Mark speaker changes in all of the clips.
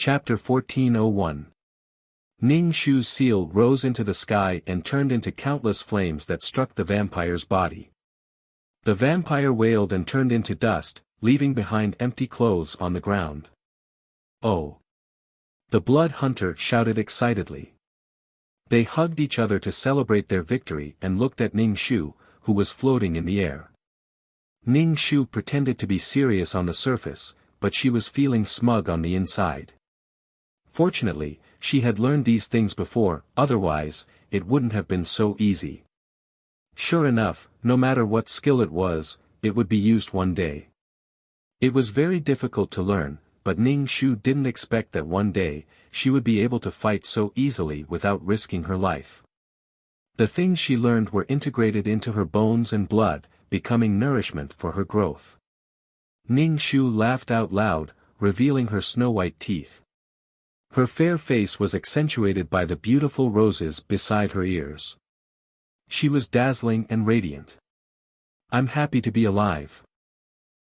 Speaker 1: Chapter 1401. Ning Shu's seal rose into the sky and turned into countless flames that struck the vampire's body. The vampire wailed and turned into dust, leaving behind empty clothes on the ground. "Oh!" the blood hunter shouted excitedly. They hugged each other to celebrate their victory and looked at Ning Shu, who was floating in the air. Ning Shu pretended to be serious on the surface, but she was feeling smug on the inside. Fortunately, she had learned these things before, otherwise, it wouldn't have been so easy. Sure enough, no matter what skill it was, it would be used one day. It was very difficult to learn, but Ning Shu didn't expect that one day, she would be able to fight so easily without risking her life. The things she learned were integrated into her bones and blood, becoming nourishment for her growth. Ning Shu laughed out loud, revealing her snow-white teeth. Her fair face was accentuated by the beautiful roses beside her ears. She was dazzling and radiant. "I'm happy to be alive."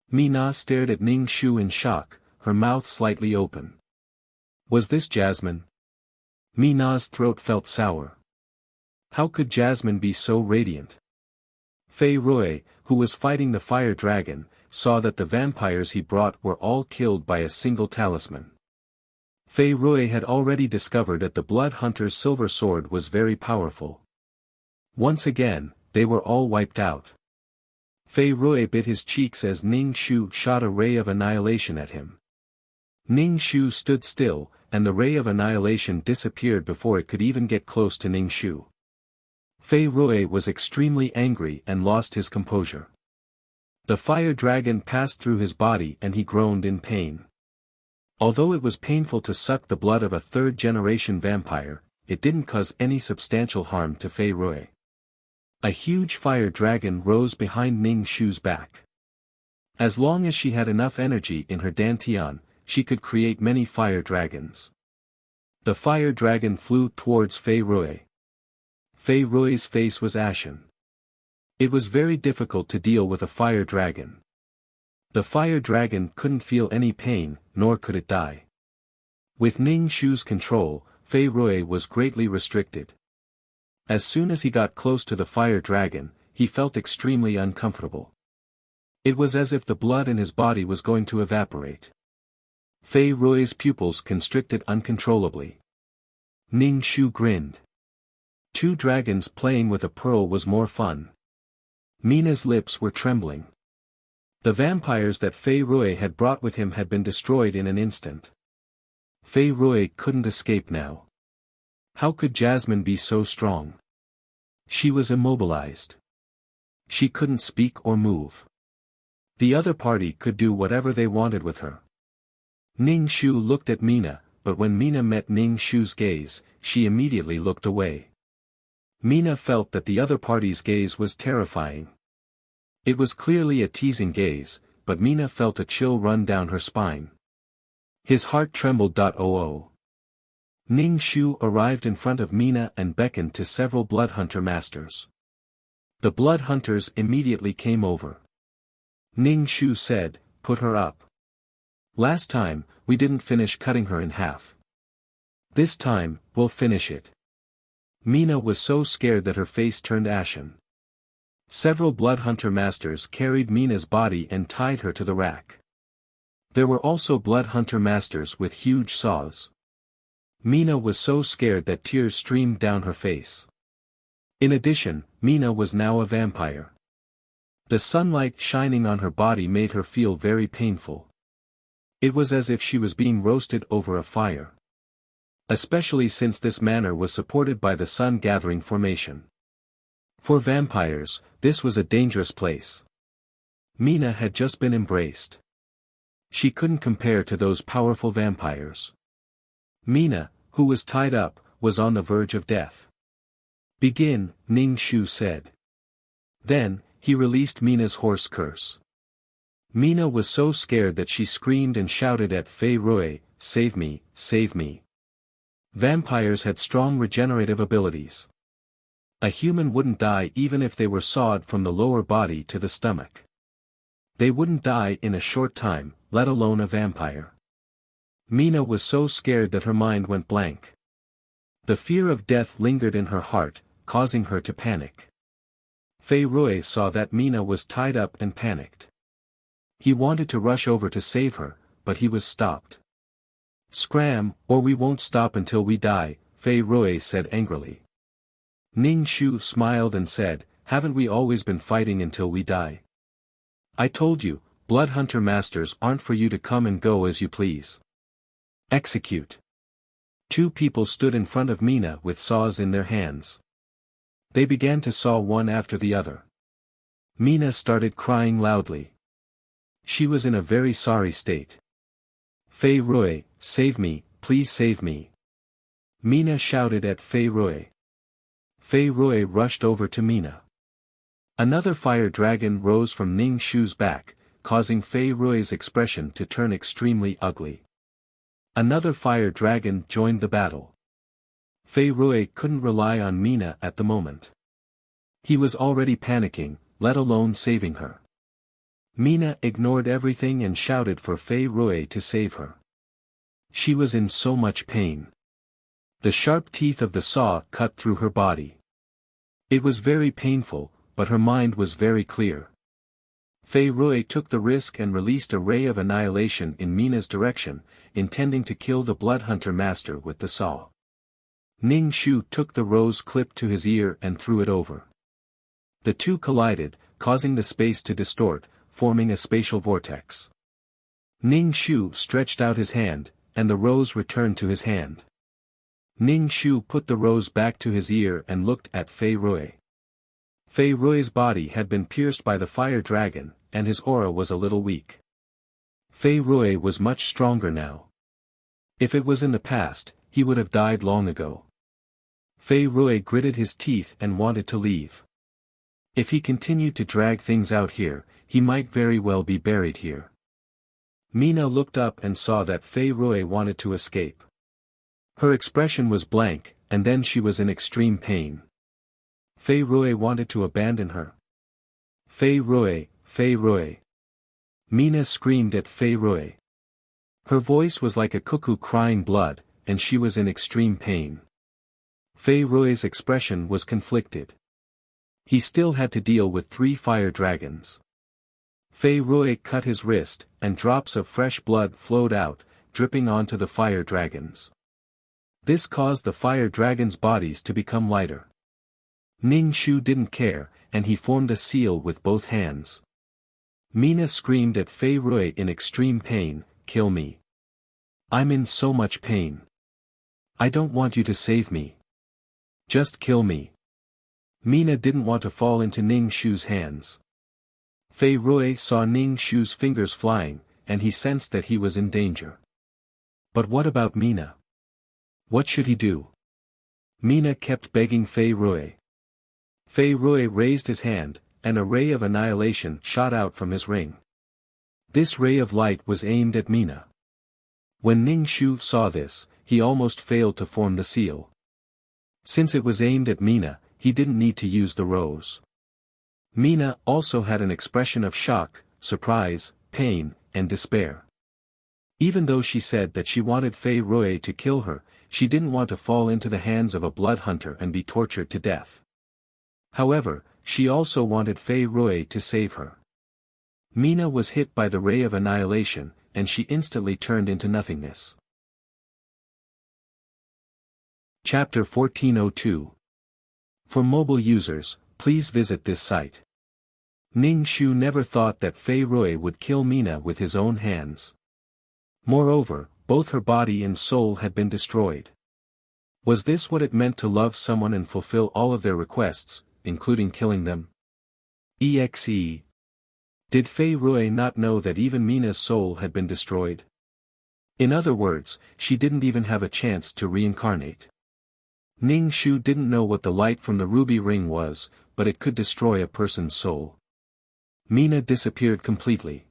Speaker 1: Mina stared at Ning Shu in shock, her mouth slightly open. Was this Jasmine? Mina's throat felt sour. How could Jasmine be so radiant? Fei Rui, who was fighting the fire dragon, saw that the vampires he brought were all killed by a single talisman. Fei Rui had already discovered that the blood hunter's silver sword was very powerful. Once again, they were all wiped out. Fei Rui bit his cheeks as Ning Shu shot a ray of annihilation at him. Ning Shu stood still, and the ray of annihilation disappeared before it could even get close to Ning Shu. Fei Rui was extremely angry and lost his composure. The fire dragon passed through his body and he groaned in pain. Although it was painful to suck the blood of a third-generation vampire, it didn't cause any substantial harm to Fei Rui. A huge fire dragon rose behind Ning Shu's back. As long as she had enough energy in her dantian, she could create many fire dragons. The fire dragon flew towards Fei Rui. Fei Rui's face was ashen. It was very difficult to deal with a fire dragon. The fire dragon couldn't feel any pain, nor could it die. With Ning Shu's control, Fei Rui was greatly restricted. As soon as he got close to the fire dragon, he felt extremely uncomfortable. It was as if the blood in his body was going to evaporate. Fei Rui's pupils constricted uncontrollably. Ning Shu grinned. 2 dragons playing with a pearl was more fun. Mina's lips were trembling. The vampires that Fei Rui had brought with him had been destroyed in an instant. Fei Rui couldn't escape now. How could Jasmine be so strong? She was immobilized. She couldn't speak or move. The other party could do whatever they wanted with her. Ning Shu looked at Mina, but when Mina met Ning Shu's gaze, she immediately looked away. Mina felt that the other party's gaze was terrifying. It was clearly a teasing gaze, but Mina felt a chill run down her spine. His heart trembled. Ning Shu arrived in front of Mina and beckoned to several blood hunter masters. The blood hunters immediately came over. Ning Shu said, "Put her up. Last time, we didn't finish cutting her in half. This time, we'll finish it." Mina was so scared that her face turned ashen. Several blood hunter masters carried Mina's body and tied her to the rack. There were also blood hunter masters with huge saws. Mina was so scared that tears streamed down her face. In addition, Mina was now a vampire. The sunlight shining on her body made her feel very painful. It was as if she was being roasted over a fire. Especially since this manor was supported by the sun-gathering formation. For vampires, this was a dangerous place. Mina had just been embraced. She couldn't compare to those powerful vampires. Mina, who was tied up, was on the verge of death. "Begin," Ning Shu said. Then, he released Mina's hoarse curse. Mina was so scared that she screamed and shouted at Fei Rui, "Save me, save me." Vampires had strong regenerative abilities. A human wouldn't die even if they were sawed from the lower body to the stomach. They wouldn't die in a short time, let alone a vampire. Mina was so scared that her mind went blank. The fear of death lingered in her heart, causing her to panic. Fei Rui saw that Mina was tied up and panicked. He wanted to rush over to save her, but he was stopped. "Scram, or we won't stop until we die," Fei Rui said angrily. Ning Shu smiled and said, "Haven't we always been fighting until we die? I told you, blood hunter masters aren't for you to come and go as you please. Execute." Two people stood in front of Mina with saws in their hands. They began to saw one after the other. Mina started crying loudly. She was in a very sorry state. "Fei Rui, save me, please save me." Mina shouted at Fei Rui. Fei Rui rushed over to Mina. Another fire dragon rose from Ning Shu's back, causing Fei Rui's expression to turn extremely ugly. Another fire dragon joined the battle. Fei Rui couldn't rely on Mina at the moment. He was already panicking, let alone saving her. Mina ignored everything and shouted for Fei Rui to save her. She was in so much pain. The sharp teeth of the saw cut through her body. It was very painful, but her mind was very clear. Fei Rui took the risk and released a ray of annihilation in Mina's direction, intending to kill the blood hunter master with the saw. Ning Shu took the rose clip to his ear and threw it over. The two collided, causing the space to distort, forming a spatial vortex. Ning Shu stretched out his hand, and the rose returned to his hand. Ning Shu put the rose back to his ear and looked at Fei Rui. Fei Rui's body had been pierced by the fire dragon, and his aura was a little weak. Fei Rui was much stronger now. If it was in the past, he would have died long ago. Fei Rui gritted his teeth and wanted to leave. If he continued to drag things out here, he might very well be buried here. Mina looked up and saw that Fei Rui wanted to escape. Her expression was blank, and then she was in extreme pain. Fei Rui wanted to abandon her. "Fei Rui, Fei Rui." Mina screamed at Fei Rui. Her voice was like a cuckoo crying blood, and she was in extreme pain. Fei Rui's expression was conflicted. He still had to deal with 3 fire dragons. Fei Rui cut his wrist, and drops of fresh blood flowed out, dripping onto the fire dragons. This caused the fire dragons' bodies to become lighter. Ning Shu didn't care, and he formed a seal with both hands. Mina screamed at Fei Rui in extreme pain, "Kill me. I'm in so much pain. I don't want you to save me. Just kill me." Mina didn't want to fall into Ning Shu's hands. Fei Rui saw Ning Shu's fingers flying, and he sensed that he was in danger. But what about Mina? What should he do? Mina kept begging Fei Rui. Fei Rui raised his hand, and a ray of annihilation shot out from his ring. This ray of light was aimed at Mina. When Ning Shu saw this, he almost failed to form the seal. Since it was aimed at Mina, he didn't need to use the rose. Mina also had an expression of shock, surprise, pain, and despair. Even though she said that she wanted Fei Rui to kill her, she didn't want to fall into the hands of a blood hunter and be tortured to death. However, she also wanted Fei Rui to save her. Mina was hit by the ray of annihilation, and she instantly turned into nothingness. Chapter 1402. For mobile users, please visit this site. Ning Shu never thought that Fei Rui would kill Mina with his own hands. Moreover, both her body and soul had been destroyed. Was this what it meant to love someone and fulfill all of their requests, including killing them? EXE. Did Fei Rui not know that even Mina's soul had been destroyed? In other words, she didn't even have a chance to reincarnate. Ning Shu didn't know what the light from the ruby ring was, but it could destroy a person's soul. Mina disappeared completely.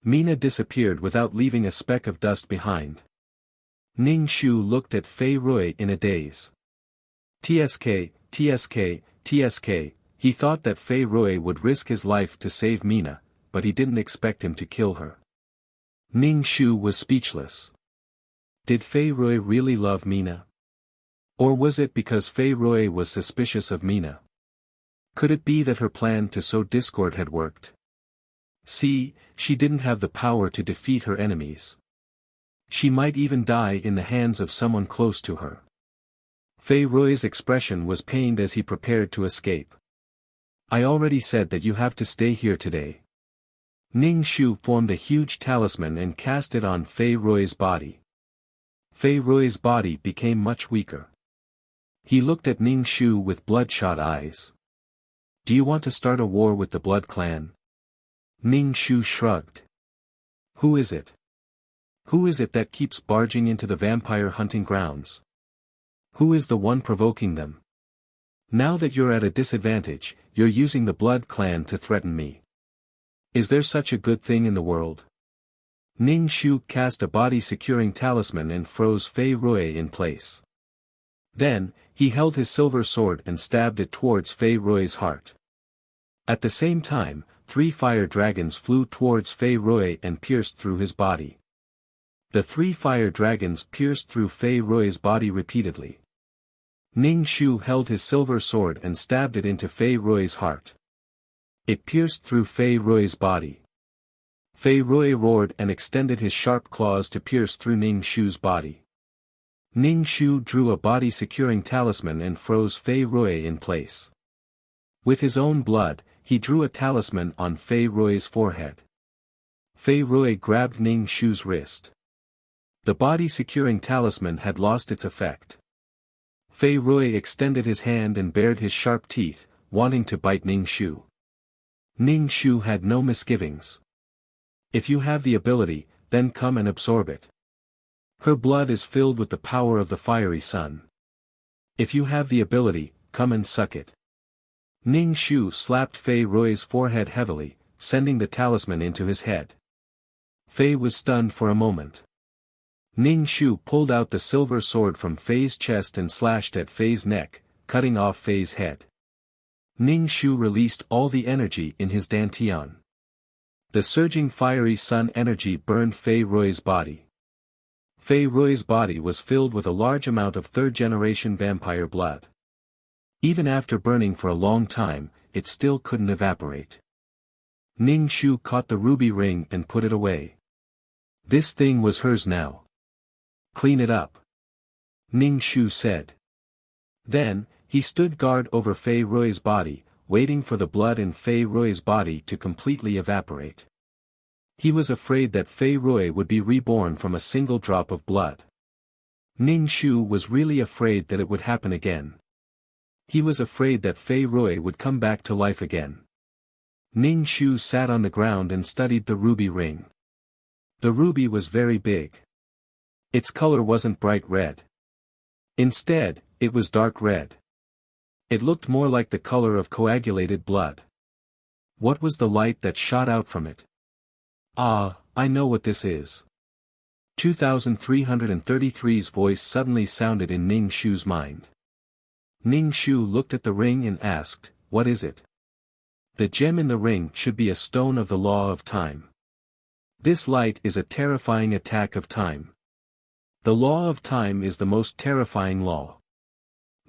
Speaker 1: Mina disappeared without leaving a speck of dust behind. Ning Shu looked at Fei Rui in a daze. TSK, TSK, TSK, he thought that Fei Rui would risk his life to save Mina, but he didn't expect him to kill her. Ning Shu was speechless. Did Fei Rui really love Mina? Or was it because Fei Rui was suspicious of Mina? Could it be that her plan to sow discord had worked? See, she didn't have the power to defeat her enemies. She might even die in the hands of someone close to her. Fei Rui's expression was pained as he prepared to escape. I already said that you have to stay here today. Ning Shu formed a huge talisman and cast it on Fei Rui's body. Fei Rui's body became much weaker. He looked at Ning Shu with bloodshot eyes. Do you want to start a war with the Blood Clan? Ning Shu shrugged. Who is it? Who is it that keeps barging into the vampire hunting grounds? Who is the one provoking them? Now that you're at a disadvantage, you're using the Blood Clan to threaten me. Is there such a good thing in the world? Ning Shu cast a body-securing talisman and froze Fei Rui in place. Then, he held his silver sword and stabbed it towards Fei Rui's heart. At the same time, 3 fire dragons flew towards Fei Rui and pierced through his body. The 3 fire dragons pierced through Fei Rui's body repeatedly. Ning Shu held his silver sword and stabbed it into Fei Rui's heart. It pierced through Fei Rui's body. Fei Rui roared and extended his sharp claws to pierce through Ning Shu's body. Ning Shu drew a body-securing talisman and froze Fei Rui in place. With his own blood, he drew a talisman on Fei Rui's forehead. Fei Rui grabbed Ning Shu's wrist. The body-securing talisman had lost its effect. Fei Rui extended his hand and bared his sharp teeth, wanting to bite Ning Shu. Ning Shu had no misgivings. If you have the ability, then come and absorb it. Her blood is filled with the power of the fiery sun. If you have the ability, come and suck it. Ning Shu slapped Fei Rui's forehead heavily, sending the talisman into his head. Fei was stunned for a moment. Ning Shu pulled out the silver sword from Fei's chest and slashed at Fei's neck, cutting off Fei's head. Ning Shu released all the energy in his dantian. The surging fiery sun energy burned Fei Rui's body. Fei Rui's body was filled with a large amount of third-generation vampire blood. Even after burning for a long time, it still couldn't evaporate. Ning Shu caught the ruby ring and put it away. This thing was hers now. Clean it up. Ning Shu said. Then, he stood guard over Fei Rui's body, waiting for the blood in Fei Rui's body to completely evaporate. He was afraid that Fei Rui would be reborn from a single drop of blood. Ning Shu was really afraid that it would happen again. He was afraid that Fei Rui would come back to life again. Ning Shu sat on the ground and studied the ruby ring. The ruby was very big. Its color wasn't bright red. Instead, it was dark red. It looked more like the color of coagulated blood. What was the light that shot out from it? Ah, I know what this is. 2333's voice suddenly sounded in Ning Shu's mind. Ning Shu looked at the ring and asked, what is it? The gem in the ring should be a stone of the law of time. This light is a terrifying attack of time. The law of time is the most terrifying law.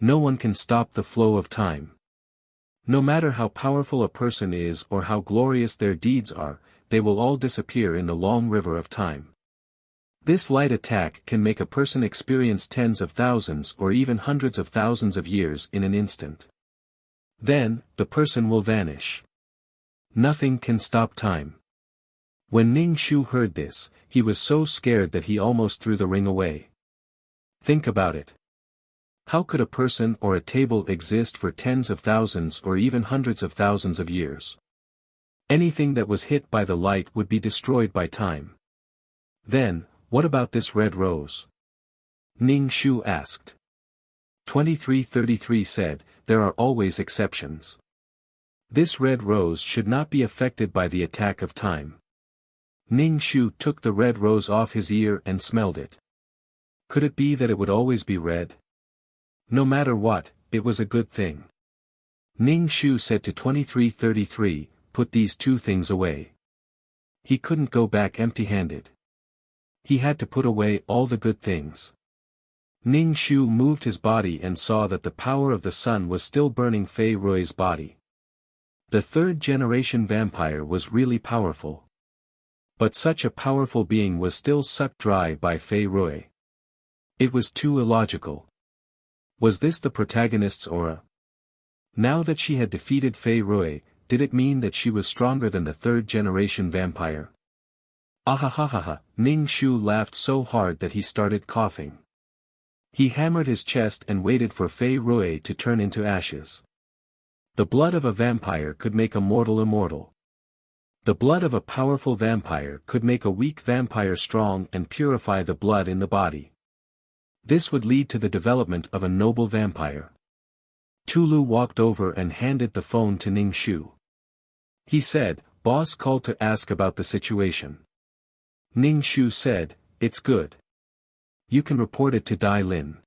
Speaker 1: No one can stop the flow of time. No matter how powerful a person is or how glorious their deeds are, they will all disappear in the long river of time. This light attack can make a person experience tens of thousands or even hundreds of thousands of years in an instant. Then, the person will vanish. Nothing can stop time. When Ning Shu heard this, he was so scared that he almost threw the ring away. Think about it. How could a person or a table exist for tens of thousands or even hundreds of thousands of years? Anything that was hit by the light would be destroyed by time. Then, what about this red rose? Ning Shu asked. 2333 said, there are always exceptions. This red rose should not be affected by the attack of time. Ning Shu took the red rose off his ear and smelled it. Could it be that it would always be red? No matter what, it was a good thing. Ning Shu said to 2333, put these 2 things away. He couldn't go back empty-handed. He had to put away all the good things. Ning Shu moved his body and saw that the power of the sun was still burning Fei Rui's body. The third-generation vampire was really powerful. But such a powerful being was still sucked dry by Fei Rui. It was too illogical. Was this the protagonist's aura? Now that she had defeated Fei Rui, did it mean that she was stronger than the third-generation vampire? Ahahaha, Ning Shu laughed so hard that he started coughing. He hammered his chest and waited for Fei Rui to turn into ashes. The blood of a vampire could make a mortal immortal. The blood of a powerful vampire could make a weak vampire strong and purify the blood in the body. This would lead to the development of a noble vampire. Tulu walked over and handed the phone to Ning Shu. He said, "Boss called to ask about the situation." Ning Shu said, "It's good. You can report it to Dai Lin.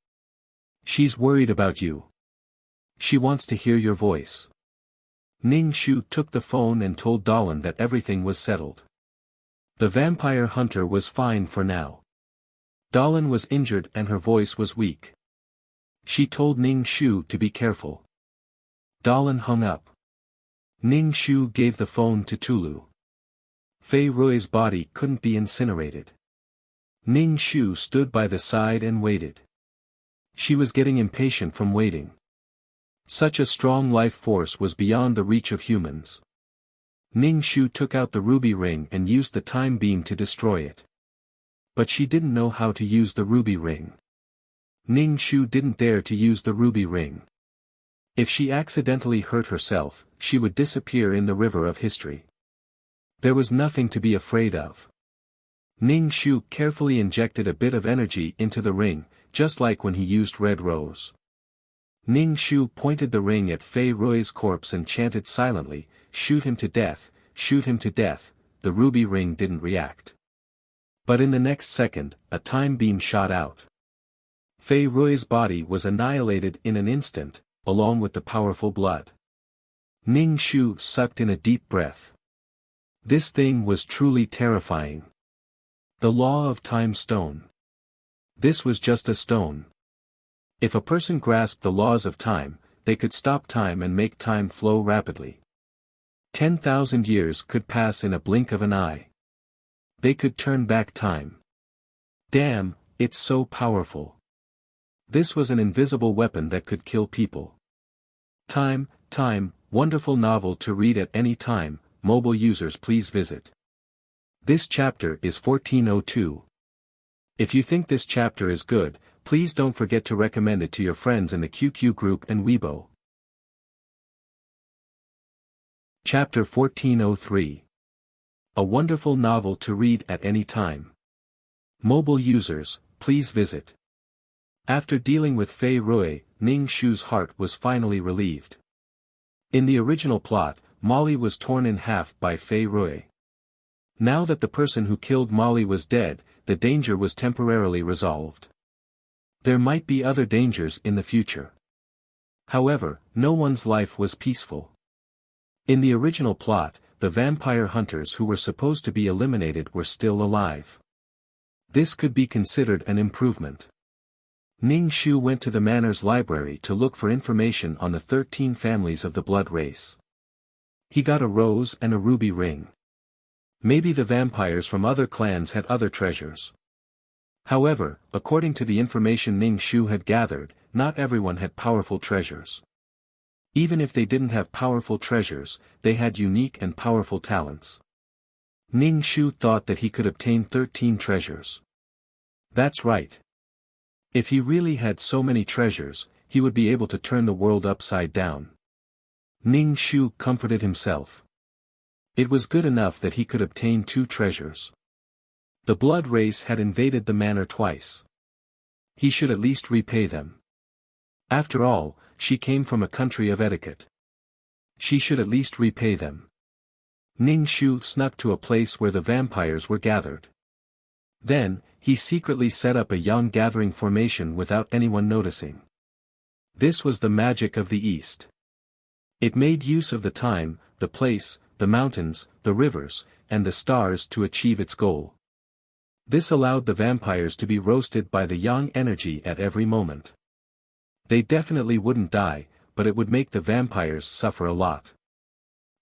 Speaker 1: She's worried about you. She wants to hear your voice." Ning Shu took the phone and told Dallin that everything was settled. The vampire hunter was fine for now. Dallin was injured and her voice was weak. She told Ning Shu to be careful. Dallin hung up. Ning Shu gave the phone to Tulu. Fei Rui's body couldn't be incinerated. Ning Shu stood by the side and waited. She was getting impatient from waiting. Such a strong life force was beyond the reach of humans. Ning Shu took out the ruby ring and used the time beam to destroy it. But she didn't know how to use the ruby ring. Ning Shu didn't dare to use the ruby ring. If she accidentally hurt herself, she would disappear in the river of history. There was nothing to be afraid of. Ning Shu carefully injected a bit of energy into the ring, just like when he used Red Rose. Ning Shu pointed the ring at Fei Rui's corpse and chanted silently, "Shoot him to death, shoot him to death." The ruby ring didn't react. But in the next second, a time beam shot out. Fei Rui's body was annihilated in an instant, along with the powerful blood. Ning Shu sucked in a deep breath. This thing was truly terrifying. The law of time stone. This was just a stone. If a person grasped the laws of time, they could stop time and make time flow rapidly. 10,000 years could pass in a blink of an eye. They could turn back time. Damn, it's so powerful. This was an invisible weapon that could kill people. Time, wonderful novel to read at any time. Mobile users please visit. This chapter is 1402. If you think this chapter is good, please don't forget to recommend it to your friends in the QQ group and Weibo. Chapter 1403. A wonderful novel to read at any time. Mobile users, please visit. After dealing with Fei Rui, Ning Shu's heart was finally relieved. In the original plot, Molly was torn in half by Fei Rui. Now that the person who killed Molly was dead, the danger was temporarily resolved. There might be other dangers in the future. However, no one's life was peaceful. In the original plot, the vampire hunters who were supposed to be eliminated were still alive. This could be considered an improvement. Ning Shu went to the Manor's library to look for information on the 13 families of the blood race. He got a rose and a ruby ring. Maybe the vampires from other clans had other treasures. However, according to the information Ning Shu had gathered, not everyone had powerful treasures. Even if they didn't have powerful treasures, they had unique and powerful talents. Ning Shu thought that he could obtain 13 treasures. That's right. If he really had so many treasures, he would be able to turn the world upside down. Ning Shu comforted himself. It was good enough that he could obtain 2 treasures. The blood race had invaded the manor twice. He should at least repay them. After all, she came from a country of etiquette. She should at least repay them. Ning Shu snuck to a place where the vampires were gathered. Then, he secretly set up a young gathering formation without anyone noticing. This was the magic of the East. It made use of the time, the place, the mountains, the rivers, and the stars to achieve its goal. This allowed the vampires to be roasted by the yang energy at every moment. They definitely wouldn't die, but it would make the vampires suffer a lot.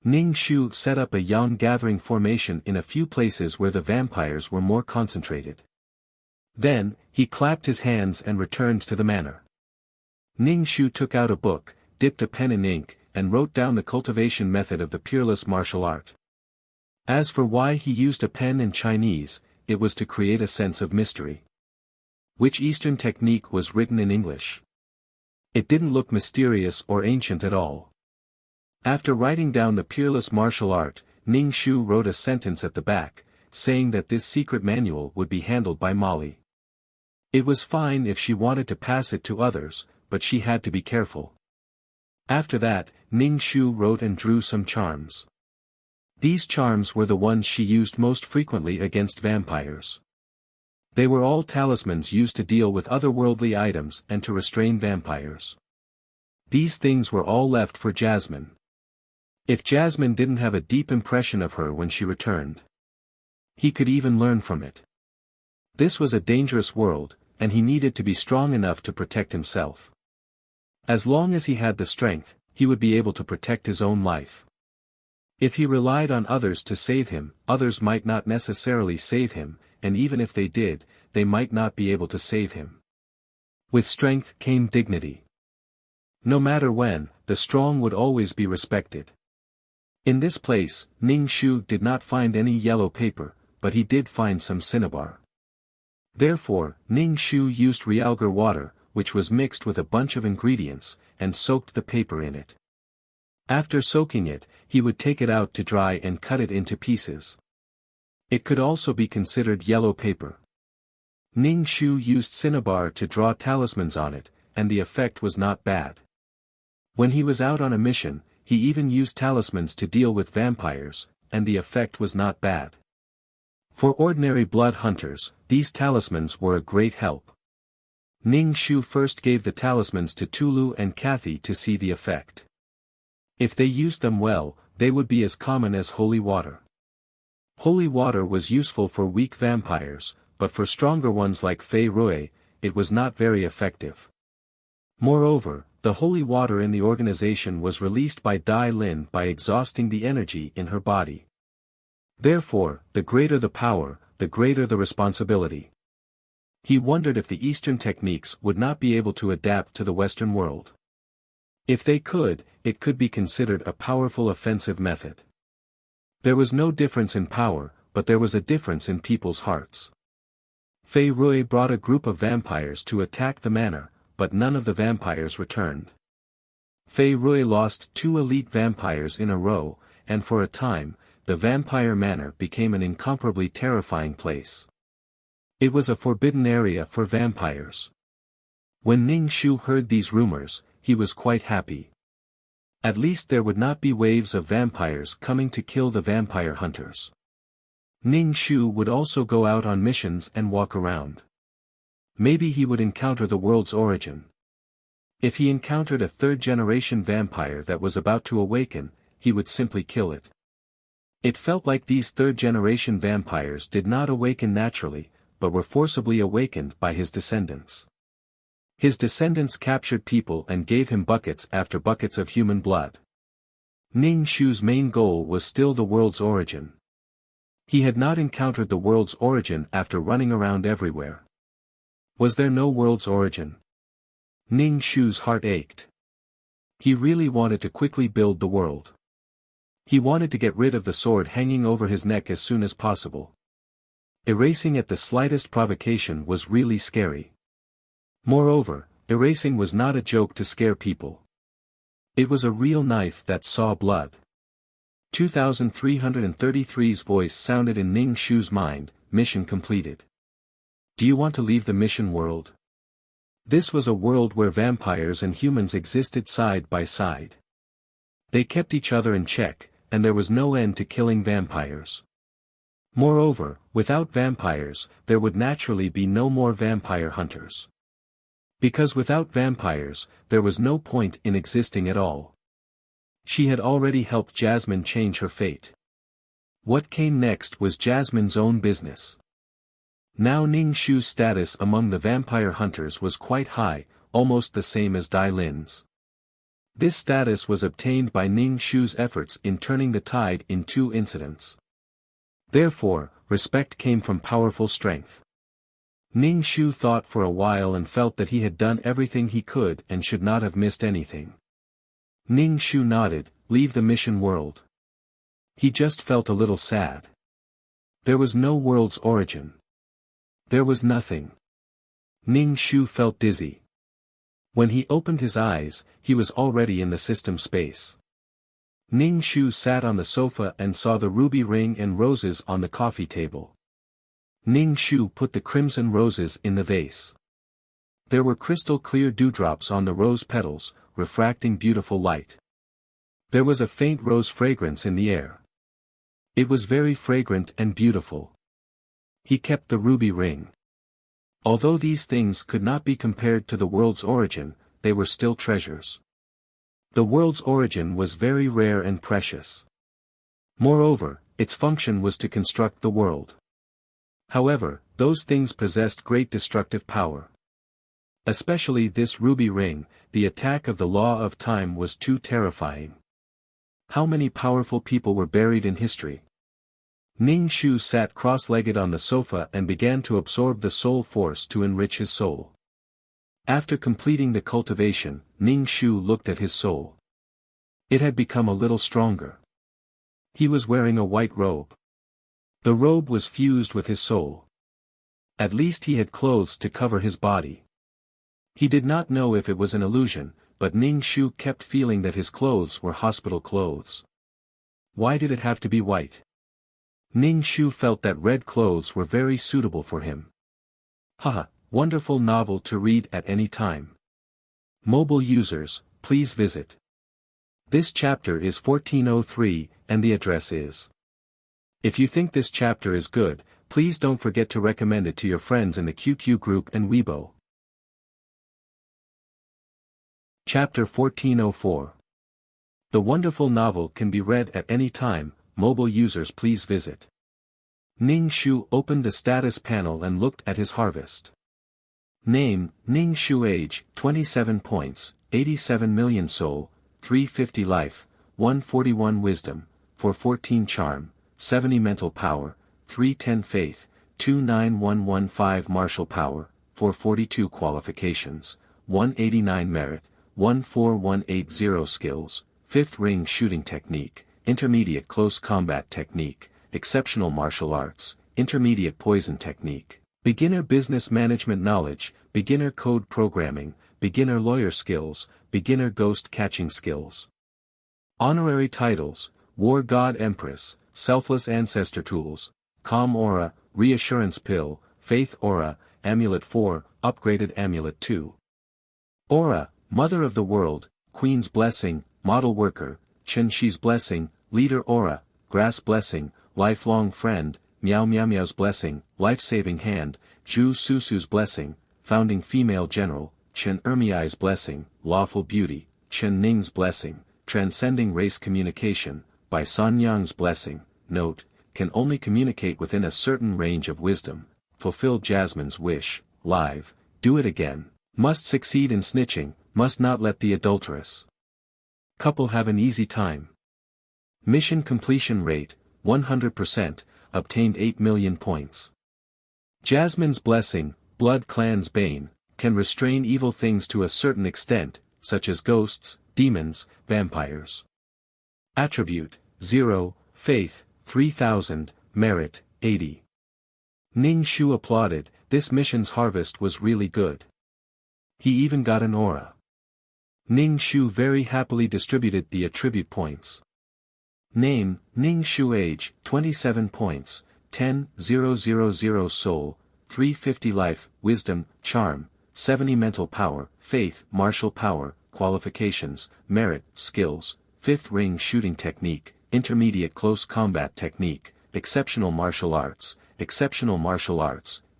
Speaker 1: Ning Shu set up a yang gathering formation in a few places where the vampires were more concentrated. Then, he clapped his hands and returned to the manor. Ning Shu took out a book, dipped a pen in ink, and wrote down the cultivation method of the peerless martial art. As for why he used a pen in Chinese, it was to create a sense of mystery. Which Eastern technique was written in English? It didn't look mysterious or ancient at all. After writing down the peerless martial art, Ning Shu wrote a sentence at the back, saying that this secret manual would be handled by Molly. It was fine if she wanted to pass it to others, but she had to be careful. After that, Ning Shu wrote and drew some charms. These charms were the ones she used most frequently against vampires. They were all talismans used to deal with otherworldly items and to restrain vampires. These things were all left for Jasmine. If Jasmine didn't have a deep impression of her when she returned, he could even learn from it. This was a dangerous world, and he needed to be strong enough to protect himself. As long as he had the strength, he would be able to protect his own life. If he relied on others to save him, others might not necessarily save him, and even if they did, they might not be able to save him. With strength came dignity. No matter when, the strong would always be respected. In this place, Ning Shu did not find any yellow paper, but he did find some cinnabar. Therefore, Ning Shu used realgar water, which was mixed with a bunch of ingredients, and soaked the paper in it. After soaking it, he would take it out to dry and cut it into pieces. It could also be considered yellow paper. Ning Shu used cinnabar to draw talismans on it, and the effect was not bad. When he was out on a mission, he even used talismans to deal with vampires, and the effect was not bad. For ordinary blood hunters, these talismans were a great help. Ning Shu first gave the talismans to Tulu and Kathy to see the effect. If they used them well, they would be as common as holy water. Holy water was useful for weak vampires, but for stronger ones like Fei Rui, it was not very effective. Moreover, the holy water in the organization was released by Dai Lin by exhausting the energy in her body. Therefore, the greater the power, the greater the responsibility. He wondered if the Eastern techniques would not be able to adapt to the Western world. If they could, it could be considered a powerful offensive method. There was no difference in power, but there was a difference in people's hearts. Fei Rui brought a group of vampires to attack the manor, but none of the vampires returned. Fei Rui lost 2 elite vampires in a row, and for a time, the vampire manor became an incomparably terrifying place. It was a forbidden area for vampires. When Ning Shu heard these rumors, he was quite happy. At least there would not be waves of vampires coming to kill the vampire hunters. Ning Shu would also go out on missions and walk around. Maybe he would encounter the world's origin. If he encountered a third-generation vampire that was about to awaken, he would simply kill it. It felt like these third-generation vampires did not awaken naturally, but were forcibly awakened by his descendants. His descendants captured people and gave him buckets after buckets of human blood. Ning Shu's main goal was still the world's origin. He had not encountered the world's origin after running around everywhere. Was there no world's origin? Ning Shu's heart ached. He really wanted to quickly build the world. He wanted to get rid of the sword hanging over his neck as soon as possible. Erasing at the slightest provocation was really scary. Moreover, erasing was not a joke to scare people. It was a real knife that saw blood. 2333's voice sounded in Ning Shu's mind, mission completed. Do you want to leave the mission world? This was a world where vampires and humans existed side by side. They kept each other in check, and there was no end to killing vampires. Moreover, without vampires, there would naturally be no more vampire hunters. Because without vampires, there was no point in existing at all. She had already helped Jasmine change her fate. What came next was Jasmine's own business. Now Ning Shu's status among the vampire hunters was quite high, almost the same as Dai Lin's. This status was obtained by Ning Shu's efforts in turning the tide in 2 incidents. Therefore, respect came from powerful strength. Ning Shu thought for a while and felt that he had done everything he could and should not have missed anything. Ning Shu nodded, "Leave the mission world." He just felt a little sad. There was no world's origin. There was nothing. Ning Shu felt dizzy. When he opened his eyes, he was already in the system space. Ning Shu sat on the sofa and saw the ruby ring and roses on the coffee table. Ning Shu put the crimson roses in the vase. There were crystal-clear dewdrops on the rose petals, refracting beautiful light. There was a faint rose fragrance in the air. It was very fragrant and beautiful. He kept the ruby ring. Although these things could not be compared to the world's origin, they were still treasures. The world's origin was very rare and precious. Moreover, its function was to construct the world. However, those things possessed great destructive power. Especially this ruby ring, the attack of the law of time was too terrifying. How many powerful people were buried in history? Ning Shu sat cross-legged on the sofa and began to absorb the soul force to enrich his soul. After completing the cultivation, Ning Shu looked at his soul. It had become a little stronger. He was wearing a white robe. The robe was fused with his soul. At least he had clothes to cover his body. He did not know if it was an illusion, but Ning Shu kept feeling that his clothes were hospital clothes. Why did it have to be white? Ning Shu felt that red clothes were very suitable for him. Haha, wonderful novel to read at any time. Mobile users, please visit. This chapter is 1403, and the address is. If you think this chapter is good, please don't forget to recommend it to your friends in the QQ group and Weibo. Chapter 1404. The wonderful novel can be read at any time, mobile users please visit. Ning Shu opened the status panel and looked at his harvest. Name, Ning Shu. Age, 27 points, 87 million soul, 350 life, 141 wisdom, 414 charm, 70 mental power, 310 faith, 29115 martial power, 442 qualifications, 189 merit, 14180 skills, 5th ring shooting technique, intermediate close combat technique, exceptional martial arts, intermediate poison technique, beginner business management knowledge, beginner code programming, beginner lawyer skills, beginner ghost catching skills. Honorary titles, War God Empress, Selfless Ancestor Tools, Calm Aura, Reassurance Pill, Faith Aura, Amulet 4, Upgraded Amulet 2. Aura, Mother of the World, Queen's Blessing, Model Worker, Chen Shi's Blessing, Leader Aura, Grass Blessing, Lifelong Friend, Miao Miao Miao's Blessing, Life-Saving Hand, Zhu Susu's Blessing, Founding Female General, Chen Ermiai's Blessing, Lawful Beauty, Chen Ning's Blessing, Transcending Race Communication, by San Yang's Blessing. Note, can only communicate within a certain range of wisdom, fulfill Jasmine's wish, live, do it again, must succeed in snitching, must not let the adulteress couple have an easy time. Mission completion rate, 100%, obtained 8 million points. Jasmine's Blessing, Blood Clan's Bane, can restrain evil things to a certain extent, such as ghosts, demons, vampires. Attribute, 0, Faith, 3000, Merit, 80. Ning Shu applauded, this mission's harvest was really good. He even got an aura. Ning Shu very happily distributed the attribute points. Name, Ning Shu. Age, 27 points, 10,000 soul, 350 life, wisdom, charm, 70 mental power, faith, martial power, qualifications, merit, skills, 5th ring shooting technique, intermediate close combat technique, exceptional martial arts,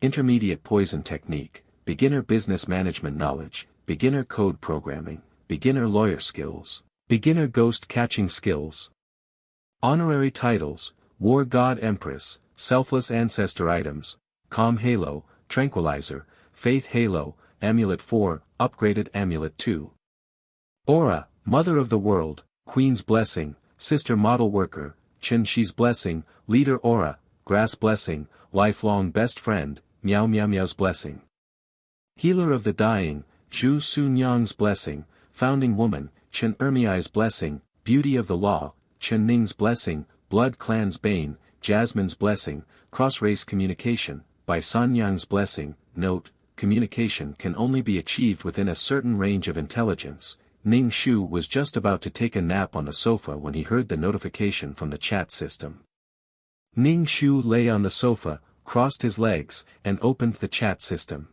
Speaker 1: intermediate poison technique, beginner business management knowledge, beginner code programming, beginner lawyer skills, beginner ghost catching skills. Honorary titles, War God Empress, Selfless Ancestor items, Calm Halo, Tranquilizer, Faith Halo, Amulet 4, Upgraded Amulet 2. Aura, Mother of the World, Queen's Blessing, Sister Model Worker, Chen Shi's Blessing, Leader Aura, Grass Blessing, Lifelong Best Friend, Miao Miao Miao's Blessing. Healer of the Dying, Zhu Sunyang's Blessing, Founding Woman, Chen Ermiai's Blessing, Beauty of the Law, Chen Ning's Blessing, Blood Clan's Bane, Jasmine's Blessing, Cross-Race Communication, by Sanyang's Blessing. Note, communication can only be achieved within a certain range of intelligence. Ning Shu was just about to take a nap on the sofa when he heard the notification from the chat system. Ning Shu lay on the sofa, crossed his legs, and opened the chat system.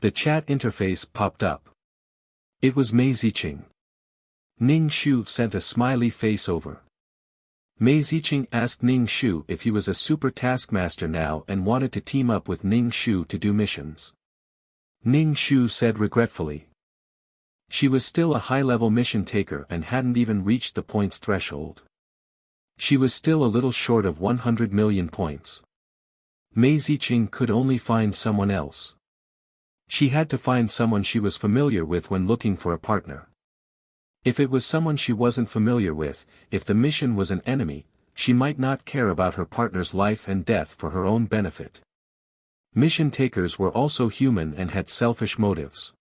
Speaker 1: The chat interface popped up. It was Mei Ziqing. Ning Shu sent a smiley face over. Mei Ziqing asked Ning Shu if he was a super taskmaster now and wanted to team up with Ning Shu to do missions. Ning Shu said regretfully. She was still a high-level mission taker and hadn't even reached the points threshold. She was still a little short of 100 million points. Mei Ziqing could only find someone else. She had to find someone she was familiar with when looking for a partner. If it was someone she wasn't familiar with, if the mission was an enemy, she might not care about her partner's life and death for her own benefit. Mission takers were also human and had selfish motives.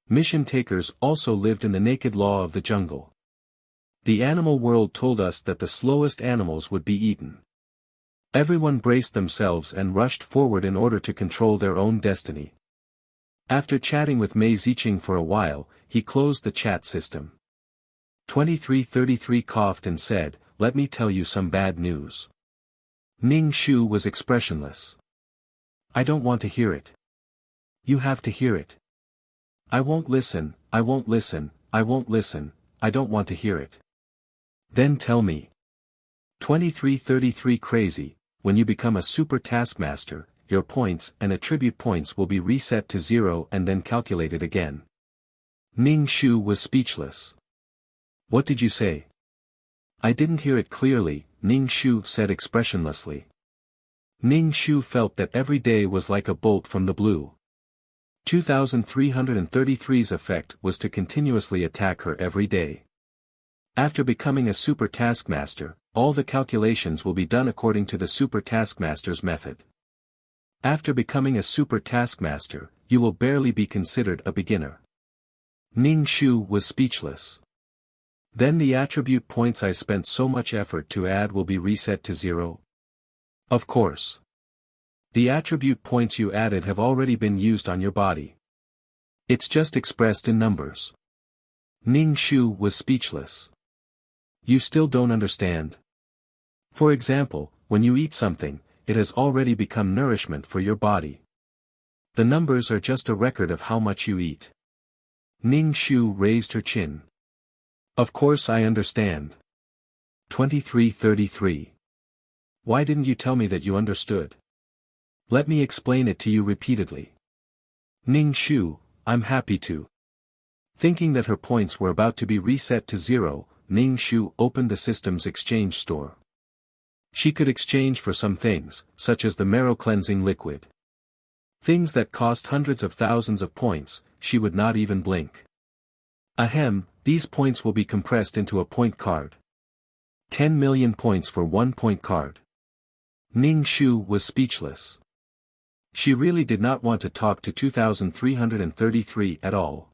Speaker 1: Mission takers also lived in the naked law of the jungle. The animal world told us that the slowest animals would be eaten. Everyone braced themselves and rushed forward in order to control their own destiny. After chatting with Mei Ziqing for a while, he closed the chat system. 2333 coughed and said, "Let me tell you some bad news." Ning Shu was expressionless. "I don't want to hear it." "You have to hear it." "I won't listen, I won't listen, I won't listen, I don't want to hear it." "Then tell me." 2333 crazy, when you become a super taskmaster, your points and attribute points will be reset to 0 and then calculated again. Ning Shu was speechless. "What did you say?" "I didn't hear it clearly," Ning Shu said expressionlessly. Ning Shu felt that every day was like a bolt from the blue. 2333's effect was to continuously attack her every day. After becoming a super taskmaster, all the calculations will be done according to the super taskmaster's method. After becoming a super taskmaster, you will barely be considered a beginner. Ning Shu was speechless. Then the attribute points I spent so much effort to add will be reset to 0? Of course. The attribute points you added have already been used on your body. It's just expressed in numbers. Ning Shu was speechless. You still don't understand? For example, when you eat something, it has already become nourishment for your body. The numbers are just a record of how much you eat. Ning Shu raised her chin. Of course I understand. 2333. Why didn't you tell me that you understood? Let me explain it to you repeatedly. Ning Shu, I'm happy to. Thinking that her points were about to be reset to 0, Ning Shu opened the system's exchange store. She could exchange for some things, such as the marrow cleansing liquid. Things that cost hundreds of thousands of points, she would not even blink. Ahem, these points will be compressed into a point card. 10 million points for 1 point card. Ning Shu was speechless. She really did not want to talk to 2333 at all.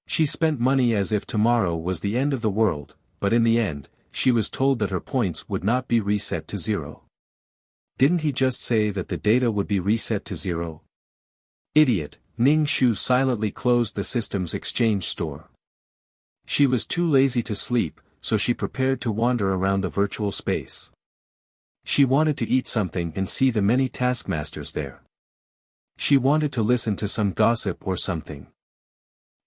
Speaker 1: She spent money as if tomorrow was the end of the world, but in the end, she was told that her points would not be reset to 0. Didn't he just say that the data would be reset to 0? Idiot, Ning Shu silently closed the system's exchange store. She was too lazy to sleep, so she prepared to wander around the virtual space. She wanted to eat something and see the many taskmasters there. She wanted to listen to some gossip or something.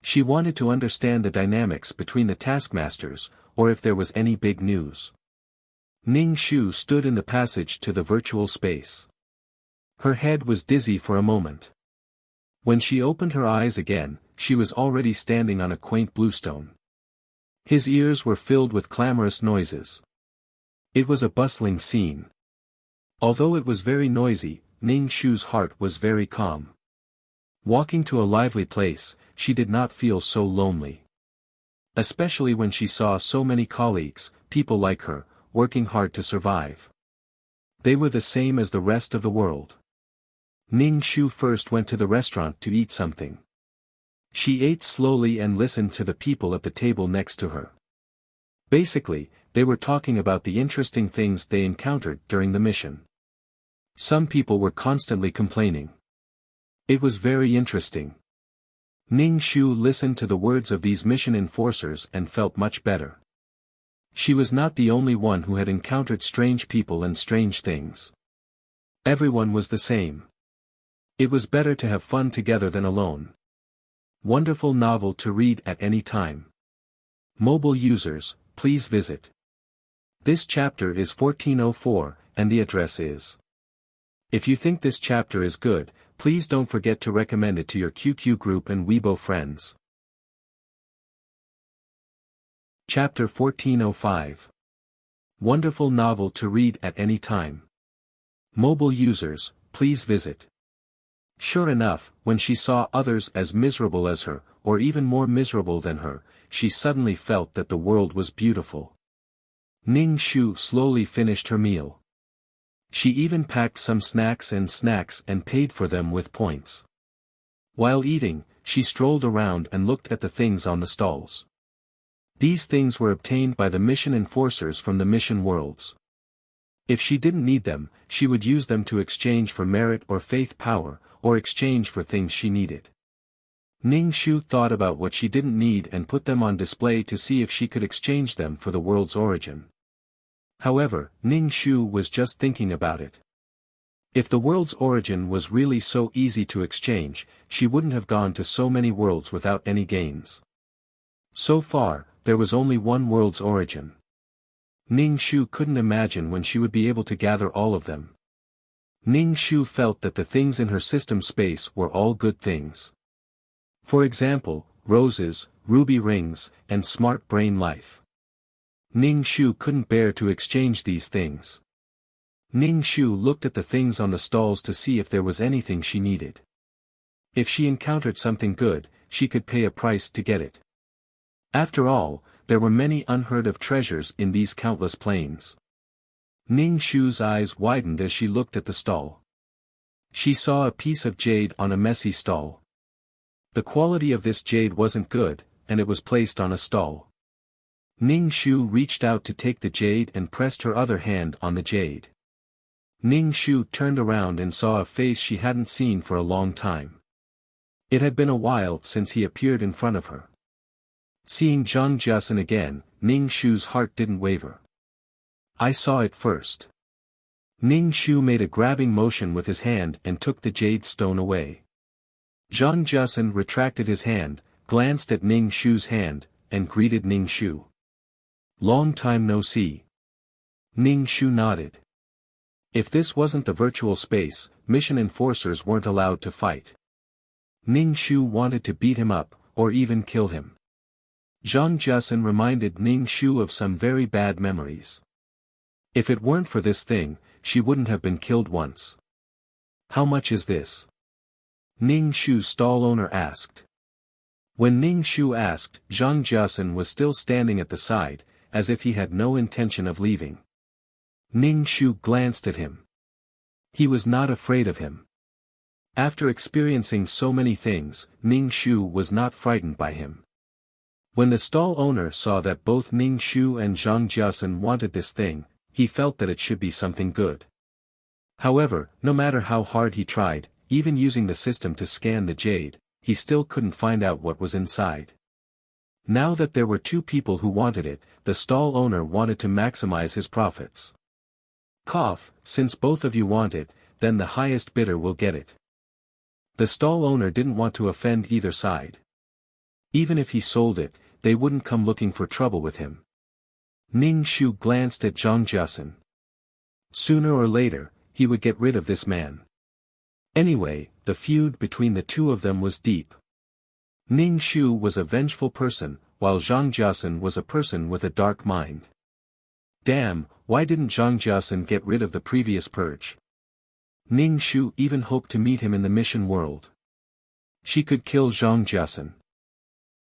Speaker 1: She wanted to understand the dynamics between the taskmasters, or if there was any big news. Ning Shu stood in the passage to the virtual space. Her head was dizzy for a moment. When she opened her eyes again, she was already standing on a quaint bluestone. His ears were filled with clamorous noises. It was a bustling scene. Although it was very noisy, Ning Shu's heart was very calm. Walking to a lively place, she did not feel so lonely. Especially when she saw so many colleagues, people like her, working hard to survive. They were the same as the rest of the world. Ning Shu first went to the restaurant to eat something. She ate slowly and listened to the people at the table next to her. Basically, they were talking about the interesting things they encountered during the mission. Some people were constantly complaining. It was very interesting. Ning Shu listened to the words of these mission enforcers and felt much better. She was not the only one who had encountered strange people and strange things. Everyone was the same. It was better to have fun together than alone. Wonderful novel to read at any time. Mobile users, please visit. This chapter is 1404, and the address is. If you think this chapter is good, please don't forget to recommend it to your QQ group and Weibo friends. Chapter 1405. Wonderful novel to read at any time. Mobile users, please visit. Sure enough, when she saw others as miserable as her, or even more miserable than her, she suddenly felt that the world was beautiful. Ning Shu slowly finished her meal. She even packed some snacks and paid for them with points. While eating, she strolled around and looked at the things on the stalls. These things were obtained by the mission enforcers from the mission worlds. If she didn't need them, she would use them to exchange for merit or faith power, or exchange for things she needed. Ning Shu thought about what she didn't need and put them on display to see if she could exchange them for the world's origin. However, Ning Shu was just thinking about it. If the world's origin was really so easy to exchange, she wouldn't have gone to so many worlds without any gains. So far, there was only one world's origin. Ning Shu couldn't imagine when she would be able to gather all of them. Ning Shu felt that the things in her system space were all good things. For example, roses, ruby rings, and smart brain life. Ning Shu couldn't bear to exchange these things. Ning Shu looked at the things on the stalls to see if there was anything she needed. If she encountered something good, she could pay a price to get it. After all, there were many unheard of treasures in these countless plains. Ning Shu's eyes widened as she looked at the stall. She saw a piece of jade on a messy stall. The quality of this jade wasn't good, and it was placed on a stall. Ning Shu reached out to take the jade and pressed her other hand on the jade. Ning Shu turned around and saw a face she hadn't seen for a long time. It had been a while since he appeared in front of her. Seeing Zhang Jiasen again, Ning Shu's heart didn't waver. I saw it first. Ning Shu made a grabbing motion with his hand and took the jade stone away. Zhang Jiasen retracted his hand, glanced at Ning Shu's hand, and greeted Ning Shu. Long time no see. Ning Shu nodded. If this wasn't the virtual space, mission enforcers weren't allowed to fight. Ning Shu wanted to beat him up, or even kill him. Zhang Jiasen reminded Ning Shu of some very bad memories. If it weren't for this thing, she wouldn't have been killed once. How much is this? Ning Shu's stall owner asked. When Ning Shu asked, Zhang Jiasen was still standing at the side, as if he had no intention of leaving. Ning Shu glanced at him. He was not afraid of him. After experiencing so many things, Ning Shu was not frightened by him. When the stall owner saw that both Ning Shu and Zhang Jiasen wanted this thing, he felt that it should be something good. However, no matter how hard he tried, even using the system to scan the jade, he still couldn't find out what was inside. Now that there were two people who wanted it, the stall owner wanted to maximize his profits. Cough, since both of you want it, then the highest bidder will get it. The stall owner didn't want to offend either side. Even if he sold it, they wouldn't come looking for trouble with him. Ning Shu glanced at Zhang Jiasen. Sooner or later, he would get rid of this man. Anyway, the feud between the two of them was deep. Ning Shu was a vengeful person, while Zhang Jiasen was a person with a dark mind. Damn, why didn't Zhang Jiasen get rid of the previous purge? Ning Shu even hoped to meet him in the mission world. She could kill Zhang Jiasen.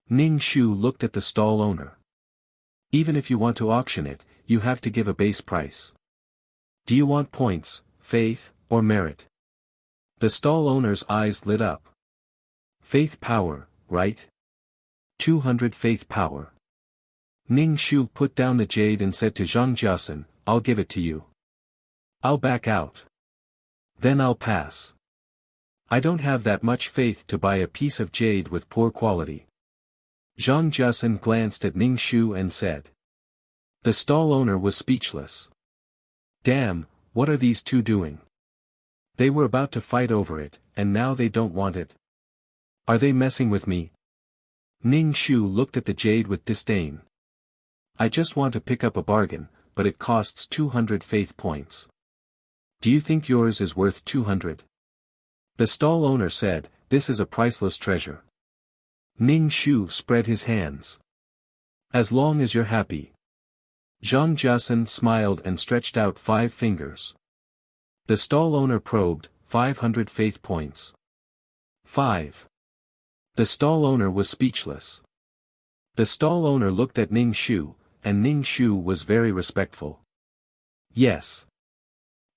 Speaker 1: Ning Shu looked at the stall owner. Even if you want to auction it, you have to give a base price. Do you want points, faith, or merit? The stall owner's eyes lit up. Faith power, right? 200 faith power. Ning Shu put down the jade and said to Zhang Jiasen, I'll give it to you. I'll back out. Then I'll pass. I don't have that much faith to buy a piece of jade with poor quality. Zhang Jiasen glanced at Ning Shu and said. The stall owner was speechless. Damn, what are these two doing? They were about to fight over it, and now they don't want it. Are they messing with me? Ning Shu looked at the jade with disdain. I just want to pick up a bargain, but it costs 200 faith points. Do you think yours is worth 200? The stall owner said, this is a priceless treasure. Ning Shu spread his hands. As long as you're happy. Zhang Jiasen smiled and stretched out 5 fingers. The stall owner probed, 500 faith points. 5. The stall owner was speechless. The stall owner looked at Ning Shu, and Ning Shu was very respectful. Yes.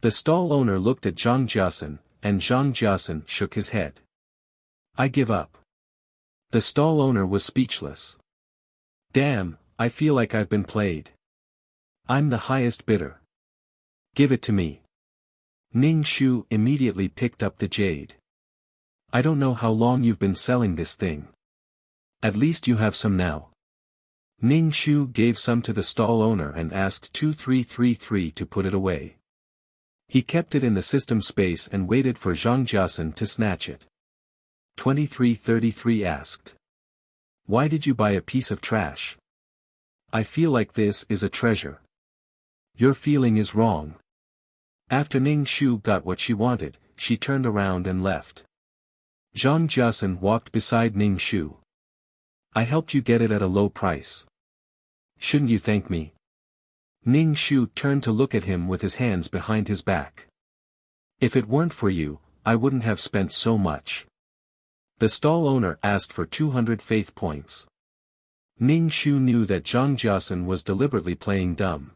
Speaker 1: The stall owner looked at Zhang Jiasen, and Zhang Jiasen shook his head. I give up. The stall owner was speechless. Damn, I feel like I've been played. I'm the highest bidder. Give it to me. Ning Shu immediately picked up the jade. I don't know how long you've been selling this thing. At least you have some now. Ning Shu gave some to the stall owner and asked 2333 to put it away. He kept it in the system space and waited for Zhang Jiasen to snatch it. 2333 asked. Why did you buy a piece of trash? I feel like this is a treasure. Your feeling is wrong. After Ning Shu got what she wanted, she turned around and left. Zhang Jiasen walked beside Ning Shu. I helped you get it at a low price. Shouldn't you thank me? Ning Shu turned to look at him with his hands behind his back. If it weren't for you, I wouldn't have spent so much. The stall owner asked for 200 faith points. Ning Shu knew that Zhang Jiasen was deliberately playing dumb.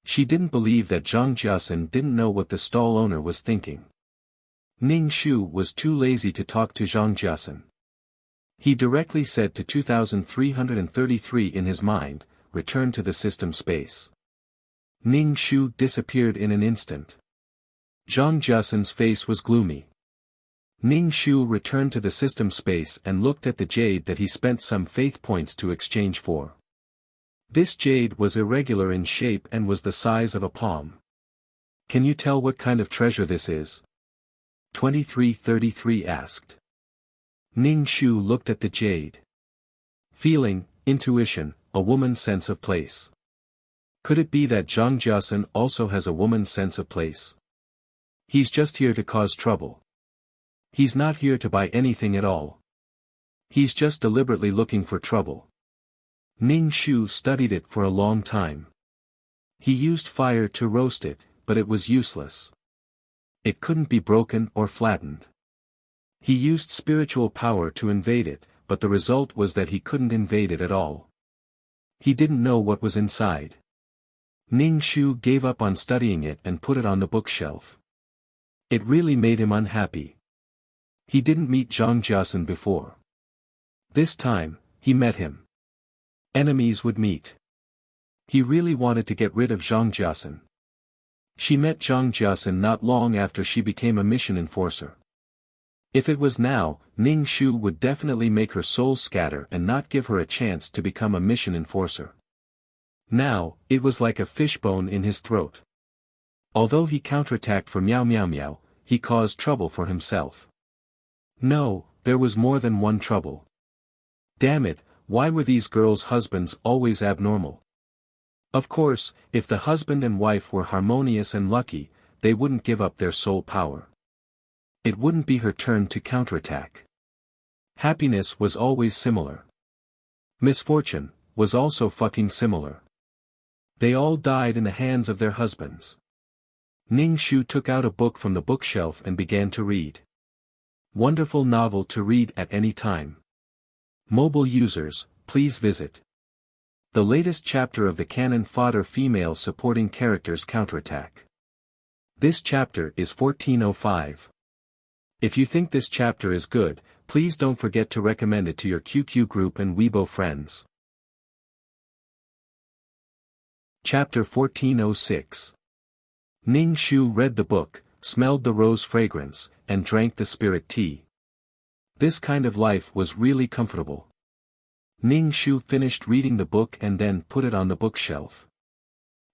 Speaker 1: She didn't believe that Zhang Jiasen didn't know what the stall owner was thinking. Ning Shu was too lazy to talk to Zhang Jiasen. He directly said to 2333 in his mind, return to the system space. Ning Shu disappeared in an instant. Zhang Jiasen's face was gloomy. Ning Shu returned to the system space and looked at the jade that he spent some faith points to exchange for. This jade was irregular in shape and was the size of a palm. Can you tell what kind of treasure this is? 2333 asked. Ning Shu looked at the jade. Feeling, intuition, a woman's sense of place. Could it be that Zhang Jiasen also has a woman's sense of place? He's just here to cause trouble. He's not here to buy anything at all. He's just deliberately looking for trouble. Ning Shu studied it for a long time. He used fire to roast it, but it was useless. It couldn't be broken or flattened. He used spiritual power to invade it, but the result was that he couldn't invade it at all. He didn't know what was inside. Ning Shu gave up on studying it and put it on the bookshelf. It really made him unhappy. He didn't meet Zhang Jiasen before. This time, he met him. Enemies would meet. He really wanted to get rid of Zhang Jiasen. She met Zhang Jiasen not long after she became a mission enforcer. If it was now, Ning Shu would definitely make her soul scatter and not give her a chance to become a mission enforcer. Now, it was like a fishbone in his throat. Although he counterattacked for Meow Meow Meow, he caused trouble for himself. No, there was more than one trouble. Damn it, why were these girls' husbands always abnormal? Of course, if the husband and wife were harmonious and lucky, they wouldn't give up their soul power. It wouldn't be her turn to counterattack. Happiness was always similar. Misfortune was also fucking similar. They all died in the hands of their husbands. Ning Shu took out a book from the bookshelf and began to read. Wonderful novel to read at any time. Mobile users, please visit the latest chapter of the canon Fodder female supporting characters counterattack. This chapter is 1405. If you think this chapter is good, please don't forget to recommend it to your QQ group and Weibo friends. Chapter 1406. Ning Shu read the book, smelled the rose fragrance, and drank the spirit tea. This kind of life was really comfortable. Ning Shu finished reading the book and then put it on the bookshelf.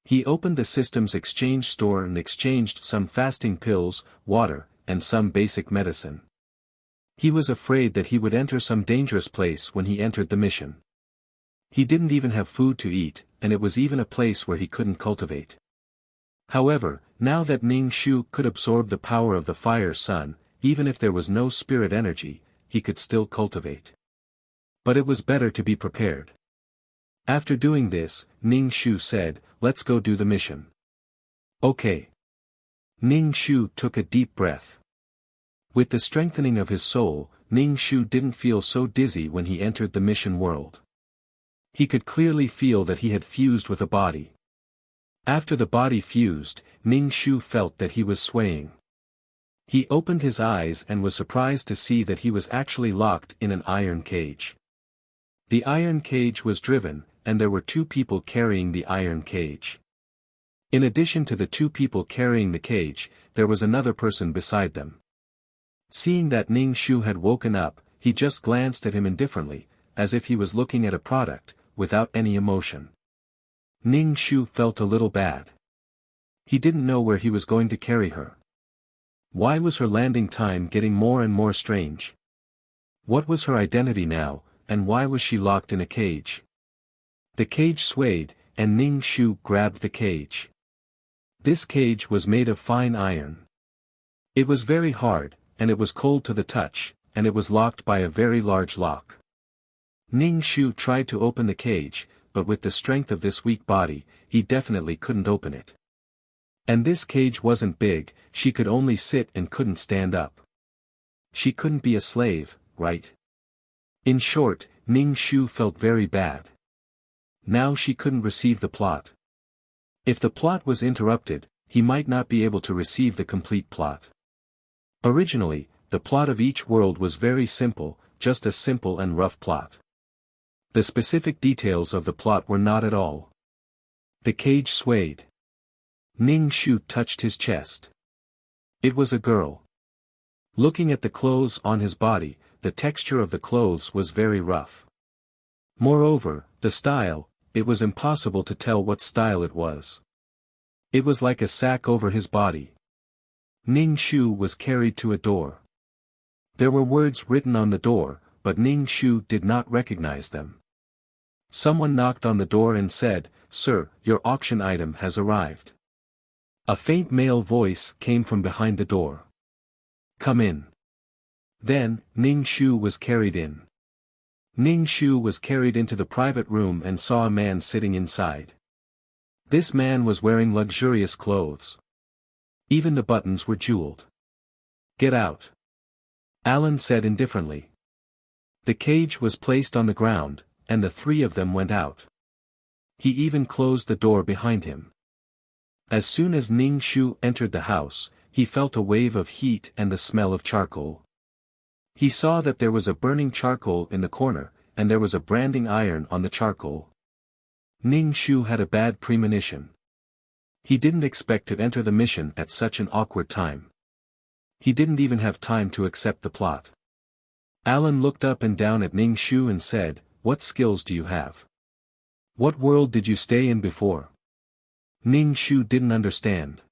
Speaker 1: He opened the systems exchange store and exchanged some fasting pills, water, and some basic medicine. He was afraid that he would enter some dangerous place when he entered the mission. He didn't even have food to eat, and it was even a place where he couldn't cultivate. However, now that Ning Shu could absorb the power of the fire sun, even if there was no spirit energy, he could still cultivate. But it was better to be prepared. After doing this, Ning Shu said, "Let's go do the mission." Okay. Ning Shu took a deep breath. With the strengthening of his soul, Ning Shu didn't feel so dizzy when he entered the mission world. He could clearly feel that he had fused with a body. After the body fused, Ning Shu felt that he was swaying. He opened his eyes and was surprised to see that he was actually locked in an iron cage. The iron cage was driven, and there were two people carrying the iron cage. In addition to the two people carrying the cage, there was another person beside them. Seeing that Ning Shu had woken up, he just glanced at him indifferently, as if he was looking at a product, without any emotion. Ning Shu felt a little bad. He didn't know where he was going to carry her. Why was her landing time getting more and more strange? What was her identity now, and why was she locked in a cage? The cage swayed, and Ning Shu grabbed the cage. This cage was made of fine iron. It was very hard, and it was cold to the touch, and it was locked by a very large lock. Ning Shu tried to open the cage, but with the strength of this weak body, he definitely couldn't open it. And this cage wasn't big, she could only sit and couldn't stand up. She couldn't be a slave, right? In short, Ning Shu felt very bad. Now she couldn't receive the plot. If the plot was interrupted, he might not be able to receive the complete plot. Originally, the plot of each world was very simple, just a simple and rough plot. The specific details of the plot were not at all. The cage swayed. Ning Shu touched his chest. It was a girl. Looking at the clothes on his body, the texture of the clothes was very rough. Moreover, the style, it was impossible to tell what style it was. It was like a sack over his body. Ning Shu was carried to a door. There were words written on the door, but Ning Shu did not recognize them. Someone knocked on the door and said, "Sir, your auction item has arrived." A faint male voice came from behind the door. "Come in." Then, Ning Shu was carried in. Ning Shu was carried into the private room and saw a man sitting inside. This man was wearing luxurious clothes. Even the buttons were jeweled. "Get out," Alan said indifferently. The cage was placed on the ground, and the three of them went out. He even closed the door behind him. As soon as Ning Shu entered the house, he felt a wave of heat and the smell of charcoal. He saw that there was a burning charcoal in the corner, and there was a branding iron on the charcoal. Ning Shu had a bad premonition. He didn't expect to enter the mission at such an awkward time. He didn't even have time to accept the plot. Alan looked up and down at Ning Shu and said, "What skills do you have? What world did you stay in before?" Ning Shu didn't understand.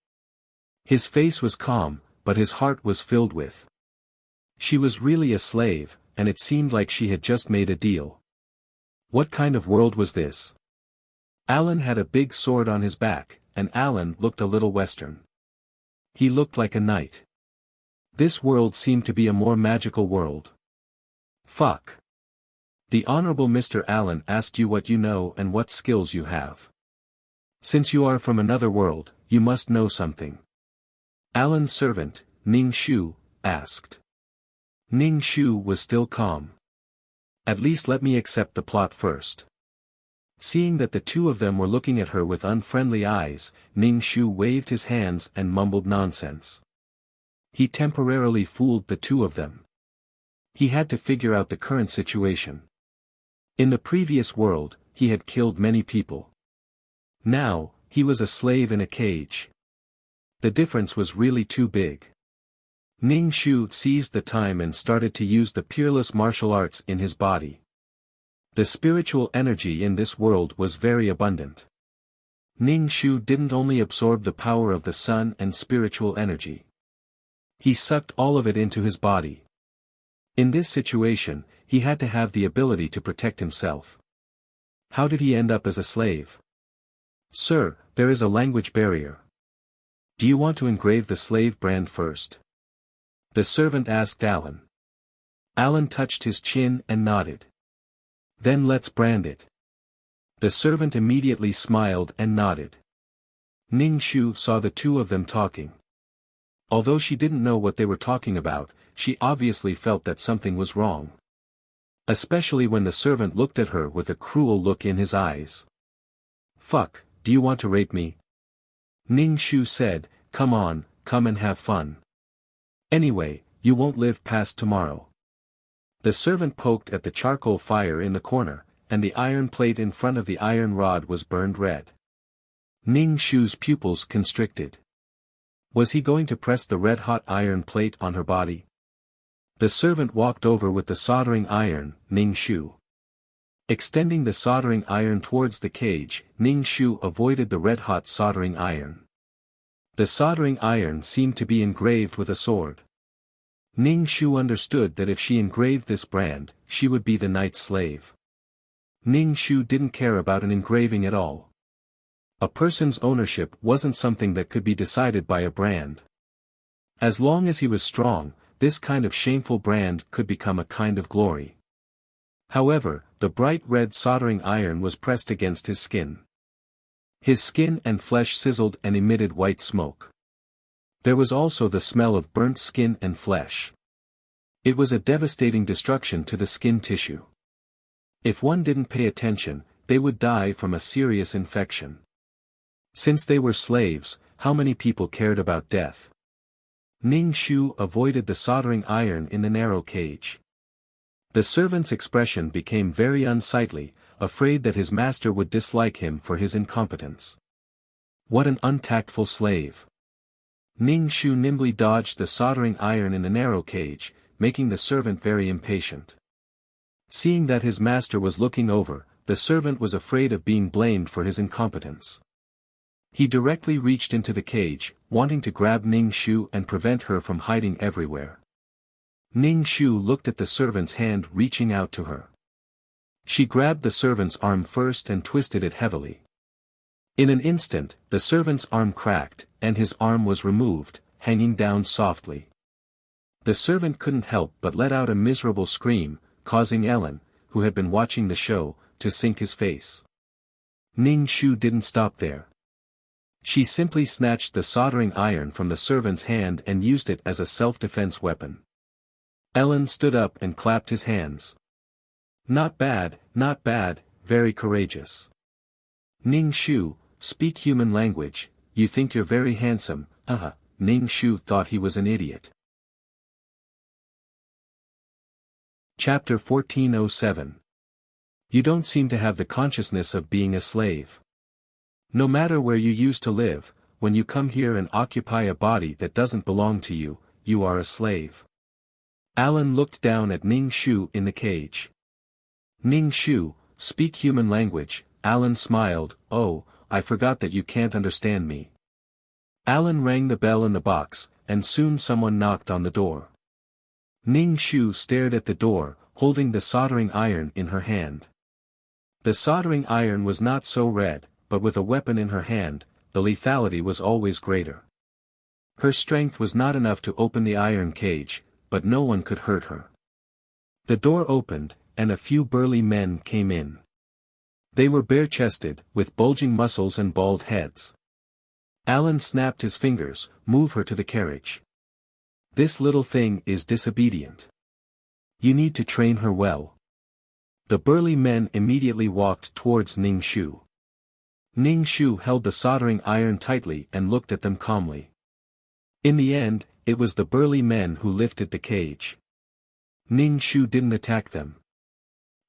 Speaker 1: His face was calm, but his heart was filled with. She was really a slave, and it seemed like she had just made a deal. What kind of world was this? Alan had a big sword on his back, and Alan looked a little Western. He looked like a knight. This world seemed to be a more magical world. Fuck. The Honorable Mr. Allen asked you what you know and what skills you have. Since you are from another world, you must know something. Alan's servant, Ning Shu, asked. Ning Shu was still calm. At least let me accept the plot first. Seeing that the two of them were looking at her with unfriendly eyes, Ning Shu waved his hands and mumbled nonsense. He temporarily fooled the two of them. He had to figure out the current situation. In the previous world, he had killed many people. Now, he was a slave in a cage. The difference was really too big. Ning Shu seized the time and started to use the peerless martial arts in his body. The spiritual energy in this world was very abundant. Ning Shu didn't only absorb the power of the sun and spiritual energy. He sucked all of it into his body. In this situation, he had to have the ability to protect himself. How did he end up as a slave? Sir, there is a language barrier. Do you want to engrave the slave brand first? The servant asked Alan. Alan touched his chin and nodded. Then let's brand it. The servant immediately smiled and nodded. Ning Shu saw the two of them talking. Although she didn't know what they were talking about, she obviously felt that something was wrong. Especially when the servant looked at her with a cruel look in his eyes. Fuck, do you want to rape me? Ning Shu said, come on, come and have fun. Anyway, you won't live past tomorrow. The servant poked at the charcoal fire in the corner, and the iron plate in front of the iron rod was burned red. Ning Shu's pupils constricted. Was he going to press the red-hot iron plate on her body? The servant walked over with the soldering iron, Ning Shu. Extending the soldering iron towards the cage, Ning Shu avoided the red-hot soldering iron. The soldering iron seemed to be engraved with a sword. Ning Shu understood that if she engraved this brand, she would be the knight's slave. Ning Shu didn't care about an engraving at all. A person's ownership wasn't something that could be decided by a brand. As long as he was strong, this kind of shameful brand could become a kind of glory. However, the bright red soldering iron was pressed against his skin. His skin and flesh sizzled and emitted white smoke. There was also the smell of burnt skin and flesh. It was a devastating destruction to the skin tissue. If one didn't pay attention, they would die from a serious infection. Since they were slaves, how many people cared about death? Ning Shu avoided the soldering iron in the narrow cage. The servant's expression became very unsightly, afraid that his master would dislike him for his incompetence. What an untactful slave. Ning Shu nimbly dodged the soldering iron in the narrow cage, making the servant very impatient. Seeing that his master was looking over, the servant was afraid of being blamed for his incompetence. He directly reached into the cage, wanting to grab Ning Shu and prevent her from hiding everywhere. Ning Shu looked at the servant's hand reaching out to her. She grabbed the servant's arm first and twisted it heavily. In an instant, the servant's arm cracked, and his arm was removed, hanging down softly. The servant couldn't help but let out a miserable scream, causing Ellen, who had been watching the show, to sink his face. Ning Shu didn't stop there. She simply snatched the soldering iron from the servant's hand and used it as a self-defense weapon. Ellen stood up and clapped his hands. Not bad, very courageous. Ning Shu, speak human language, you think you're very handsome, Ning Shu thought he was an idiot. Chapter 1407. You don't seem to have the consciousness of being a slave. No matter where you used to live, when you come here and occupy a body that doesn't belong to you, you are a slave. Alan looked down at Ning Shu in the cage. Ning Shu, speak human language, Alan smiled, oh, I forgot that you can't understand me. Alan rang the bell in the box, and soon someone knocked on the door. Ning Shu stared at the door, holding the soldering iron in her hand. The soldering iron was not so red, but with a weapon in her hand, the lethality was always greater. Her strength was not enough to open the iron cage, but no one could hurt her. The door opened, and a few burly men came in. They were bare-chested, with bulging muscles and bald heads. Alan snapped his fingers. Move her to the carriage. This little thing is disobedient. You need to train her well. The burly men immediately walked towards Ning Shu. Ning Shu held the soldering iron tightly and looked at them calmly. In the end, it was the burly men who lifted the cage. Ning Shu didn't attack them.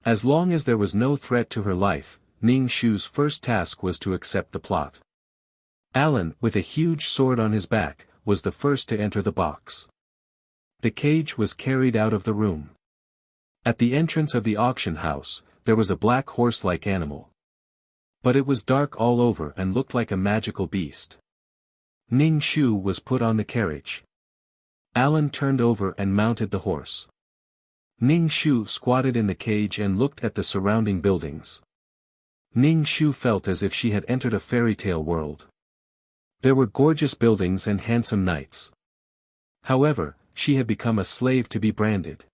Speaker 1: As long as there was no threat to her life, Ning Shu's first task was to accept the plot. Alan, with a huge sword on his back, was the first to enter the box. The cage was carried out of the room. At the entrance of the auction house, there was a black horse-like animal. But it was dark all over and looked like a magical beast. Ning Shu was put on the carriage. Alan turned over and mounted the horse. Ning Shu squatted in the cage and looked at the surrounding buildings. Ning Shu felt as if she had entered a fairy tale world. There were gorgeous buildings and handsome knights. However, she had become a slave to be branded.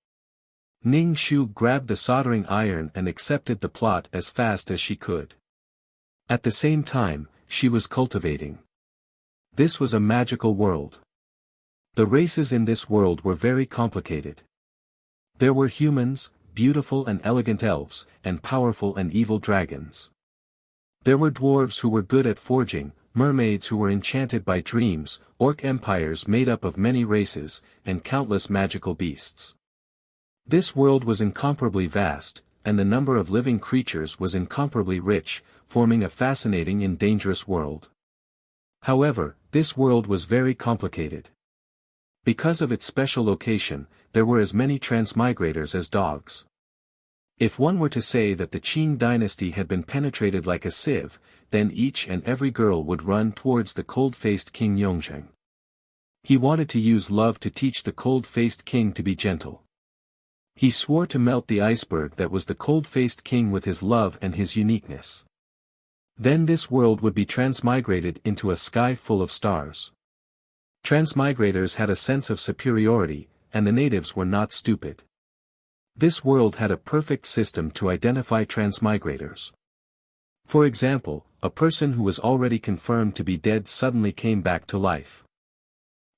Speaker 1: Ning Shu grabbed the soldering iron and accepted the plot as fast as she could. At the same time, she was cultivating. This was a magical world. The races in this world were very complicated. There were humans, beautiful and elegant elves, and powerful and evil dragons. There were dwarves who were good at forging, mermaids who were enchanted by dreams, orc empires made up of many races, and countless magical beasts. This world was incomparably vast, and the number of living creatures was incomparably rich, forming a fascinating and dangerous world. However, this world was very complicated. Because of its special location, there were as many transmigrators as dogs. If one were to say that the Qing dynasty had been penetrated like a sieve, then each and every girl would run towards the cold-faced King Yongzheng. He wanted to use love to teach the cold-faced king to be gentle. He swore to melt the iceberg that was the cold-faced king with his love and his uniqueness. Then this world would be transmigrated into a sky full of stars. Transmigrators had a sense of superiority, and the natives were not stupid. This world had a perfect system to identify transmigrators. For example, a person who was already confirmed to be dead suddenly came back to life.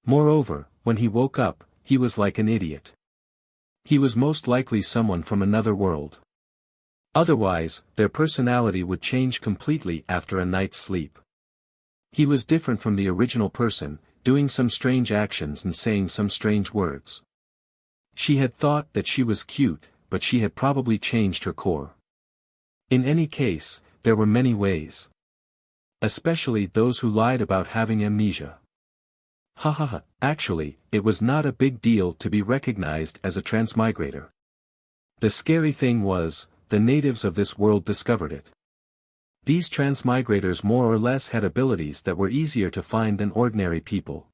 Speaker 1: Moreover, when he woke up, he was like an idiot. He was most likely someone from another world. Otherwise, their personality would change completely after a night's sleep. He was different from the original person, doing some strange actions and saying some strange words. She had thought that she was cute, but she had probably changed her core. In any case, there were many ways. Especially those who lied about having amnesia. Actually, it was not a big deal to be recognized as a transmigrator. The scary thing was, the natives of this world discovered it. These transmigrators more or less had abilities that were easier to find than ordinary people.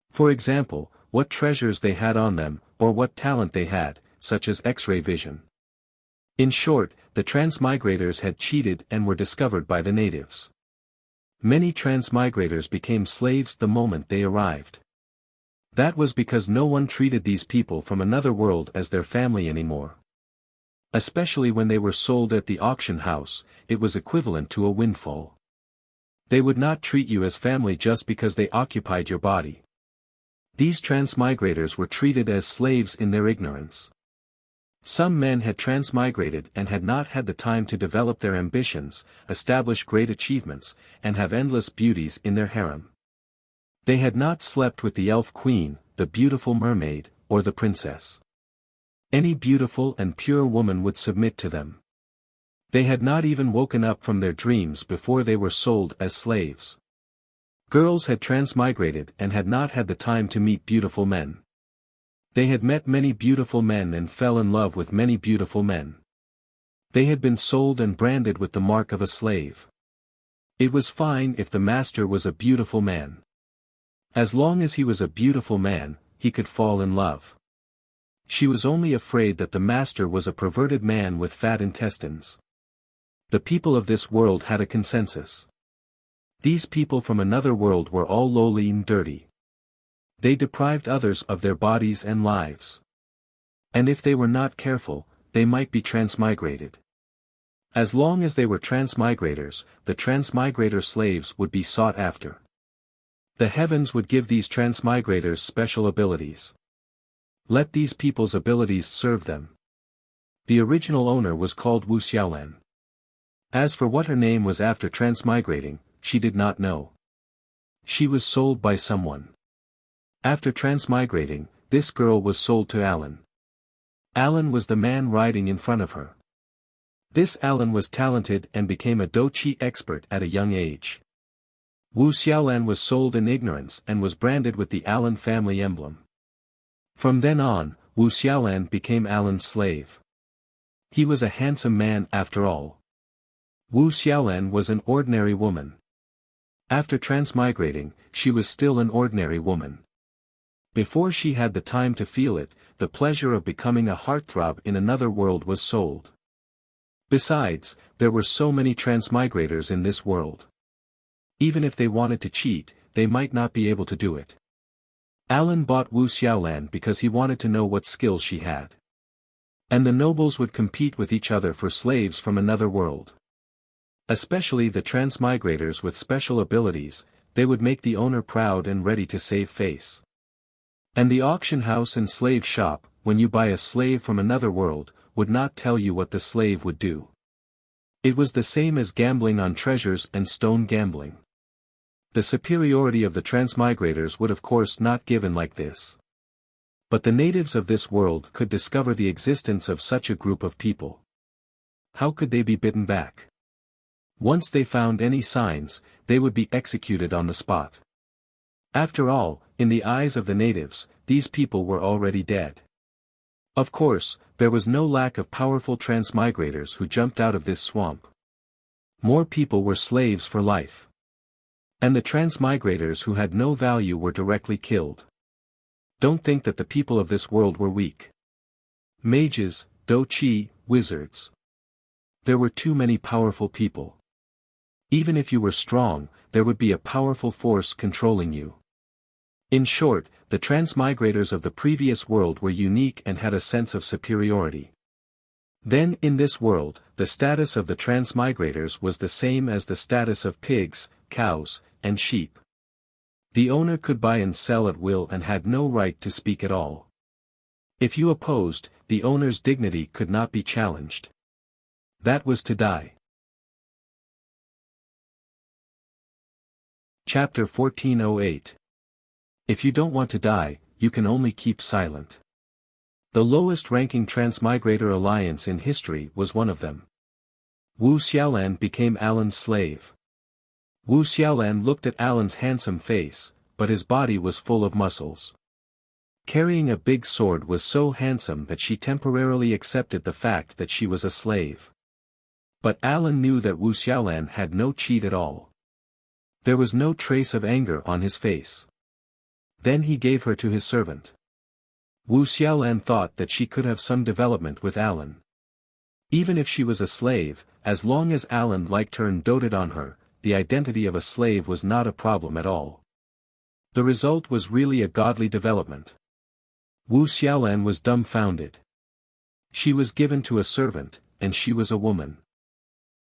Speaker 1: For example, what treasures they had on them, or what talent they had, such as X-ray vision. In short, the transmigrators had cheated and were discovered by the natives. Many transmigrators became slaves the moment they arrived. That was because no one treated these people from another world as their family anymore. Especially when they were sold at the auction house, it was equivalent to a windfall. They would not treat you as family just because they occupied your body. These transmigrators were treated as slaves in their ignorance. Some men had transmigrated and had not had the time to develop their ambitions, establish great achievements, and have endless beauties in their harem. They had not slept with the elf queen, the beautiful mermaid, or the princess. Any beautiful and pure woman would submit to them. They had not even woken up from their dreams before they were sold as slaves. Girls had transmigrated and had not had the time to meet beautiful men. They had met many beautiful men and fell in love with many beautiful men. They had been sold and branded with the mark of a slave. It was fine if the master was a beautiful man. As long as he was a beautiful man, he could fall in love. She was only afraid that the master was a perverted man with fat intestines. The people of this world had a consensus. These people from another world were all lowly and dirty. They deprived others of their bodies and lives. And if they were not careful, they might be transmigrated. As long as they were transmigrators, the transmigrator slaves would be sought after. The heavens would give these transmigrators special abilities. Let these people's abilities serve them. The original owner was called Wuxia. As for what her name was after transmigrating, she did not know. She was sold by someone. After transmigrating, this girl was sold to Alan. Alan was the man riding in front of her. This Alan was talented and became a Doqi expert at a young age. Wu Xiaolan was sold in ignorance and was branded with the Alan family emblem. From then on, Wu Xiaolan became Alan's slave. He was a handsome man after all. Wu Xiaolan was an ordinary woman. After transmigrating, she was still an ordinary woman. Before she had the time to feel it, the pleasure of becoming a heartthrob in another world was sold. Besides, there were so many transmigrators in this world. Even if they wanted to cheat, they might not be able to do it. Alan bought Wu Xiaolan because he wanted to know what skills she had. And the nobles would compete with each other for slaves from another world. Especially the transmigrators with special abilities, they would make the owner proud and ready to save face. And the auction house and slave shop, when you buy a slave from another world, would not tell you what the slave would do. It was the same as gambling on treasures and stone gambling. The superiority of the transmigrators would of course not given like this. But the natives of this world could discover the existence of such a group of people. How could they be bitten back? Once they found any signs, they would be executed on the spot. After all, in the eyes of the natives, these people were already dead. Of course, there was no lack of powerful transmigrators who jumped out of this swamp. More people were slaves for life. And the transmigrators who had no value were directly killed. Don't think that the people of this world were weak. Mages, Doqi, wizards. There were too many powerful people. Even if you were strong, there would be a powerful force controlling you. In short, the transmigrators of the previous world were unique and had a sense of superiority. Then in this world, the status of the transmigrators was the same as the status of pigs, cows, and sheep. The owner could buy and sell at will and had no right to speak at all. If you opposed, the owner's dignity could not be challenged. That was to die. Chapter 1408. If you don't want to die, you can only keep silent. The lowest-ranking transmigrator alliance in history was one of them. Wu Xiaolan became Alan's slave. Wu Xiaolan looked at Alan's handsome face, but his body was full of muscles. Carrying a big sword was so handsome that she temporarily accepted the fact that she was a slave. But Alan knew that Wu Xiaolan had no cheat at all. There was no trace of anger on his face. Then he gave her to his servant. Wu Xiaolan thought that she could have some development with Alan. Even if she was a slave, as long as Alan liked her and doted on her, the identity of a slave was not a problem at all. The result was really a godly development. Wu Xiaolan was dumbfounded. She was given to a servant, and she was a woman.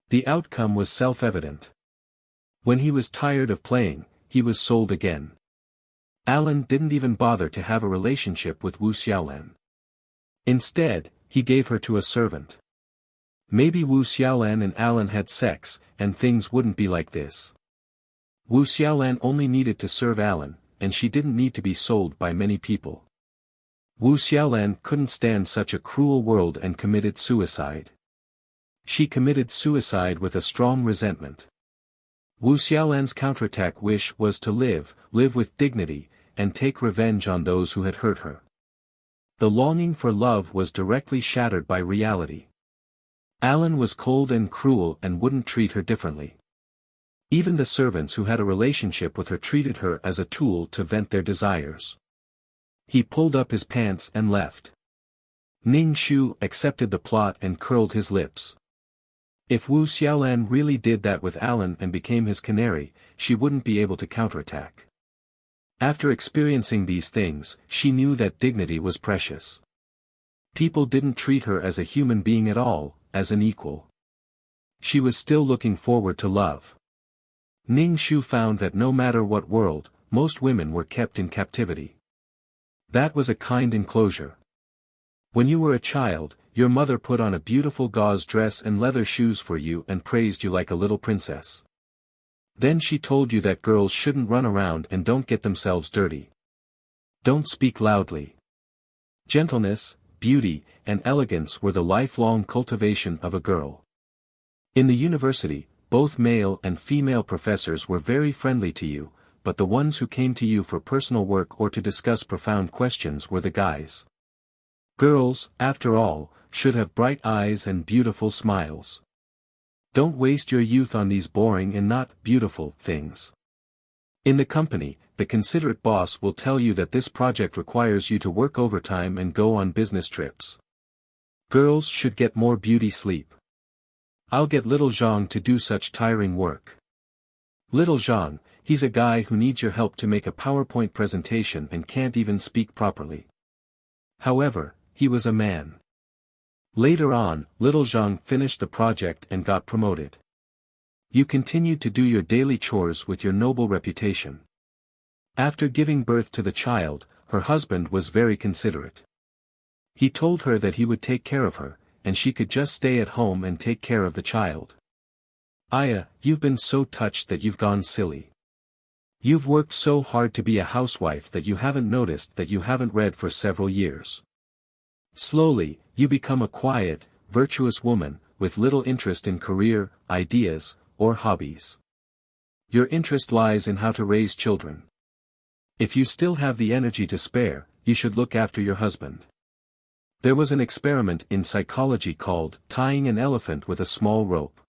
Speaker 1: The outcome was self-evident. When he was tired of playing, he was sold again. Alan didn't even bother to have a relationship with Wu Xiaolan. Instead, he gave her to a servant. Maybe Wu Xiaolan and Alan had sex, and things wouldn't be like this. Wu Xiaolan only needed to serve Alan, and she didn't need to be sold by many people. Wu Xiaolan couldn't stand such a cruel world and committed suicide. She committed suicide with a strong resentment. Wu Xiaolan's counterattack wish was to live with dignity, and take revenge on those who had hurt her. The longing for love was directly shattered by reality. Alan was cold and cruel and wouldn't treat her differently. Even the servants who had a relationship with her treated her as a tool to vent their desires. He pulled up his pants and left. Ning Shu accepted the plot and curled his lips. If Wu Xiaolan really did that with Alan and became his canary, she wouldn't be able to counterattack. After experiencing these things, she knew that dignity was precious. People didn't treat her as a human being at all, as an equal. She was still looking forward to love. Ning Shu found that no matter what world, most women were kept in captivity. That was a kind enclosure. When you were a child, your mother put on a beautiful gauze dress and leather shoes for you and praised you like a little princess. Then she told you that girls shouldn't run around and don't get themselves dirty. Don't speak loudly. Gentleness, beauty, and elegance were the lifelong cultivation of a girl. In the university, both male and female professors were very friendly to you, but the ones who came to you for personal work or to discuss profound questions were the guys. Girls, after all, should have bright eyes and beautiful smiles. Don't waste your youth on these boring and not beautiful things. In the company, the considerate boss will tell you that this project requires you to work overtime and go on business trips. Girls should get more beauty sleep. I'll get little Zhang to do such tiring work. Little Zhang, he's a guy who needs your help to make a PowerPoint presentation and can't even speak properly. However, he was a man. Later on, little Zhang finished the project and got promoted. You continued to do your daily chores with your noble reputation. After giving birth to the child, her husband was very considerate. He told her that he would take care of her, and she could just stay at home and take care of the child. Aya, you've been so touched that you've gone silly. You've worked so hard to be a housewife that you haven't noticed that you haven't read for several years. Slowly, you become a quiet, virtuous woman, with little interest in career, ideas, or hobbies. Your interest lies in how to raise children. If you still have the energy to spare, you should look after your husband. There was an experiment in psychology called tying an elephant with a small rope.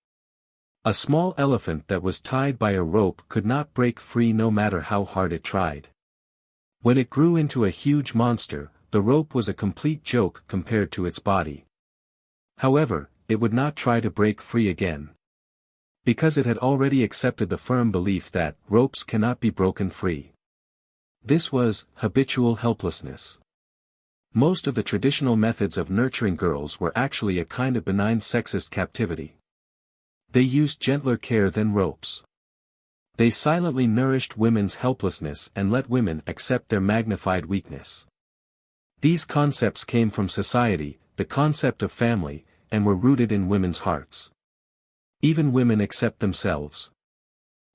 Speaker 1: A small elephant that was tied by a rope could not break free no matter how hard it tried. When it grew into a huge monster, the rope was a complete joke compared to its body. However, it would not try to break free again. Because it had already accepted the firm belief that ropes cannot be broken free. This was habitual helplessness. Most of the traditional methods of nurturing girls were actually a kind of benign sexist captivity. They used gentler care than ropes. They silently nourished women's helplessness and let women accept their magnified weakness. These concepts came from society, the concept of family, and were rooted in women's hearts. Even women accept themselves.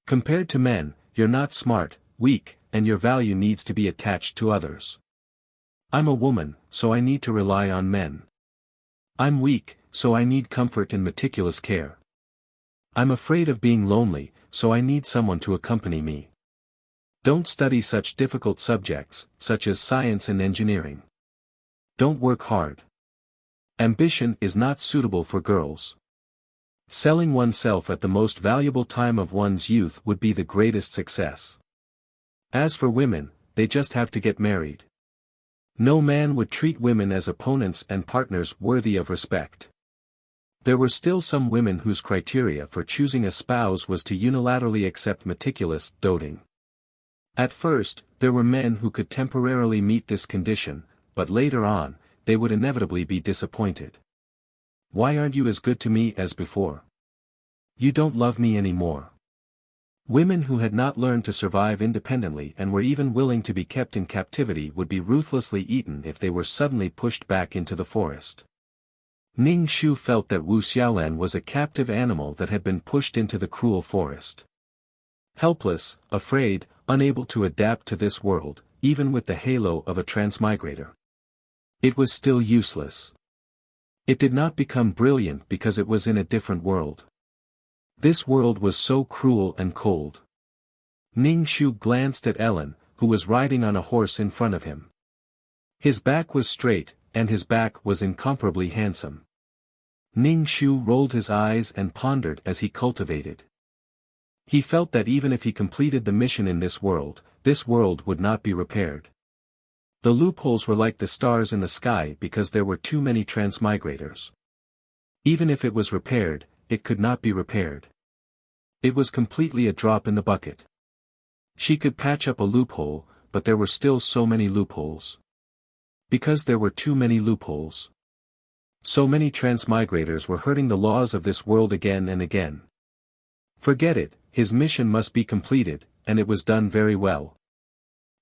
Speaker 1: Compared to men, you're not smart, weak, and your value needs to be attached to others. I'm a woman, so I need to rely on men. I'm weak, so I need comfort and meticulous care. I'm afraid of being lonely, so I need someone to accompany me. Don't study such difficult subjects, such as science and engineering. Don't work hard. Ambition is not suitable for girls. Selling oneself at the most valuable time of one's youth would be the greatest success. As for women, they just have to get married. No man would treat women as opponents and partners worthy of respect. There were still some women whose criteria for choosing a spouse was to unilaterally accept meticulous doting. At first, there were men who could temporarily meet this condition, but later on, they would inevitably be disappointed. Why aren't you as good to me as before? You don't love me anymore. Women who had not learned to survive independently and were even willing to be kept in captivity would be ruthlessly eaten if they were suddenly pushed back into the forest. Ning Shu felt that Wu Xiaolan was a captive animal that had been pushed into the cruel forest. Helpless, afraid, unable to adapt to this world, even with the halo of a transmigrator. It was still useless. It did not become brilliant because it was in a different world. This world was so cruel and cold. Ning Shu glanced at Ellen, who was riding on a horse in front of him. His back was straight, and his back was incomparably handsome. Ning Shu rolled his eyes and pondered as he cultivated. He felt that even if he completed the mission in this world would not be repaired. The loopholes were like the stars in the sky because there were too many transmigrators. Even if it was repaired, it could not be repaired. It was completely a drop in the bucket. She could patch up a loophole, but there were still so many loopholes. Because there were too many loopholes. So many transmigrators were hurting the laws of this world again and again. Forget it, his mission must be completed, and it was done very well.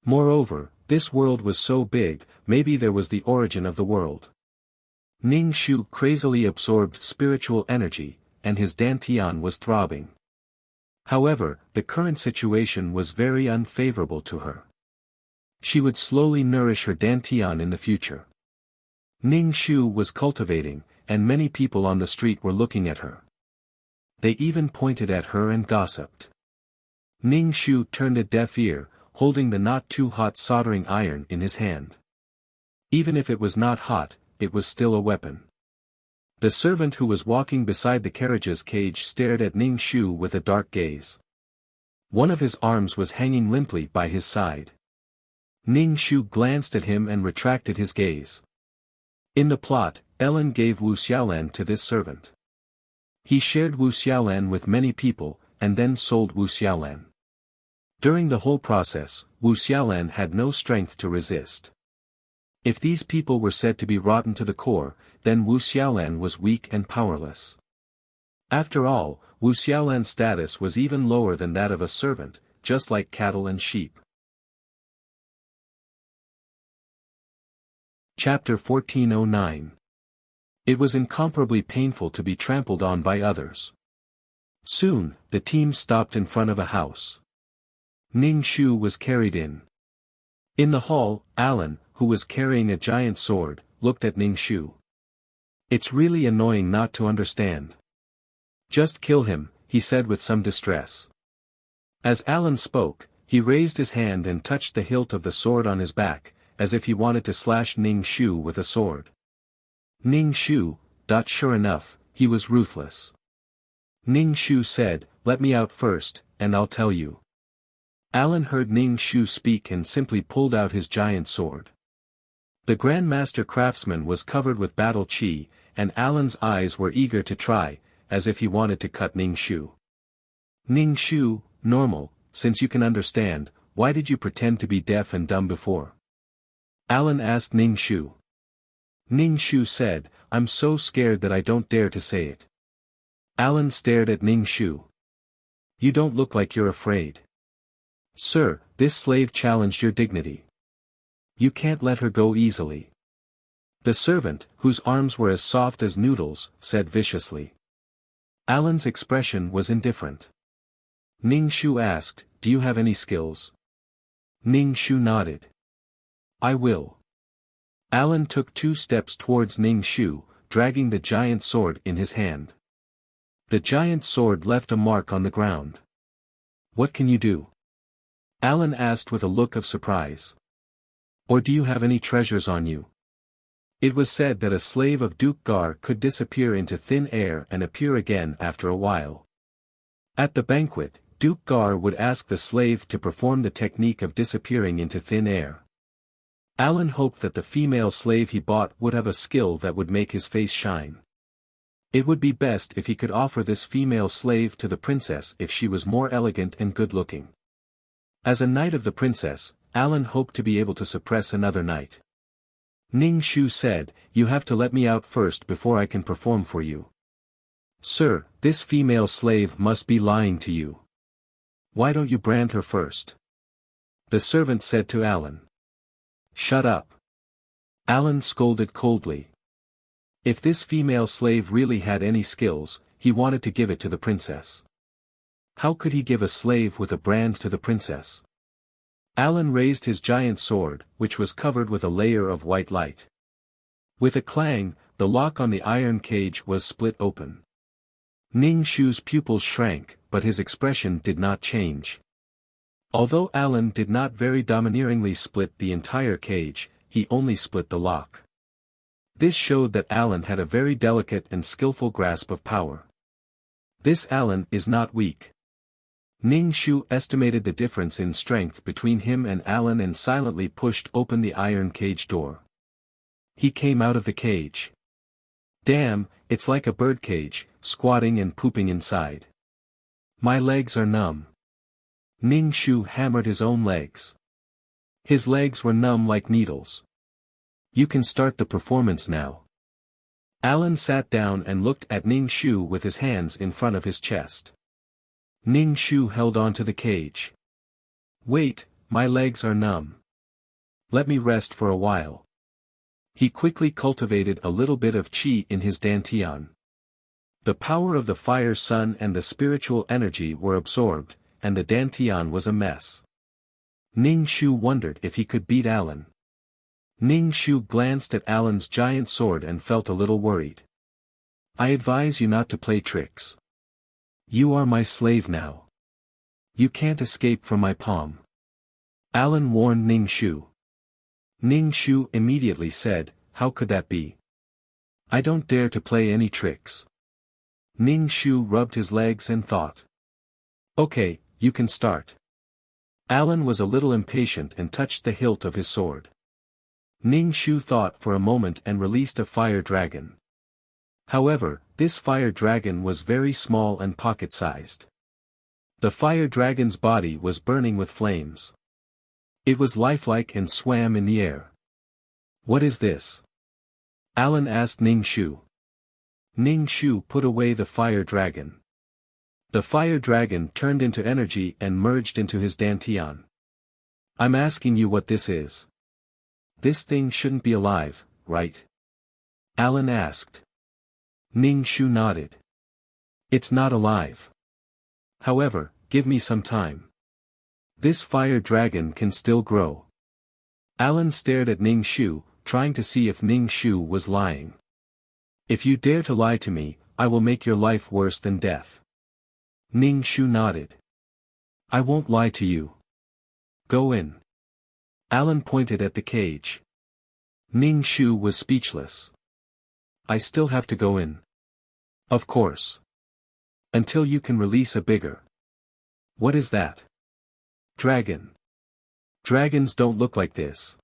Speaker 1: Moreover, this world was so big, maybe there was the origin of the world. Ning Shu crazily absorbed spiritual energy, and his dantian was throbbing. However, the current situation was very unfavorable to her. She would slowly nourish her dantian in the future. Ning Shu was cultivating, and many people on the street were looking at her. They even pointed at her and gossiped. Ning Shu turned a deaf ear, holding the not-too-hot soldering iron in his hand. Even if it was not hot, it was still a weapon. The servant who was walking beside the carriage's cage stared at Ning Shu with a dark gaze. One of his arms was hanging limply by his side. Ning Shu glanced at him and retracted his gaze. In the plot, Ellen gave Wu Xiaolan to this servant. He shared Wu Xiaolan with many people, and then sold Wu Xiaolan. During the whole process, Wu Xiaolan had no strength to resist. If these people were said to be rotten to the core, then Wu Xiaolan was weak and powerless. After all, Wu Xiaolan's status was even lower than that of a servant, just like cattle and sheep. Chapter 1409. It was incomparably painful to be trampled on by others. Soon, the team stopped in front of a house. Ning Shu was carried in. In the hall, Alan, who was carrying a giant sword, looked at Ning Shu. "It's really annoying not to understand." "Just kill him," he said with some distress. As Alan spoke, he raised his hand and touched the hilt of the sword on his back, as if he wanted to slash Ning Shu with a sword. Ning Shu, sure enough, he was ruthless. Ning Shu said, "Let me out first, and I'll tell you." Alan heard Ning Shu speak and simply pulled out his giant sword. The Grand Master Craftsman was covered with battle chi, and Alan's eyes were eager to try, as if he wanted to cut Ning Shu. "Ning Shu, normal, since you can understand, why did you pretend to be deaf and dumb before?" Alan asked Ning Shu. Ning Shu said, "I'm so scared that I don't dare to say it." Alan stared at Ning Shu. "You don't look like you're afraid." "Sir, this slave challenged your dignity. You can't let her go easily." The servant, whose arms were as soft as noodles, said viciously. Alan's expression was indifferent. Ning Shu asked, "Do you have any skills?" Ning Shu nodded. "I will." Alan took 2 steps towards Ning Shu, dragging the giant sword in his hand. The giant sword left a mark on the ground. "What can you do?" Alan asked with a look of surprise. "Or do you have any treasures on you?" It was said that a slave of Duke Gar could disappear into thin air and appear again after a while. At the banquet, Duke Gar would ask the slave to perform the technique of disappearing into thin air. Alan hoped that the female slave he bought would have a skill that would make his face shine. It would be best if he could offer this female slave to the princess if she was more elegant and good-looking. As a knight of the princess, Alan hoped to be able to suppress another knight. Ning Shu said, "You have to let me out first before I can perform for you." "Sir, this female slave must be lying to you. Why don't you brand her first?" The servant said to Alan. "Shut up." Alan scolded coldly. If this female slave really had any skills, he wanted to give it to the princess. How could he give a slave with a brand to the princess? Alan raised his giant sword, which was covered with a layer of white light. With a clang, the lock on the iron cage was split open. Ning Shu's pupils shrank, but his expression did not change. Although Alan did not very domineeringly split the entire cage, he only split the lock. This showed that Alan had a very delicate and skillful grasp of power. This Alan is not weak. Ning Shu estimated the difference in strength between him and Alan and silently pushed open the iron cage door. He came out of the cage. "Damn, it's like a bird cage, squatting and pooping inside. My legs are numb." Ning Shu hammered his own legs. His legs were numb like needles. "You can start the performance now." Alan sat down and looked at Ning Shu with his hands in front of his chest. Ning Shu held on to the cage. "Wait, My legs are numb. Let me rest for a while. He quickly cultivated a little bit of qi in his dantian. The power of the fire sun and the spiritual energy were absorbed, and the dantian was a mess. Ning Shu wondered if he could beat Alan. Ning Shu glanced at Alan's giant sword and felt a little worried. I advise you not to play tricks. You are my slave now. You can't escape from my palm. Alan warned Ning Shu. Ning Shu immediately said, how could that be? I don't dare to play any tricks. Ning Shu rubbed his legs and thought. Okay, you can start. Alan was a little impatient and touched the hilt of his sword. Ning Shu thought for a moment and released a fire dragon. However, this fire dragon was very small and pocket-sized. The fire dragon's body was burning with flames. It was lifelike and swam in the air. What is this? Alan asked Ning Shu. Ning Shu put away the fire dragon. The fire dragon turned into energy and merged into his dantian. I'm asking you what this is. This thing shouldn't be alive, right? Alan asked. Ning Shu nodded. It's not alive. However, give me some time. This fire dragon can still grow. Alan stared at Ning Shu, trying to see if Ning Shu was lying. If you dare to lie to me, I will make your life worse than death. Ning Shu nodded. I won't lie to you. Go in. Alan pointed at the cage. Ning Shu was speechless. I still have to go in. Of course. Until you can release a bigger. What is that? Dragon. Dragons don't look like this.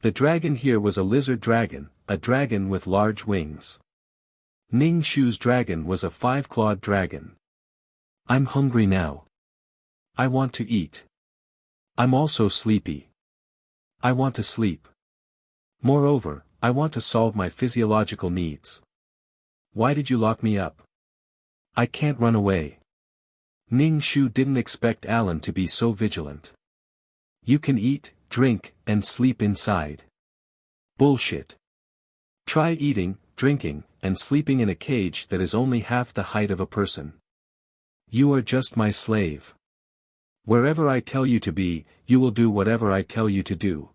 Speaker 1: The dragon here was a lizard dragon, a dragon with large wings. Ning Shu's dragon was a 5-clawed dragon. I'm hungry now. I want to eat. I'm also sleepy. I want to sleep. Moreover, I want to solve my physiological needs. Why did you lock me up? I can't run away. Ning Shu didn't expect Alan to be so vigilant. You can eat, drink, and sleep inside. Bullshit. Try eating, drinking, and sleeping in a cage that is only half the height of a person. You are just my slave. Wherever I tell you to be, you will do whatever I tell you to do.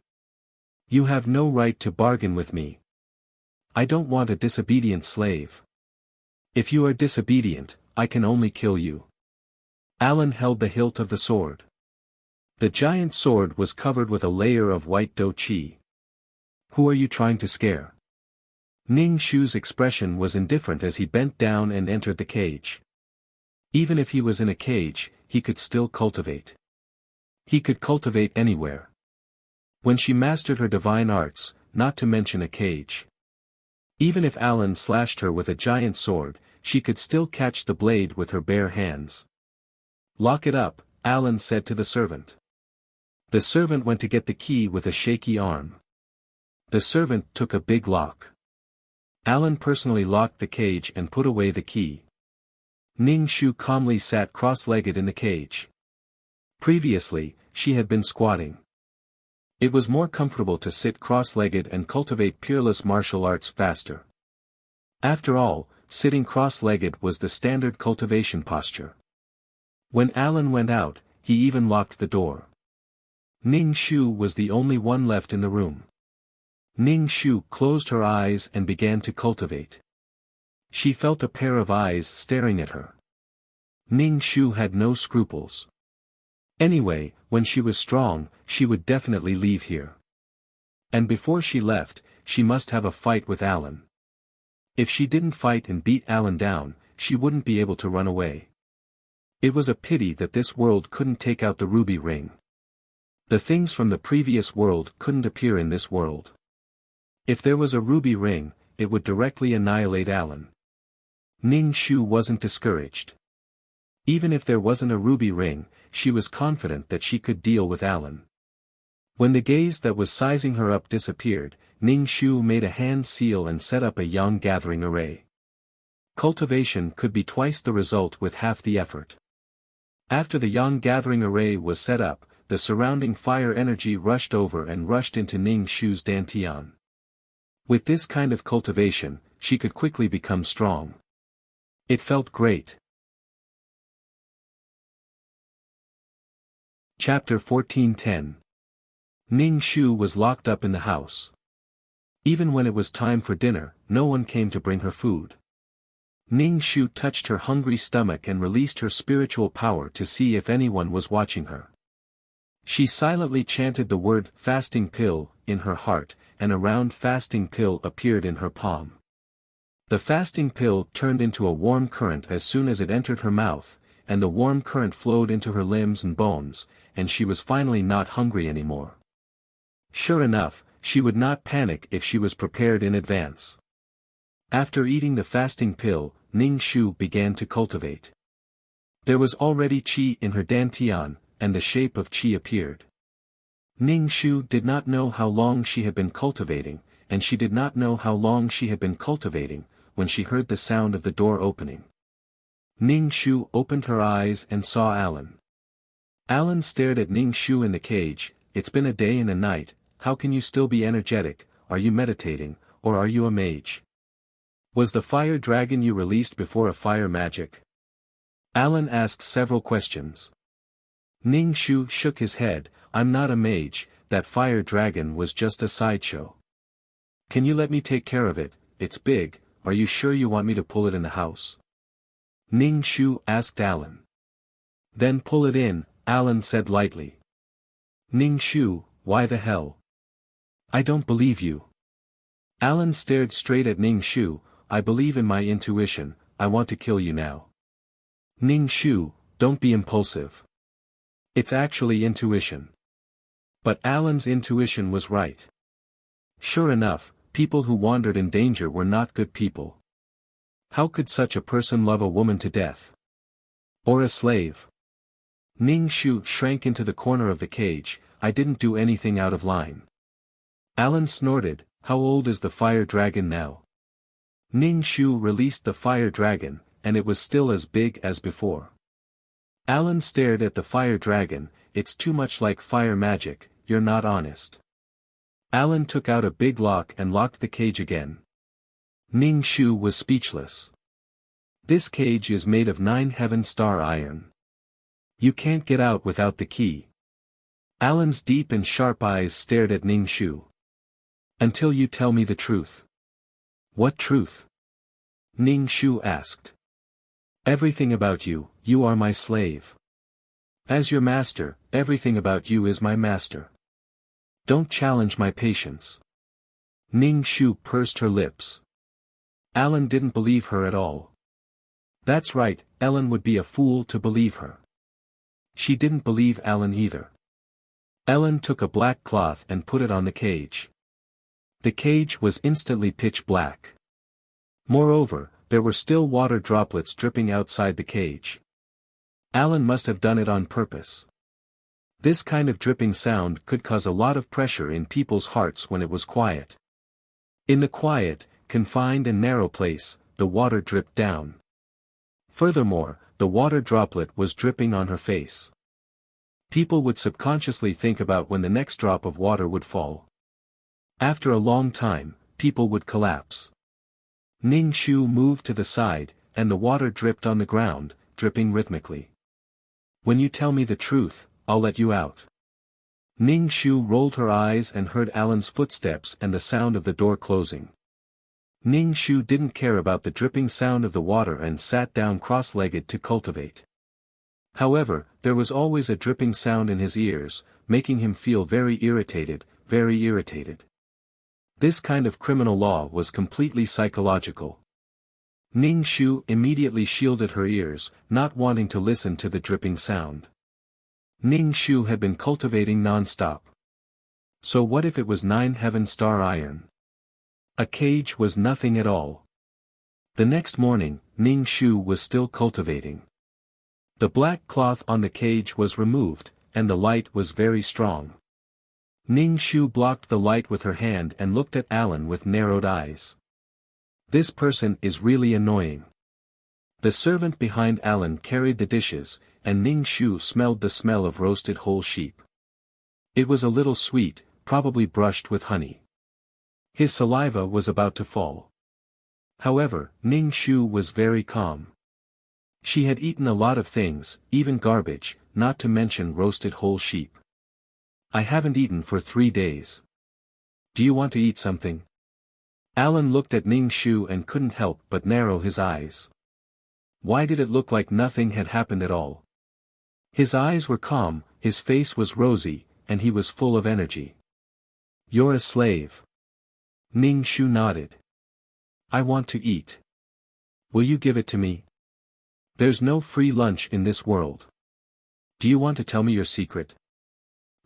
Speaker 1: You have no right to bargain with me. I don't want a disobedient slave. If you are disobedient, I can only kill you. Alan held the hilt of the sword. The giant sword was covered with a layer of white dough qi. Who are you trying to scare? Ning Shu's expression was indifferent as he bent down and entered the cage. Even if he was in a cage, he could still cultivate. He could cultivate anywhere. When she mastered her divine arts, not to mention a cage. Even if Alan slashed her with a giant sword, she could still catch the blade with her bare hands. Lock it up, Alan said to the servant. The servant went to get the key with a shaky arm. The servant took a big lock. Alan personally locked the cage and put away the key. Ning Shu calmly sat cross-legged in the cage. Previously, she had been squatting. It was more comfortable to sit cross-legged and cultivate peerless martial arts faster. After all, sitting cross-legged was the standard cultivation posture. When Alan went out, he even locked the door. Ning Shu was the only one left in the room. Ning Shu closed her eyes and began to cultivate. She felt a pair of eyes staring at her. Ning Shu had no scruples. Anyway, when she was strong, she would definitely leave here. And before she left, she must have a fight with Alan. If she didn't fight and beat Alan down, she wouldn't be able to run away. It was a pity that this world couldn't take out the ruby ring. The things from the previous world couldn't appear in this world. If there was a ruby ring, it would directly annihilate Alan. Ning Shu wasn't discouraged. Even if there wasn't a ruby ring, she was confident that she could deal with Alan. When the gaze that was sizing her up disappeared, Ning Shu made a hand seal and set up a yang gathering array. Cultivation could be twice the result with half the effort. After the yang gathering array was set up, the surrounding fire energy rushed over and rushed into Ning Shu's dantian. With this kind of cultivation, she could quickly become strong. It felt great. Chapter 14:10. Ning Shu was locked up in the house. Even when it was time for dinner, no one came to bring her food. Ning Shu touched her hungry stomach and released her spiritual power to see if anyone was watching her. She silently chanted the word fasting pill in her heart, and a round fasting pill appeared in her palm. The fasting pill turned into a warm current as soon as it entered her mouth, and the warm current flowed into her limbs and bones, and she was finally not hungry anymore. Sure enough, she would not panic if she was prepared in advance. After eating the fasting pill, Ning Shu began to cultivate. There was already qi in her dantian, and the shape of qi appeared. Ning Shu did not know how long she had been cultivating, and she did not know how long she had been cultivating, when she heard the sound of the door opening. Ning Shu opened her eyes and saw Alan. Alan stared at Ning Shu in the cage. It's been a day and a night, how can you still be energetic? Are you meditating, or are you a mage? Was the fire dragon you released before a fire magic? Alan asked several questions. Ning Shu shook his head, I'm not a mage, that fire dragon was just a sideshow. Can you let me take care of it? It's big, are you sure you want me to pull it in the house? Ning Shu asked Alan. Then pull it in, Alan said lightly. Ning Shu, why the hell? I don't believe you. Alan stared straight at Ning Shu, I believe in my intuition, I want to kill you now. Ning Shu, don't be impulsive. It's actually intuition. But Alan's intuition was right. Sure enough, people who wandered in danger were not good people. How could such a person love a woman to death? Or a slave? Ning Shu shrank into the corner of the cage, I didn't do anything out of line. Alan snorted, how old is the fire dragon now? Ning Shu released the fire dragon, and it was still as big as before. Alan stared at the fire dragon, it's too much like fire magic, you're not honest. Alan took out a big lock and locked the cage again. Ning Shu was speechless. This cage is made of 9 heaven star iron. You can't get out without the key. Alan's deep and sharp eyes stared at Ning Shu. Until you tell me the truth. What truth? Ning Shu asked. Everything about you, you are my slave. As your master, everything about you is my master. Don't challenge my patience. Ning Shu pursed her lips. Alan didn't believe her at all. That's right, Ellen would be a fool to believe her. She didn't believe Alan either. Ellen took a black cloth and put it on the cage. The cage was instantly pitch black. Moreover, there were still water droplets dripping outside the cage. Alan must have done it on purpose. This kind of dripping sound could cause a lot of pressure in people's hearts when it was quiet. In the quiet, confined and narrow place, the water dripped down. Furthermore, the water droplet was dripping on her face. People would subconsciously think about when the next drop of water would fall. After a long time, people would collapse. Ning Shu moved to the side, and the water dripped on the ground, dripping rhythmically. When you tell me the truth, I'll let you out. Ning Shu rolled her eyes and heard Alan's footsteps and the sound of the door closing. Ning Shu didn't care about the dripping sound of the water and sat down cross-legged to cultivate. However, there was always a dripping sound in his ears, making him feel very irritated, very irritated. This kind of criminal law was completely psychological. Ning Shu immediately shielded her ears, not wanting to listen to the dripping sound. Ning Shu had been cultivating non-stop. So what if it was 9 heaven star iron? A cage was nothing at all. The next morning, Ning Shu was still cultivating. The black cloth on the cage was removed, and the light was very strong. Ning Shu blocked the light with her hand and looked at Alan with narrowed eyes. This person is really annoying. The servant behind Alan carried the dishes, and Ning Shu smelled the smell of roasted whole sheep. It was a little sweet, probably brushed with honey. His saliva was about to fall. However, Ning Shu was very calm. She had eaten a lot of things, even garbage, not to mention roasted whole sheep. I haven't eaten for 3 days. Do you want to eat something? Alan looked at Ning Shu and couldn't help but narrow his eyes. Why did it look like nothing had happened at all? His eyes were calm, his face was rosy, and he was full of energy. You're a slave. Ning Shu nodded. I want to eat. Will you give it to me? There's no free lunch in this world. Do you want to tell me your secret?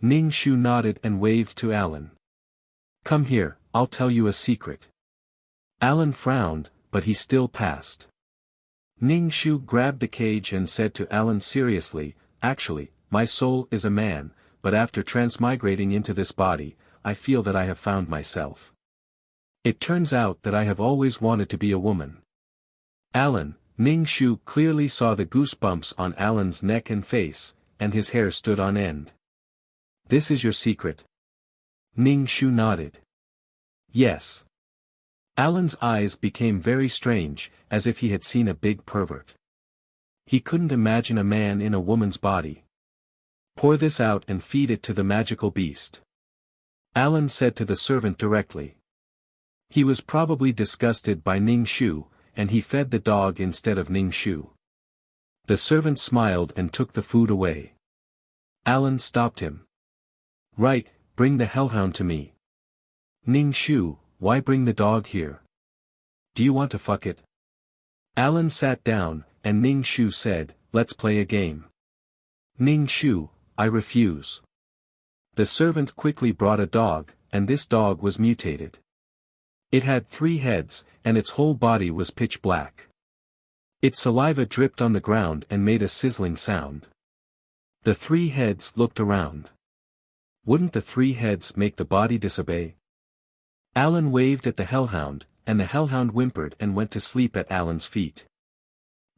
Speaker 1: Ning Shu nodded and waved to Alan. Come here, I'll tell you a secret. Alan frowned, but he still passed. Ning Shu grabbed the cage and said to Alan seriously, actually, my soul is a man, but after transmigrating into this body, I feel that I have found myself. It turns out that I have always wanted to be a woman. Alan, Ning Shu clearly saw the goosebumps on Alan's neck and face, and his hair stood on end. This is your secret? Ning Shu nodded. Yes. Alan's eyes became very strange, as if he had seen a big pervert. He couldn't imagine a man in a woman's body. Pour this out and feed it to the magical beast. Alan said to the servant directly. He was probably disgusted by Ning Shu, and he fed the dog instead of Ning Shu. The servant smiled and took the food away. Alan stopped him. Right, bring the hellhound to me. Ning Shu, why bring the dog here? Do you want to fuck it? Alan sat down, and Ning Shu said, let's play a game. Ning Shu, I refuse. The servant quickly brought a dog, and this dog was mutated. It had 3 heads, and its whole body was pitch black. Its saliva dripped on the ground and made a sizzling sound. The 3 heads looked around. Wouldn't the 3 heads make the body disobey? Alan waved at the hellhound, and the hellhound whimpered and went to sleep at Alan's feet.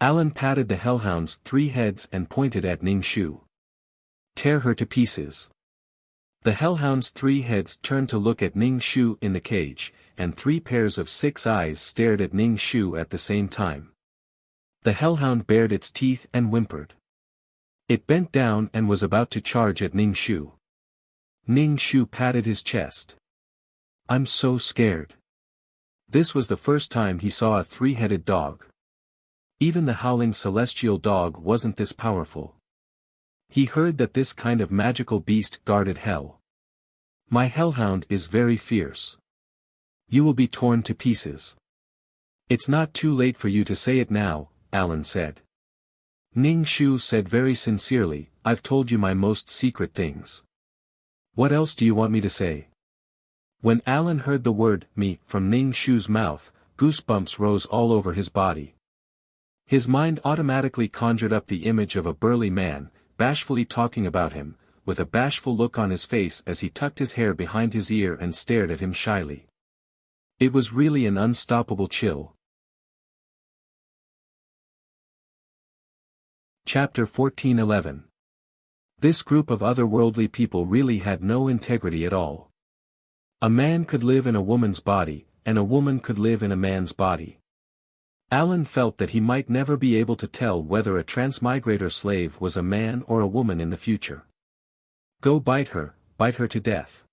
Speaker 1: Alan patted the hellhound's 3 heads and pointed at Ning Shu. Tear her to pieces. The hellhound's 3 heads turned to look at Ning Shu in the cage, and 3 pairs of 6 eyes stared at Ning Shu at the same time. The hellhound bared its teeth and whimpered. It bent down and was about to charge at Ning Shu. Ning Shu patted his chest. I'm so scared. This was the first time he saw a 3-headed dog. Even the howling celestial dog wasn't this powerful. He heard that this kind of magical beast guarded hell. My hellhound is very fierce. You will be torn to pieces. It's not too late for you to say it now, Alan said. Ning Shu said very sincerely, I've told you my most secret things. What else do you want me to say? When Alan heard the word, me, from Ning Shu's mouth, goosebumps rose all over his body. His mind automatically conjured up the image of a burly man, bashfully talking about him, with a bashful look on his face as he tucked his hair behind his ear and stared at him shyly. It was really an unstoppable chill. Chapter 14:11. This group of otherworldly people really had no integrity at all. A man could live in a woman's body, and a woman could live in a man's body. Alan felt that he might never be able to tell whether a transmigrator slave was a man or a woman in the future. Go bite her to death.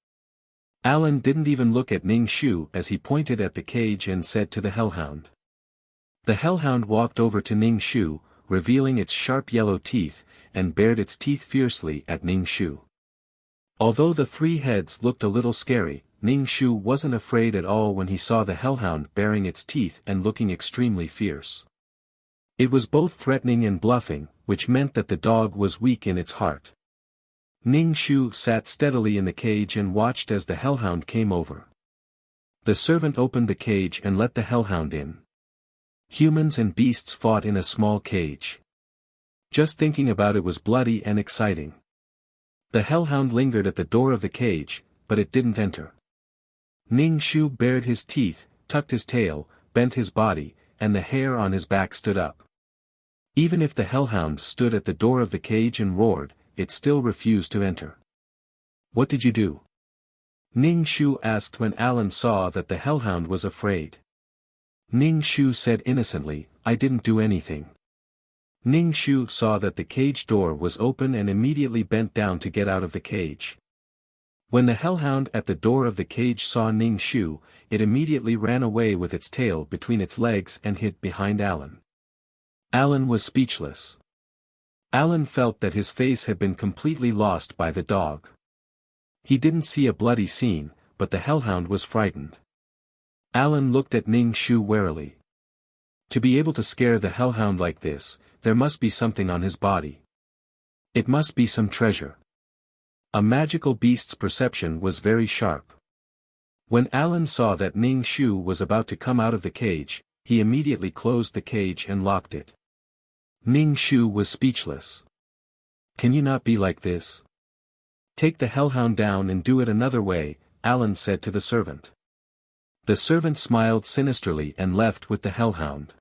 Speaker 1: Alan didn't even look at Ning Shu as he pointed at the cage and said to the hellhound. The hellhound walked over to Ning Shu, revealing its sharp yellow teeth, and bared its teeth fiercely at Ning Shu. Although the 3 heads looked a little scary, Ning Shu wasn't afraid at all when he saw the hellhound baring its teeth and looking extremely fierce. It was both threatening and bluffing, which meant that the dog was weak in its heart. Ning Shu sat steadily in the cage and watched as the hellhound came over. The servant opened the cage and let the hellhound in. Humans and beasts fought in a small cage. Just thinking about it was bloody and exciting. The hellhound lingered at the door of the cage, but it didn't enter. Ning Shu bared his teeth, tucked his tail, bent his body, and the hair on his back stood up. Even if the hellhound stood at the door of the cage and roared, it still refused to enter. What did you do? Ning Shu asked when Alan saw that the hellhound was afraid. Ning Shu said innocently, I didn't do anything. Ning Shu saw that the cage door was open and immediately bent down to get out of the cage. When the hellhound at the door of the cage saw Ning Shu, it immediately ran away with its tail between its legs and hid behind Alan. Alan was speechless. Alan felt that his face had been completely lost by the dog. He didn't see a bloody scene, but the hellhound was frightened. Alan looked at Ning Shu warily. To be able to scare the hellhound like this, there must be something on his body. It must be some treasure. A magical beast's perception was very sharp. When Alan saw that Ning Shu was about to come out of the cage, he immediately closed the cage and locked it. Ning Shu was speechless. Can you not be like this? Take the hellhound down and do it another way, Alan said to the servant. The servant smiled sinisterly and left with the hellhound.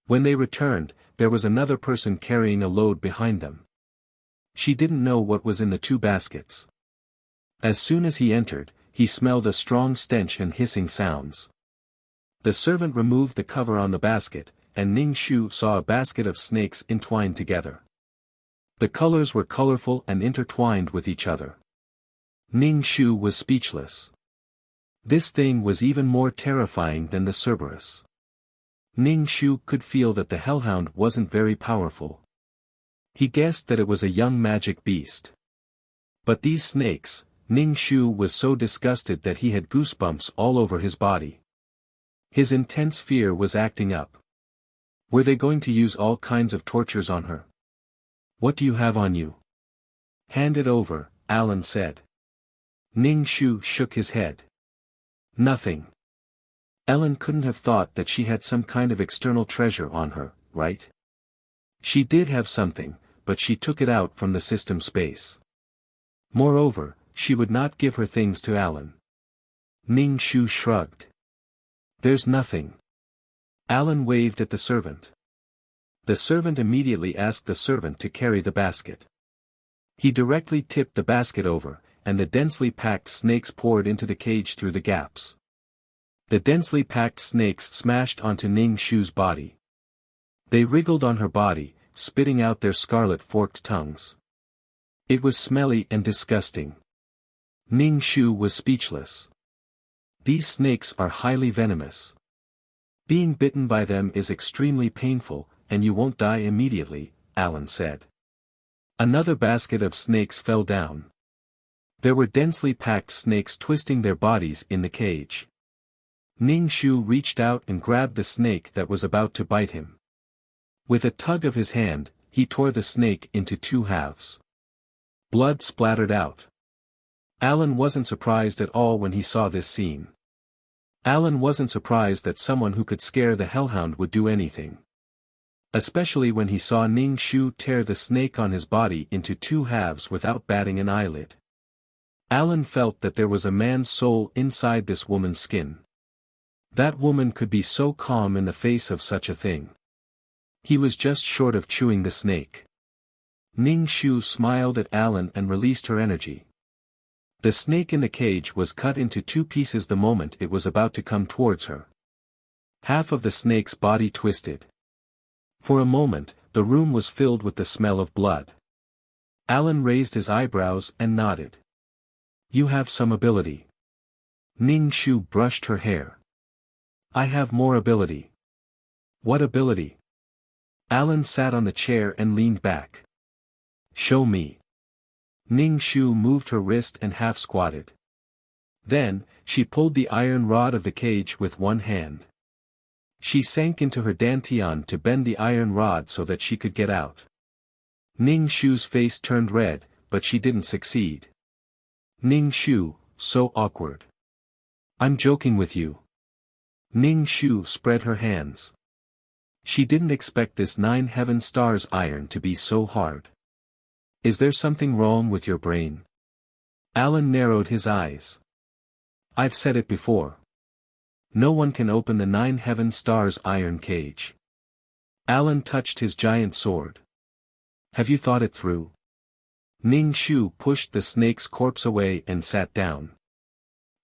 Speaker 1: When they returned, there was another person carrying a load behind them. She didn't know what was in the two baskets. As soon as he entered, he smelled a strong stench and hissing sounds. The servant removed the cover on the basket, and Ning Shu saw a basket of snakes entwined together. The colors were colorful and intertwined with each other. Ning Shu was speechless. This thing was even more terrifying than the Cerberus. Ning Shu could feel that the hellhound wasn't very powerful. He guessed that it was a young magic beast. But these snakes, Ning Shu was so disgusted that he had goosebumps all over his body. His intense fear was acting up. Were they going to use all kinds of tortures on her? What do you have on you? Hand it over, Alan said. Ning Shu shook his head. Nothing. Ellen couldn't have thought that she had some kind of external treasure on her, right? She did have something, but she took it out from the system space. Moreover, she would not give her things to Alan. Ning Shu shrugged. There's nothing. Alan waved at the servant. The servant immediately asked the servant to carry the basket. He directly tipped the basket over, and the densely packed snakes poured into the cage through the gaps. The densely packed snakes smashed onto Ning Shu's body. They wriggled on her body, spitting out their scarlet forked tongues. It was smelly and disgusting. Ning Shu was speechless. These snakes are highly venomous. Being bitten by them is extremely painful, and you won't die immediately, Alan said. Another basket of snakes fell down. There were densely packed snakes twisting their bodies in the cage. Ning Shu reached out and grabbed the snake that was about to bite him. With a tug of his hand, he tore the snake into two halves. Blood splattered out. Alan wasn't surprised at all when he saw this scene. Alan wasn't surprised that someone who could scare the hellhound would do anything. Especially when he saw Ning Shu tear the snake on his body into two halves without batting an eyelid. Alan felt that there was a man's soul inside this woman's skin. That woman could be so calm in the face of such a thing. He was just short of chewing the snake. Ning Shu smiled at Alan and released her energy. The snake in the cage was cut into two pieces the moment it was about to come towards her. Half of the snake's body twisted. For a moment, the room was filled with the smell of blood. Alan raised his eyebrows and nodded. You have some ability. Ning Shu brushed her hair. I have more ability. What ability? Alan sat on the chair and leaned back. Show me. Ning Shu moved her wrist and half squatted. Then, she pulled the iron rod of the cage with one hand. She sank into her dantian to bend the iron rod so that she could get out. Ning Shu's face turned red, but she didn't succeed. Ning Shu, so awkward. I'm joking with you. Ning Shu spread her hands. She didn't expect this 9 heaven stars iron to be so hard. Is there something wrong with your brain? Alan narrowed his eyes. I've said it before. No one can open the 9 heaven stars iron cage. Alan touched his giant sword. Have you thought it through? Ning Shu pushed the snake's corpse away and sat down.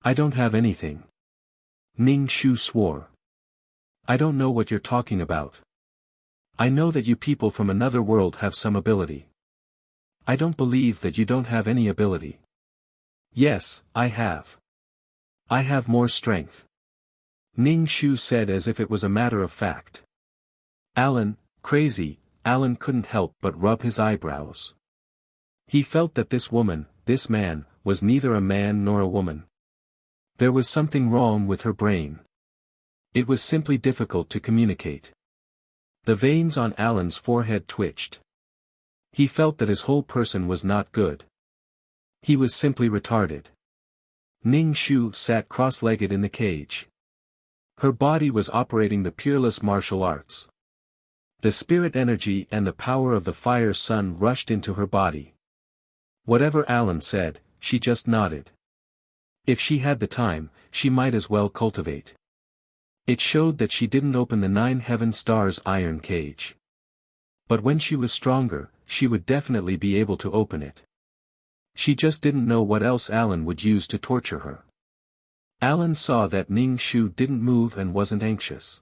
Speaker 1: I don't have anything. Ning Shu swore. I don't know what you're talking about. I know that you people from another world have some ability. I don't believe that you don't have any ability. Yes, I have. I have more strength. Ning Shu said as if it was a matter of fact. Alan, crazy, Alan couldn't help but rub his eyebrows. He felt that this woman, this man, was neither a man nor a woman. There was something wrong with her brain. It was simply difficult to communicate. The veins on Alan's forehead twitched. He felt that his whole person was not good. He was simply retarded. Ning Shu sat cross-legged in the cage. Her body was operating the peerless martial arts. The spirit energy and the power of the fire sun rushed into her body. Whatever Alan said, she just nodded. If she had the time, she might as well cultivate. It showed that she didn't open the 9 heaven stars iron cage. But when she was stronger, she would definitely be able to open it. She just didn't know what else Alan would use to torture her. Alan saw that Ning Shu didn't move and wasn't anxious.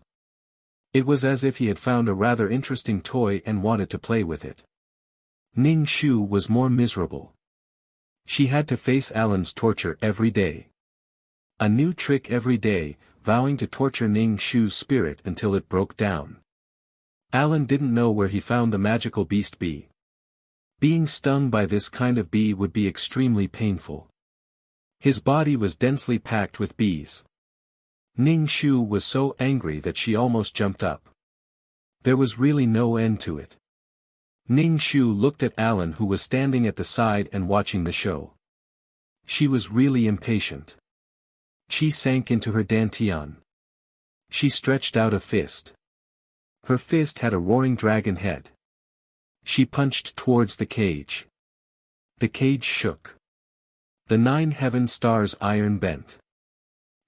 Speaker 1: It was as if he had found a rather interesting toy and wanted to play with it. Ning Shu was more miserable. She had to face Alan's torture every day. A new trick every day, vowing to torture Ning Shu's spirit until it broke down. Alan didn't know where he found the magical beast bee. Being stung by this kind of bee would be extremely painful. His body was densely packed with bees. Ning Shu was so angry that she almost jumped up. There was really no end to it. Ning Shu looked at Alan, who was standing at the side and watching the show. She was really impatient. She sank into her dantian. She stretched out a fist. Her fist had a roaring dragon head. She punched towards the cage. The cage shook. The 9 heaven stars iron bent.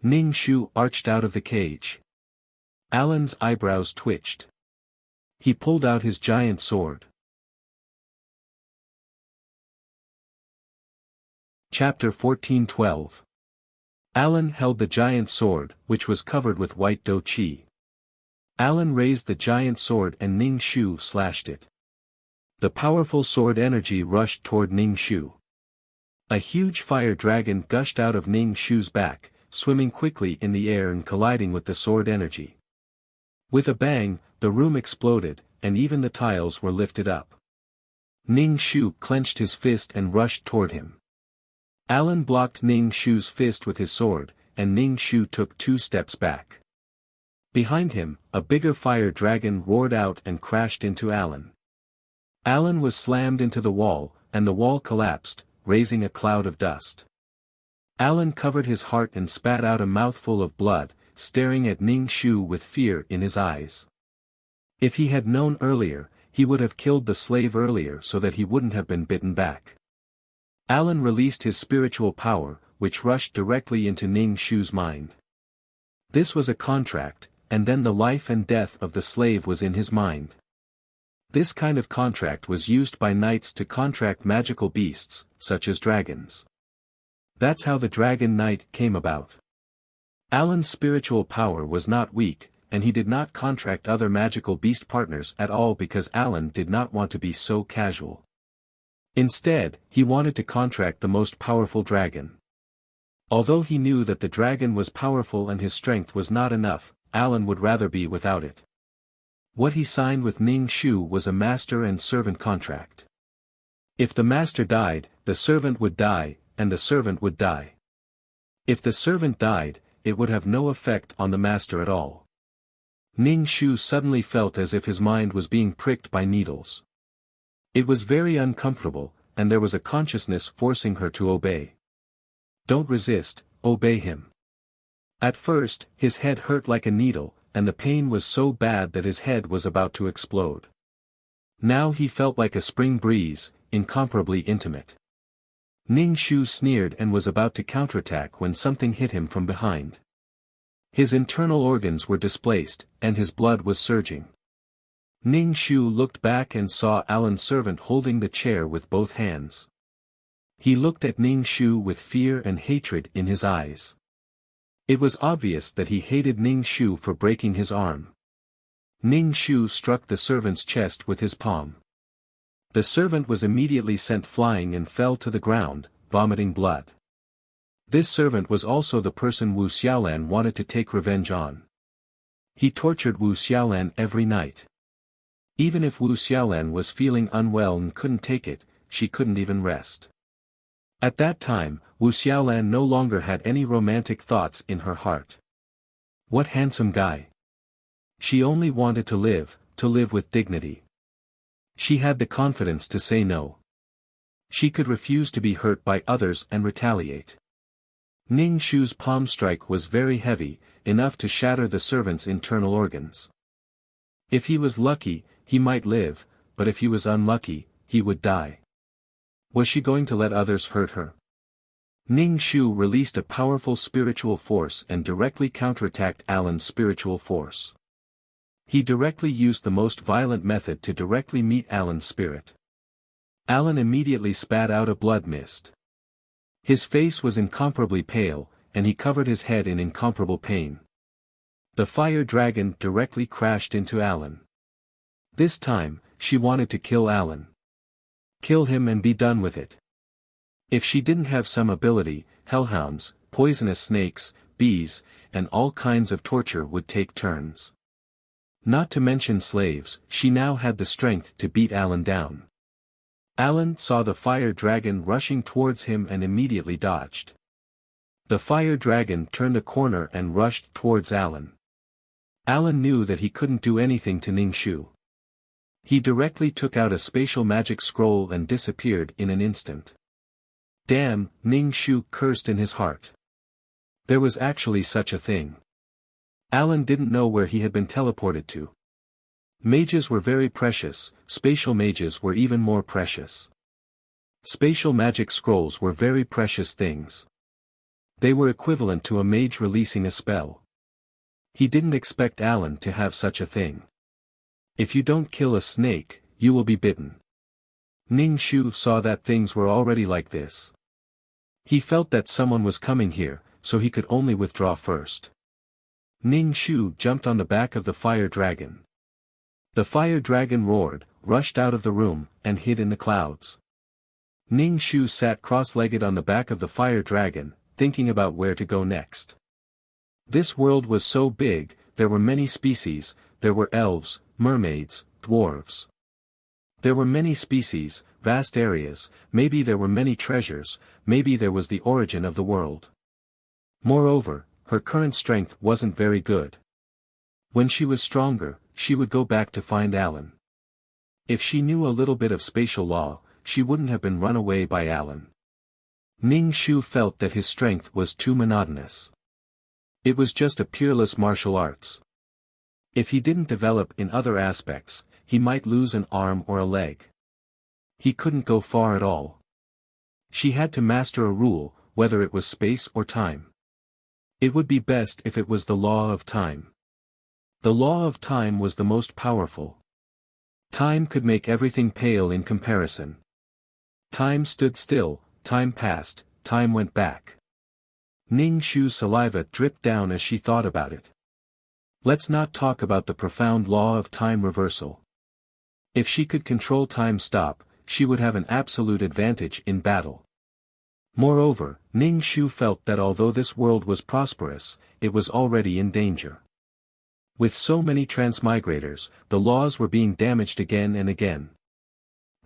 Speaker 1: Ning Shu arched out of the cage. Alan's eyebrows twitched. He pulled out his giant sword. Chapter 14:12. Alan held the giant sword, which was covered with white dough chi. Alan raised the giant sword and Ning Shu slashed it. The powerful sword energy rushed toward Ning Shu. A huge fire dragon gushed out of Ning Shu's back, swimming quickly in the air and colliding with the sword energy. With a bang, the room exploded, and even the tiles were lifted up. Ning Shu clenched his fist and rushed toward him. Alan blocked Ning Shu's fist with his sword, and Ning Shu took 2 steps back. Behind him, a bigger fire dragon roared out and crashed into Alan. Alan was slammed into the wall, and the wall collapsed, raising a cloud of dust. Alan covered his heart and spat out a mouthful of blood, staring at Ning Shu with fear in his eyes. If he had known earlier, he would have killed the slave earlier so that he wouldn't have been bitten back. Alan released his spiritual power, which rushed directly into Ning Shu's mind. This was a contract, and then the life and death of the slave was in his mind. This kind of contract was used by knights to contract magical beasts, such as dragons. That's how the Dragon Knight came about. Alan's spiritual power was not weak, and he did not contract other magical beast partners at all because Alan did not want to be so casual. Instead, he wanted to contract the most powerful dragon. Although he knew that the dragon was powerful and his strength was not enough, Alan would rather be without it. What he signed with Ning Shu was a master and servant contract. If the master died, the servant would die, and the servant would die. If the servant died, it would have no effect on the master at all. Ning Shu suddenly felt as if his mind was being pricked by needles. It was very uncomfortable, and there was a consciousness forcing her to obey. Don't resist, obey him. At first, his head hurt like a needle, and the pain was so bad that his head was about to explode. Now he felt like a spring breeze, incomparably intimate. Ning Shu sneered and was about to counterattack when something hit him from behind. His internal organs were displaced, and his blood was surging. Ning Shu looked back and saw Alan's servant holding the chair with both hands. He looked at Ning Shu with fear and hatred in his eyes. It was obvious that he hated Ning Shu for breaking his arm. Ning Shu struck the servant's chest with his palm. The servant was immediately sent flying and fell to the ground, vomiting blood. This servant was also the person Wu Xiaolan wanted to take revenge on. He tortured Wu Xiaolan every night. Even if Wu Xiaolan was feeling unwell and couldn't take it, she couldn't even rest. At that time, Wu Xiaolan no longer had any romantic thoughts in her heart. What handsome guy. She only wanted to live with dignity. She had the confidence to say no. She could refuse to be hurt by others and retaliate. Ning Shu's palm strike was very heavy, enough to shatter the servant's internal organs. If he was lucky, he might live, but if he was unlucky, he would die. Was she going to let others hurt her? Ning Shu released a powerful spiritual force and directly counterattacked Alan's spiritual force. He directly used the most violent method to directly meet Alan's spirit. Alan immediately spat out a blood mist. His face was incomparably pale, and he covered his head in incomparable pain. The fire dragon directly crashed into Alan. This time, she wanted to kill Alan. Kill him and be done with it. If she didn't have some ability, hellhounds, poisonous snakes, bees, and all kinds of torture would take turns. Not to mention slaves, she now had the strength to beat Alan down. Alan saw the fire dragon rushing towards him and immediately dodged. The fire dragon turned a corner and rushed towards Alan. Alan knew that he couldn't do anything to Ning Shu. He directly took out a spatial magic scroll and disappeared in an instant. Damn, Ning Shu cursed in his heart. There was actually such a thing. Alan didn't know where he had been teleported to. Mages were very precious, spatial mages were even more precious. Spatial magic scrolls were very precious things. They were equivalent to a mage releasing a spell. He didn't expect Alan to have such a thing. If you don't kill a snake, you will be bitten. Ning Shu saw that things were already like this. He felt that someone was coming here, so he could only withdraw first. Ning Shu jumped on the back of the fire dragon. The fire dragon roared, rushed out of the room, and hid in the clouds. Ning Shu sat cross-legged on the back of the fire dragon, thinking about where to go next. This world was so big, there were many species, there were elves, mermaids, dwarves. There were many species, vast areas, maybe there were many treasures, maybe there was the origin of the world. Moreover, her current strength wasn't very good. When she was stronger, she would go back to find Alan. If she knew a little bit of spatial law, she wouldn't have been run away by Alan. Ning Shu felt that his strength was too monotonous. It was just a peerless martial arts. If he didn't develop in other aspects, he might lose an arm or a leg. He couldn't go far at all. She had to master a rule, whether it was space or time. It would be best if it was the law of time. The law of time was the most powerful. Time could make everything pale in comparison. Time stood still, time passed, time went back. Ning Shu's saliva dripped down as she thought about it. Let's not talk about the profound law of time reversal. If she could control time stop, she would have an absolute advantage in battle. Moreover, Ning Shu felt that although this world was prosperous, it was already in danger. With so many transmigrators, the laws were being damaged again and again.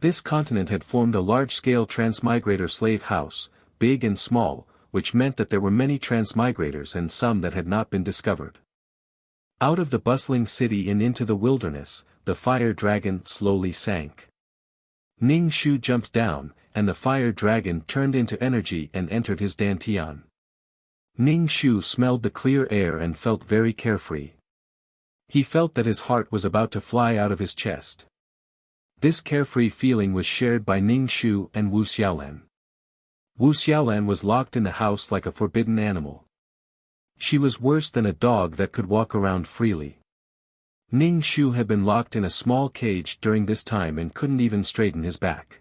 Speaker 1: This continent had formed a large-scale transmigrator slave house, big and small, which meant that there were many transmigrators and some that had not been discovered. Out of the bustling city and into the wilderness, the fire dragon slowly sank. Ning Shu jumped down, and the fire dragon turned into energy and entered his dantian. Ning Shu smelled the clear air and felt very carefree. He felt that his heart was about to fly out of his chest. This carefree feeling was shared by Ning Shu and Wu Xiaolan. Wu Xiaolan was locked in the house like a forbidden animal. She was worse than a dog that could walk around freely. Ning Shu had been locked in a small cage during this time and couldn't even straighten his back.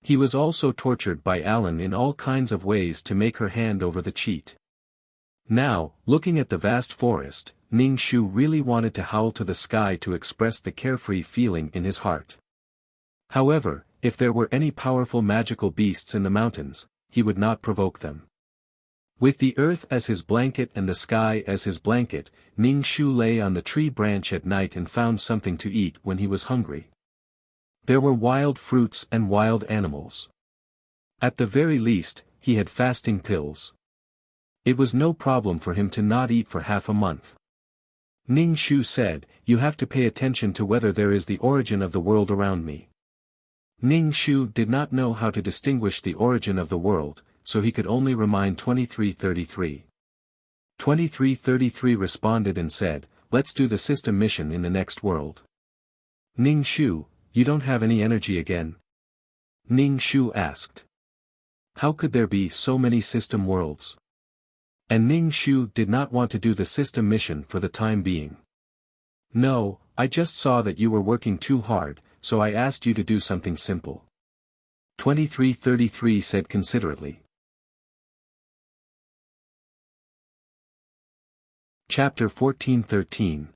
Speaker 1: He was also tortured by Alan in all kinds of ways to make her hand over the cheat. Now, looking at the vast forest, Ning Shu really wanted to howl to the sky to express the carefree feeling in his heart. However, if there were any powerful magical beasts in the mountains, he would not provoke them. With the earth as his blanket and the sky as his blanket, Ning Shu lay on the tree branch at night and found something to eat when he was hungry. There were wild fruits and wild animals. At the very least, he had fasting pills. It was no problem for him to not eat for half a month. Ning Shu said, "You have to pay attention to whether there is the origin of the world around me." Ning Shu did not know how to distinguish the origin of the world, so he could only remind 2333. 2333 responded and said, "Let's do the system mission in the next world." Ning Shu, "You don't have any energy again?" Ning Shu asked. How could there be so many system worlds? And Ning Shu did not want to do the system mission for the time being. "No, I just saw that you were working too hard, so I asked you to do something simple." 2333 said considerately. Chapter 14:13.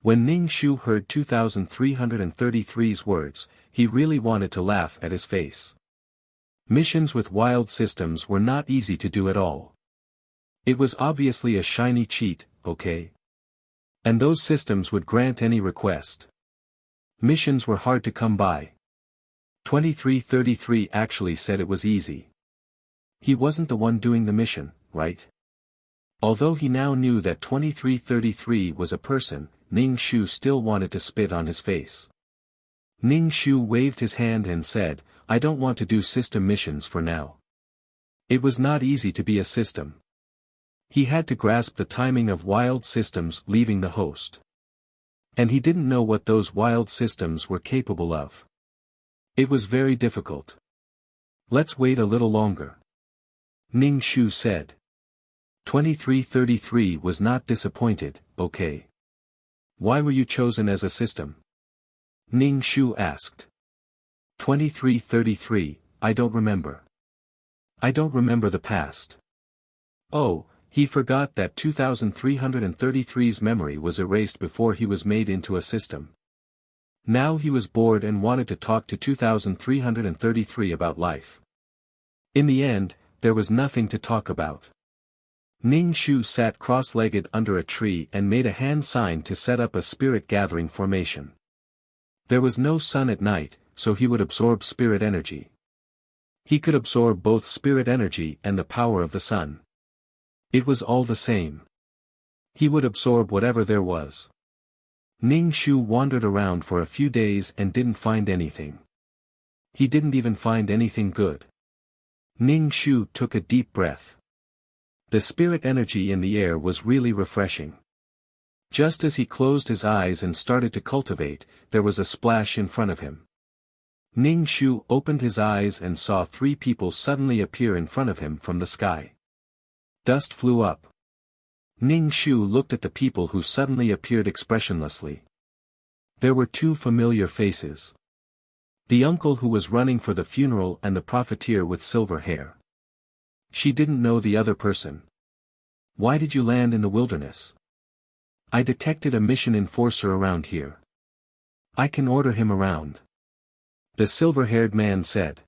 Speaker 1: When Ning Shu heard 2333's words, he really wanted to laugh at his face. Missions with wild systems were not easy to do at all. It was obviously a shiny cheat, okay? And those systems would grant any request. Missions were hard to come by. 2333 actually said it was easy. He wasn't the one doing the mission, right? Although he now knew that 2333 was a person, Ning Shu still wanted to spit on his face. Ning Shu waved his hand and said, "I don't want to do system missions for now." It was not easy to be a system. He had to grasp the timing of wild systems leaving the host. And he didn't know what those wild systems were capable of. It was very difficult. "Let's wait a little longer," Ning Shu said. 2333 was not disappointed, "Okay. Why were you chosen as a system?" Ning Shu asked. 2333, "I don't remember. I don't remember the past." Oh, he forgot that 2333's memory was erased before he was made into a system. Now he was bored and wanted to talk to 2333 about life. In the end, there was nothing to talk about. Ning Shu sat cross-legged under a tree and made a hand sign to set up a spirit gathering formation. There was no sun at night, so he would absorb spirit energy. He could absorb both spirit energy and the power of the sun. It was all the same. He would absorb whatever there was. Ning Shu wandered around for a few days and didn't find anything. He didn't even find anything good. Ning Shu took a deep breath. The spirit energy in the air was really refreshing. Just as he closed his eyes and started to cultivate, there was a splash in front of him. Ning Shu opened his eyes and saw 3 people suddenly appear in front of him from the sky. Dust flew up. Ning Shu looked at the people who suddenly appeared expressionlessly. There were 2 familiar faces. The uncle who was running for the funeral and the profiteer with silver hair. She didn't know the other person. "Why did you land in the wilderness?" "I detected a mission enforcer around here. I can order him around," the silver-haired man said.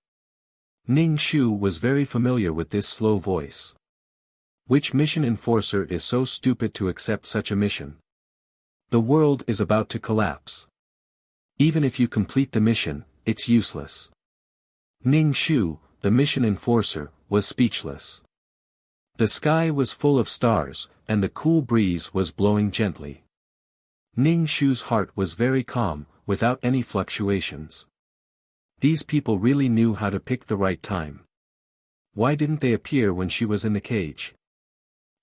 Speaker 1: Ning Shu was very familiar with this slow voice. Which mission enforcer is so stupid to accept such a mission? The world is about to collapse. Even if you complete the mission, it's useless. Ning Shu, the mission enforcer, was speechless. The sky was full of stars, and the cool breeze was blowing gently. Ning Shu's heart was very calm, without any fluctuations. These people really knew how to pick the right time. Why didn't they appear when she was in the cage?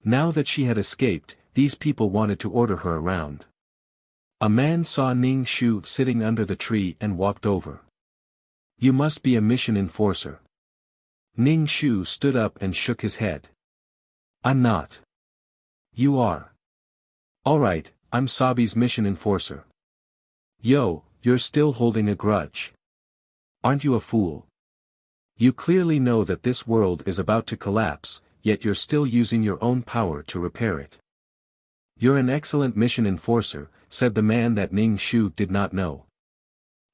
Speaker 1: Now that she had escaped, these people wanted to order her around. A man saw Ning Shu sitting under the tree and walked over. "You must be a mission enforcer." Ning Shu stood up and shook his head. "I'm not." "You are." "Alright, I'm Sabi's mission enforcer." "Yo, you're still holding a grudge. Aren't you a fool?" You clearly know that this world is about to collapse, yet you're still using your own power to repair it. You're an excellent mission enforcer, said the man that Ning Shu did not know.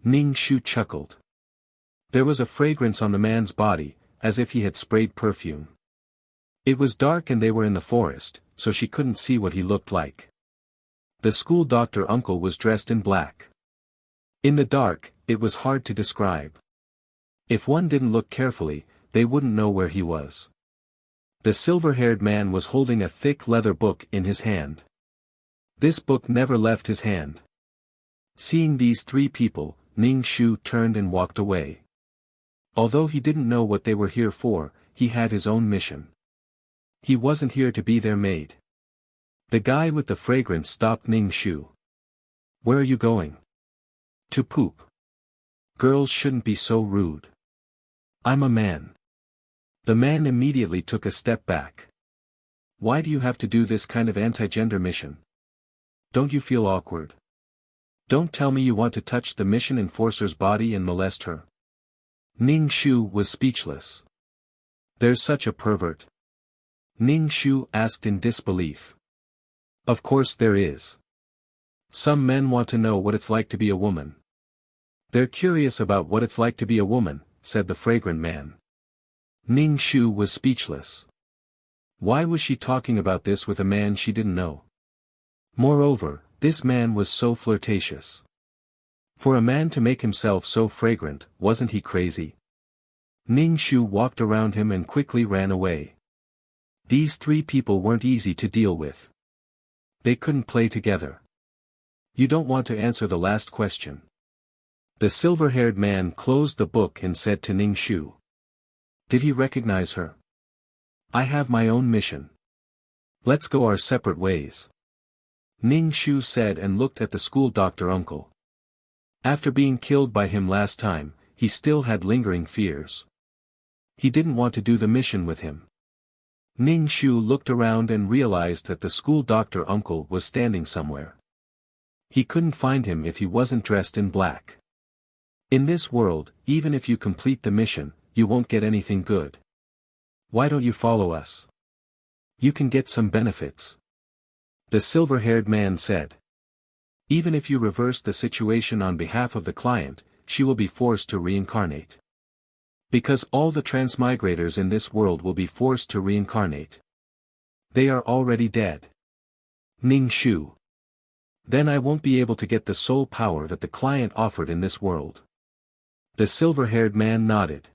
Speaker 1: Ning Shu chuckled. There was a fragrance on the man's body, as if he had sprayed perfume. It was dark and they were in the forest, so she couldn't see what he looked like. The school doctor uncle was dressed in black. In the dark, it was hard to describe. If one didn't look carefully, they wouldn't know where he was. The silver-haired man was holding a thick leather book in his hand. This book never left his hand. Seeing these three people, Ning Shu turned and walked away. Although he didn't know what they were here for, he had his own mission. He wasn't here to be their maid. The guy with the fragrance stopped Ning Shu. Where are you going? To poop. Girls shouldn't be so rude. I'm a man. The man immediately took a step back. Why do you have to do this kind of anti-gender mission? Don't you feel awkward? Don't tell me you want to touch the mission enforcer's body and molest her. Ning Shu was speechless. There's such a pervert. Ning Shu asked in disbelief. Of course there is. Some men want to know what it's like to be a woman. They're curious about what it's like to be a woman, said the fragrant man. Ning Shu was speechless. Why was she talking about this with a man she didn't know? Moreover, this man was so flirtatious. For a man to make himself so fragrant, wasn't he crazy? Ning Shu walked around him and quickly ran away. These three people weren't easy to deal with. They couldn't play together. You don't want to answer the last question. The silver-haired man closed the book and said to Ning Shu. Did he recognize her? I have my own mission. Let's go our separate ways. Ning Shu said and looked at the school doctor uncle. After being killed by him last time, he still had lingering fears. He didn't want to do the mission with him. Ning Shu looked around and realized that the school doctor uncle was standing somewhere. He couldn't find him if he wasn't dressed in black. In this world, even if you complete the mission, you won't get anything good. Why don't you follow us? You can get some benefits. The silver-haired man said. Even if you reverse the situation on behalf of the client, she will be forced to reincarnate. Because all the transmigrators in this world will be forced to reincarnate. They are already dead. Ning Shu. Then I won't be able to get the soul power that the client offered in this world. The silver-haired man nodded.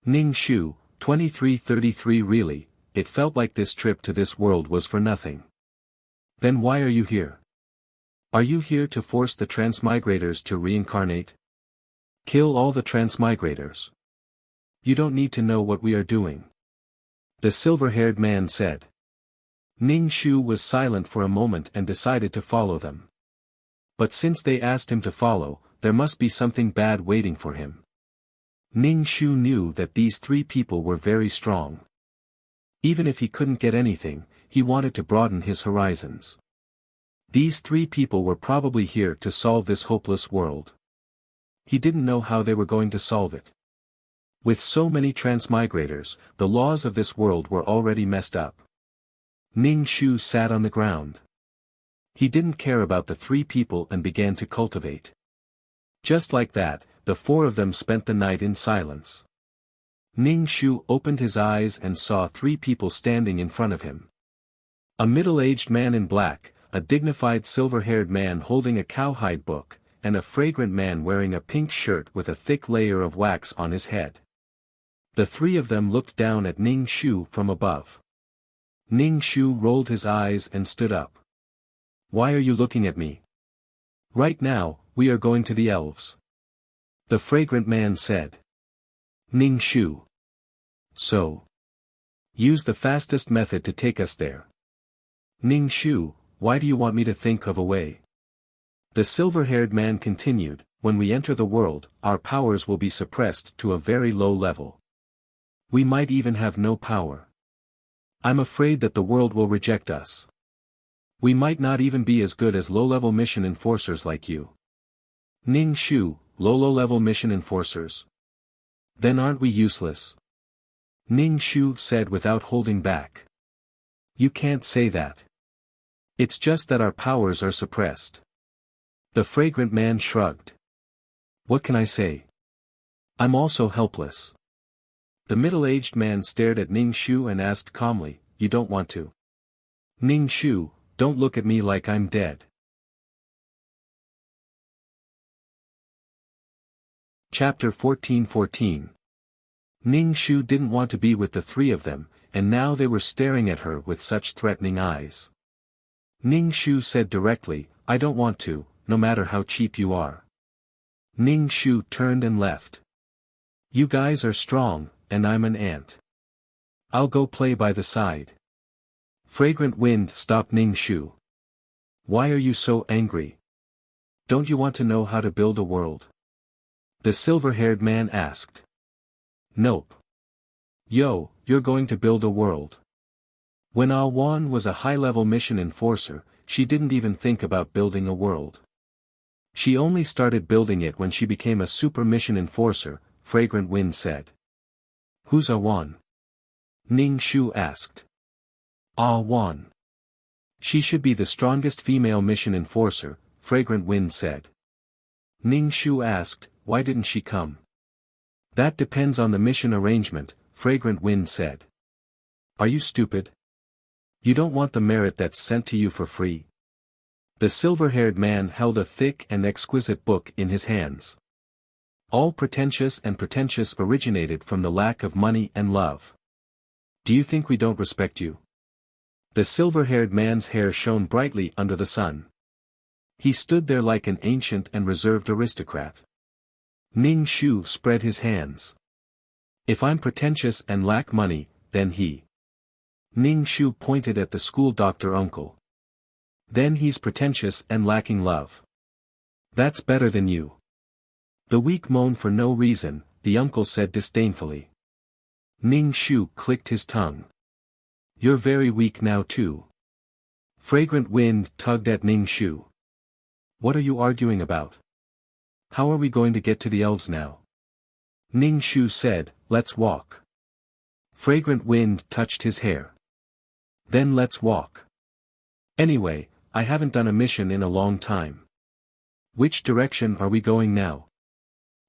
Speaker 1: Ning Shu, 2333 really, it felt like this trip to this world was for nothing. Then why are you here? Are you here to force the transmigrators to reincarnate? Kill all the transmigrators. You don't need to know what we are doing. The silver-haired man said. Ning Shu was silent for a moment and decided to follow them. But since they asked him to follow, there must be something bad waiting for him. Ning Shu knew that these three people were very strong. Even if he couldn't get anything, he wanted to broaden his horizons. These three people were probably here to solve this hopeless world. He didn't know how they were going to solve it. With so many transmigrators, the laws of this world were already messed up. Ning Shu sat on the ground. He didn't care about the three people and began to cultivate. Just like that, the four of them spent the night in silence. Ning Shu opened his eyes and saw three people standing in front of him. A middle-aged man in black, a dignified silver-haired man holding a cowhide book, and a fragrant man wearing a pink shirt with a thick layer of wax on his head. The three of them looked down at Ning Shu from above. Ning Shu rolled his eyes and stood up. Why are you looking at me? Right now, we are going to the elves. The fragrant man said. Ning Shu. So. Use the fastest method to take us there. Ning Shu, why do you want me to think of a way? The silver-haired man continued, when we enter the world, our powers will be suppressed to a very low level. We might even have no power. I'm afraid that the world will reject us. We might not even be as good as low-level mission enforcers like you. Ning Shu, low-level mission enforcers. Then aren't we useless? Ning Shu said without holding back. You can't say that. It's just that our powers are suppressed. The fragrant man shrugged. What can I say? I'm also helpless. The middle-aged man stared at Ning Shu and asked calmly, You don't want to? Ning Shu, don't look at me like I'm dead. Chapter 14:14. Ning Shu didn't want to be with the three of them, and now they were staring at her with such threatening eyes. Ning Shu said directly, I don't want to, no matter how cheap you are. Ning Shu turned and left. You guys are strong, and I'm an ant. I'll go play by the side. Fragrant Wind stopped Ning Shu. Why are you so angry? Don't you want to know how to build a world? The silver-haired man asked. Nope. Yo, you're going to build a world. When Ah Wan was a high-level mission enforcer, she didn't even think about building a world. She only started building it when she became a super mission enforcer, Fragrant Wind said. Who's Ah Wan? Ning Shu asked. Ah Wan. She should be the strongest female mission enforcer, Fragrant Wind said. Ning Shu asked, why didn't she come? That depends on the mission arrangement, Fragrant Wind said. Are you stupid? You don't want the merit that's sent to you for free? The silver-haired man held a thick and exquisite book in his hands. All pretentious and pretentious originated from the lack of money and love. Do you think we don't respect you? The silver-haired man's hair shone brightly under the sun. He stood there like an ancient and reserved aristocrat. Ning Shu spread his hands. If I'm pretentious and lack money, then he. Ning Shu pointed at the school doctor uncle. Then he's pretentious and lacking love. That's better than you. The weak moan for no reason, the uncle said disdainfully. Ning Shu clicked his tongue. You're very weak now too. Fragrant Wind tugged at Ning Shu. What are you arguing about? How are we going to get to the elves now? Ning Shu said, let's walk. Fragrant Wind touched his hair. Then let's walk. Anyway, I haven't done a mission in a long time. Which direction are we going now?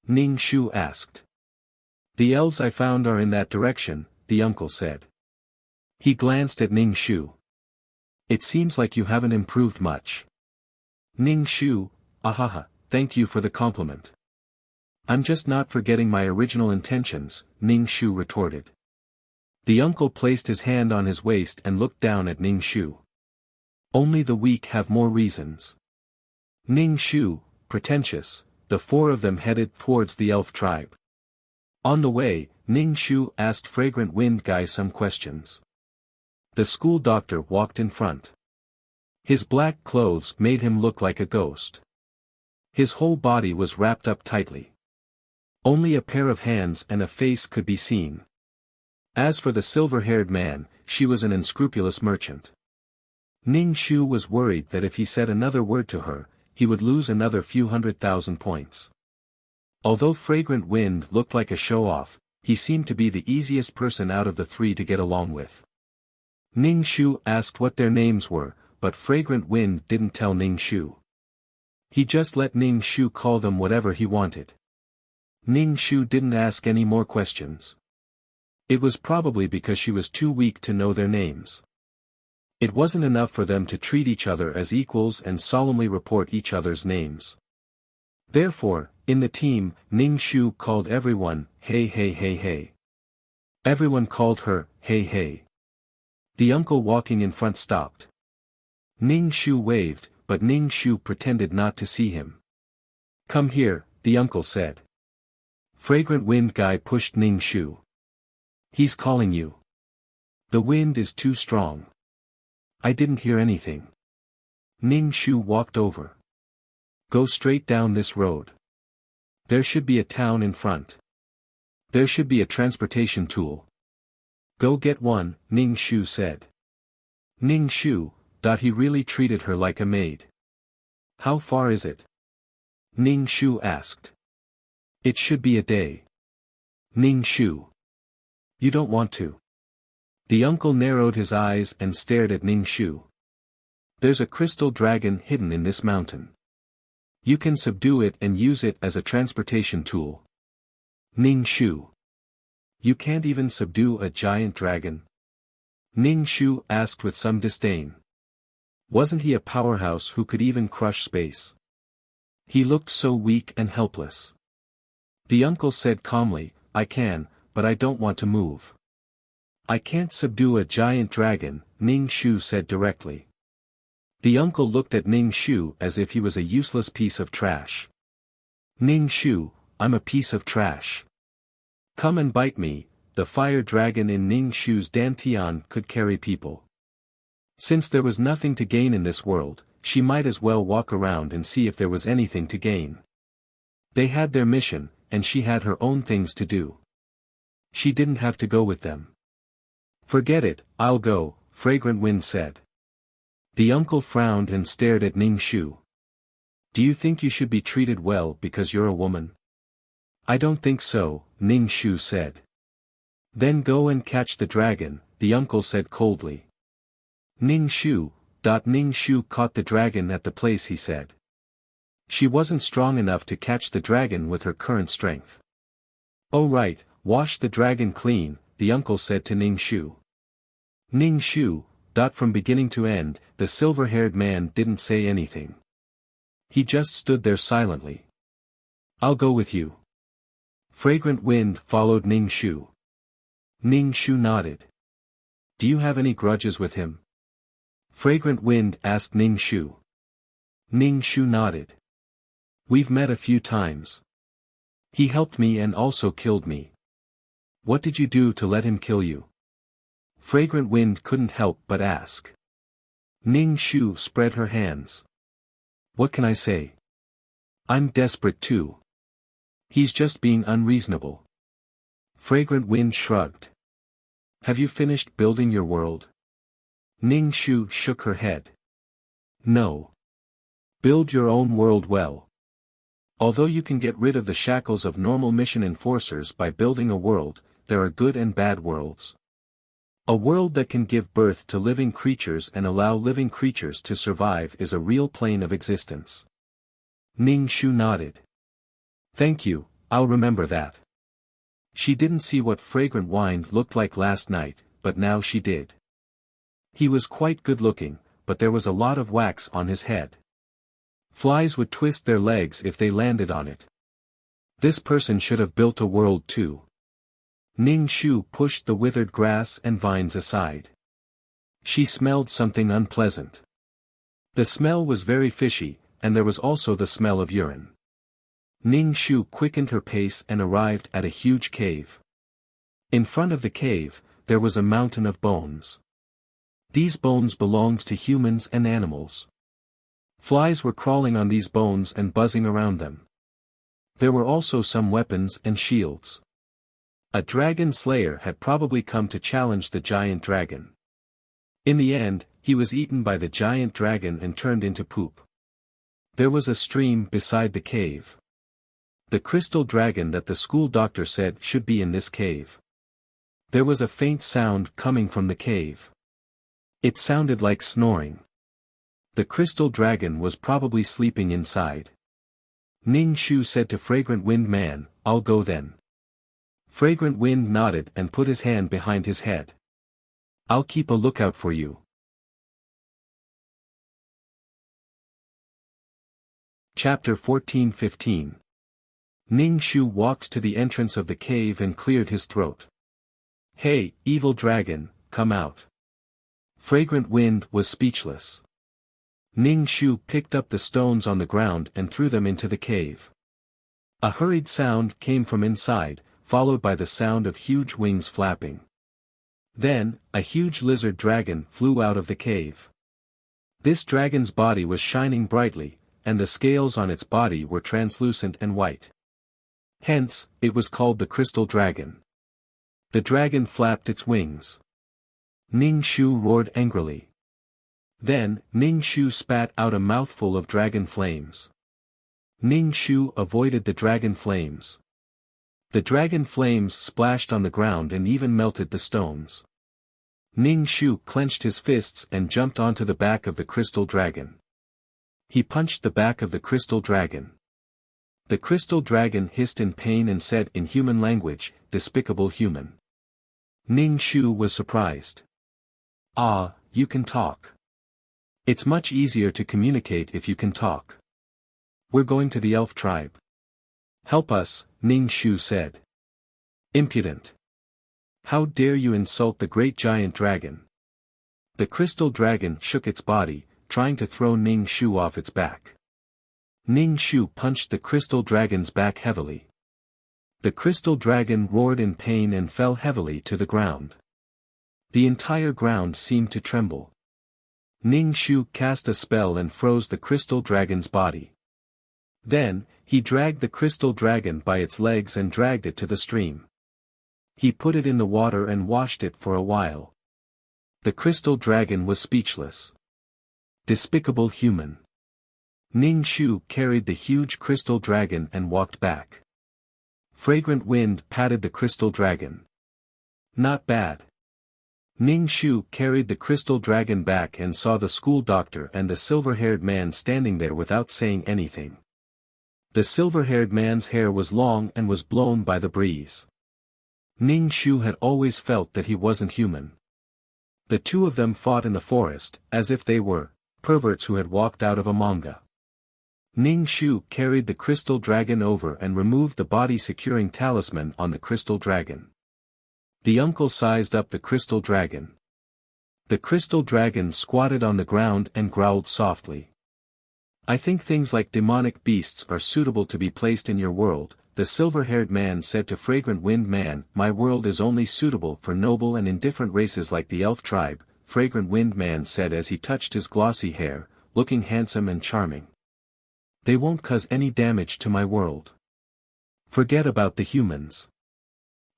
Speaker 1: Ning Shu asked. The elves I found are in that direction, the uncle said. He glanced at Ning Shu. It seems like you haven't improved much. Ning Shu, ahaha, thank you for the compliment. I'm just not forgetting my original intentions, Ning Shu retorted. The uncle placed his hand on his waist and looked down at Ning Shu. Only the weak have more reasons. Ning Shu, pretentious, the four of them headed towards the elf tribe. On the way, Ning Shu asked Fragrant Wind Guy some questions. The school doctor walked in front. His black clothes made him look like a ghost. His whole body was wrapped up tightly. Only a pair of hands and a face could be seen. As for the silver-haired man, she was an unscrupulous merchant. Ning Shu was worried that if he said another word to her, he would lose another few 100,000 points. Although Fragrant Wind looked like a show-off, he seemed to be the easiest person out of the three to get along with. Ning Shu asked what their names were, but Fragrant Wind didn't tell Ning Shu. He just let Ning Shu call them whatever he wanted. Ning Shu didn't ask any more questions. It was probably because she was too weak to know their names. It wasn't enough for them to treat each other as equals and solemnly report each other's names. Therefore, in the team, Ning Shu called everyone, hey hey hey hey. Everyone called her, hey hey. The uncle walking in front stopped. Ning Shu waved, but Ning Shu pretended not to see him. Come here, the uncle said. Fragrant Wind Guy pushed Ning Shu. He's calling you. The wind is too strong. I didn't hear anything. Ning Shu walked over. Go straight down this road. There should be a town in front. There should be a transportation tool. Go get one, Ning Shu said. Ning Shu, he really treated her like a maid. How far is it? Ning Shu asked. It should be a day. Ning Shu. You don't want to. The uncle narrowed his eyes and stared at Ning Shu. There's a crystal dragon hidden in this mountain. You can subdue it and use it as a transportation tool. Ning Shu. You can't even subdue a giant dragon? Ning Shu asked with some disdain. Wasn't he a powerhouse who could even crush space? He looked so weak and helpless. The uncle said calmly, I can, but I don't want to move. I can't subdue a giant dragon, Ning Shu said directly. The uncle looked at Ning Shu as if he was a useless piece of trash. Ning Shu, I'm a piece of trash. Come and bite me. The fire dragon in Ning Shu's dantian could carry people. Since there was nothing to gain in this world, she might as well walk around and see if there was anything to gain. They had their mission, and she had her own things to do. She didn't have to go with them. Forget it, I'll go, Fragrant Wind said. The uncle frowned and stared at Ning Shu. Do you think you should be treated well because you're a woman? I don't think so, Ning Shu said. Then go and catch the dragon, the uncle said coldly. Ning Shu caught the dragon at the place he said. She wasn't strong enough to catch the dragon with her current strength. Oh right, wash the dragon clean, the uncle said to Ning Shu. Ning Shu, from beginning to end, the silver-haired man didn't say anything. He just stood there silently. I'll go with you. Fragrant Wind followed Ning Shu. Ning Shu nodded. Do you have any grudges with him? Fragrant Wind asked Ning Shu. Ning Shu nodded. We've met a few times. He helped me and also killed me. What did you do to let him kill you? Fragrant Wind couldn't help but ask. Ning Shu spread her hands. What can I say? I'm desperate too. He's just being unreasonable. Fragrant Wind shrugged. Have you finished building your world? Ning Shu shook her head. No. Build your own world well. Although you can get rid of the shackles of normal mission enforcers by building a world, there are good and bad worlds. A world that can give birth to living creatures and allow living creatures to survive is a real plane of existence. Ning Shu nodded. Thank you, I'll remember that. She didn't see what Fragrant Wind looked like last night, but now she did. He was quite good-looking, but there was a lot of wax on his head. Flies would twist their legs if they landed on it. This person should have built a world too. Ning Shu pushed the withered grass and vines aside. She smelled something unpleasant. The smell was very fishy, and there was also the smell of urine. Ning Shu quickened her pace and arrived at a huge cave. In front of the cave, there was a mountain of bones. These bones belonged to humans and animals. Flies were crawling on these bones and buzzing around them. There were also some weapons and shields. A dragon slayer had probably come to challenge the giant dragon. In the end, he was eaten by the giant dragon and turned into poop. There was a stream beside the cave. The crystal dragon that the school doctor said should be in this cave. There was a faint sound coming from the cave. It sounded like snoring. The crystal dragon was probably sleeping inside. Ning Shu said to Fragrant Wind Man, I'll go then. Fragrant Wind nodded and put his hand behind his head. I'll keep a lookout for you. Chapter 14-15. Ning Shu walked to the entrance of the cave and cleared his throat. Hey, evil dragon, come out. Fragrant Wind was speechless. Ning Shu picked up the stones on the ground and threw them into the cave. A hurried sound came from inside, followed by the sound of huge wings flapping. Then, a huge lizard dragon flew out of the cave. This dragon's body was shining brightly, and the scales on its body were translucent and white. Hence, it was called the Crystal Dragon. The dragon flapped its wings. Ning Shu roared angrily. Then, Ning Shu spat out a mouthful of dragon flames. Ning Shu avoided the dragon flames. The dragon flames splashed on the ground and even melted the stones. Ning Shu clenched his fists and jumped onto the back of the crystal dragon. He punched the back of the crystal dragon. The crystal dragon hissed in pain and said in human language, "Despicable human." Ning Shu was surprised. "Ah, you can talk. It's much easier to communicate if you can talk. We're going to the elf tribe. Help us," Ning Shu said. "Impudent. How dare you insult the great giant dragon?" The crystal dragon shook its body, trying to throw Ning Shu off its back. Ning Shu punched the crystal dragon's back heavily. The crystal dragon roared in pain and fell heavily to the ground. The entire ground seemed to tremble. Ning Shu cast a spell and froze the crystal dragon's body. Then, he dragged the crystal dragon by its legs and dragged it to the stream. He put it in the water and washed it for a while. The crystal dragon was speechless. Despicable human. Ning Shu carried the huge crystal dragon and walked back. Fragrant wind patted the crystal dragon. Not bad. Ning Shu carried the crystal dragon back and saw the school doctor and the silver-haired man standing there without saying anything. The silver-haired man's hair was long and was blown by the breeze. Ning Shu had always felt that he wasn't human. The two of them fought in the forest, as if they were perverts who had walked out of a manga. Ning Shu carried the crystal dragon over and removed the body-securing talisman on the crystal dragon. The uncle sized up the crystal dragon. The crystal dragon squatted on the ground and growled softly. "I think things like demonic beasts are suitable to be placed in your world," the silver-haired man said to Fragrant Wind Man. "My world is only suitable for noble and indifferent races like the elf tribe," Fragrant Wind Man said as he touched his glossy hair, looking handsome and charming. "They won't cause any damage to my world. Forget about the humans.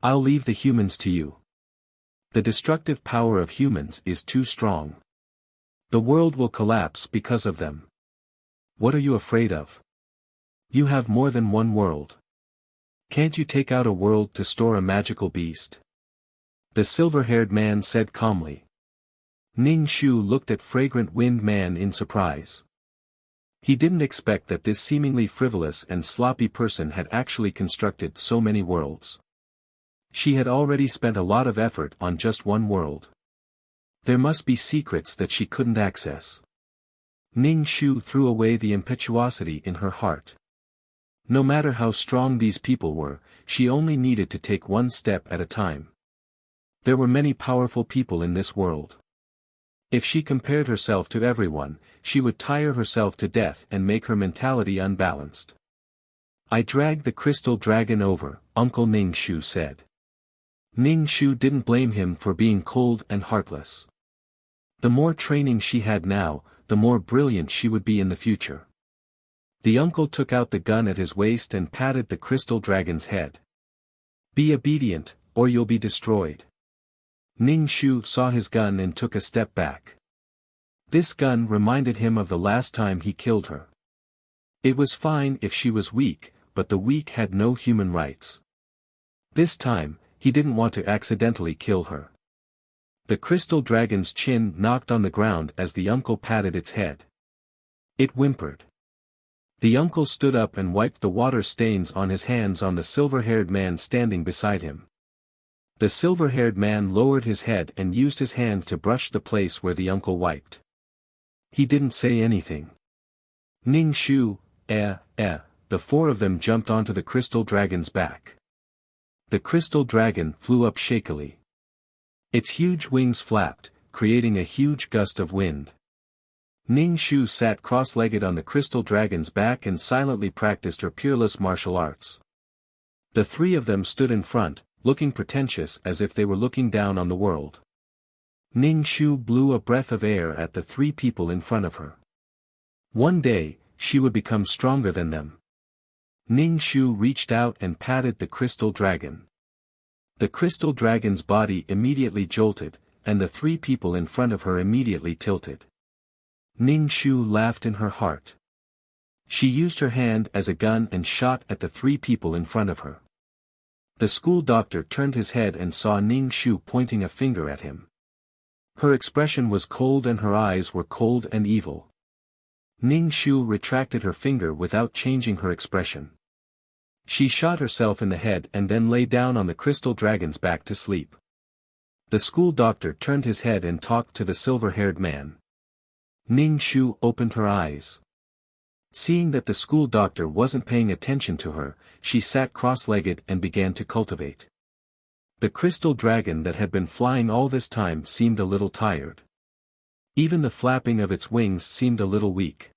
Speaker 1: I'll leave the humans to you. The destructive power of humans is too strong. The world will collapse because of them. What are you afraid of? You have more than one world. Can't you take out a world to store a magical beast?" The silver-haired man said calmly. Ning Shu looked at Fragrant Wind Man in surprise. He didn't expect that this seemingly frivolous and sloppy person had actually constructed so many worlds. She had already spent a lot of effort on just one world. There must be secrets that she couldn't access. Ning Shu threw away the impetuosity in her heart. No matter how strong these people were, she only needed to take one step at a time. There were many powerful people in this world. If she compared herself to everyone, she would tire herself to death and make her mentality unbalanced. "I dragged the crystal dragon over," Uncle Ning Shu said. Ning Shu didn't blame him for being cold and heartless. The more training she had now, the more brilliant she would be in the future. The uncle took out the gun at his waist and patted the crystal dragon's head. "Be obedient, or you'll be destroyed." Ning Shu saw his gun and took a step back. This gun reminded him of the last time he killed her. It was fine if she was weak, but the weak had no human rights. This time, he didn't want to accidentally kill her. The crystal dragon's chin knocked on the ground as the uncle patted its head. It whimpered. The uncle stood up and wiped the water stains on his hands on the silver-haired man standing beside him. The silver-haired man lowered his head and used his hand to brush the place where the uncle wiped. He didn't say anything. Ning Shu, the four of them jumped onto the crystal dragon's back. The crystal dragon flew up shakily. Its huge wings flapped, creating a huge gust of wind. Ning Shu sat cross-legged on the crystal dragon's back and silently practiced her peerless martial arts. The three of them stood in front, looking pretentious as if they were looking down on the world. Ning Shu blew a breath of air at the three people in front of her. One day, she would become stronger than them. Ning Shu reached out and patted the crystal dragon. The crystal dragon's body immediately jolted, and the three people in front of her immediately tilted. Ning Shu laughed in her heart. She used her hand as a gun and shot at the three people in front of her. The school doctor turned his head and saw Ning Shu pointing a finger at him. Her expression was cold and her eyes were cold and evil. Ning Shu retracted her finger without changing her expression. She shot herself in the head and then lay down on the crystal dragon's back to sleep. The school doctor turned his head and talked to the silver-haired man. Ning Shu opened her eyes. Seeing that the school doctor wasn't paying attention to her, she sat cross-legged and began to cultivate. The crystal dragon that had been flying all this time seemed a little tired. Even the flapping of its wings seemed a little weak.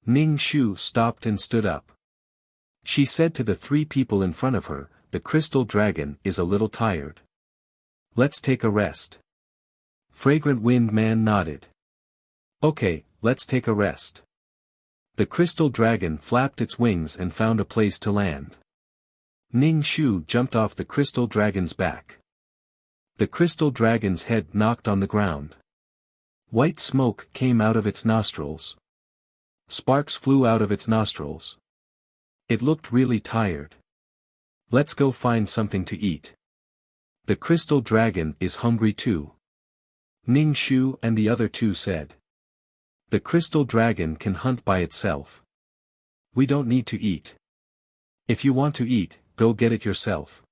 Speaker 1: Ning Shu stopped and stood up. She said to the three people in front of her, "The crystal dragon is a little tired. Let's take a rest." Fragrant Wind Man nodded. "Okay, let's take a rest." The crystal dragon flapped its wings and found a place to land. Ning Shu jumped off the crystal dragon's back. The crystal dragon's head knocked on the ground. White smoke came out of its nostrils. Sparks flew out of its nostrils. It looked really tired. "Let's go find something to eat. The crystal dragon is hungry too," Ning Shu and the other two said. "The crystal dragon can hunt by itself. We don't need to eat. If you want to eat, go get it yourself,"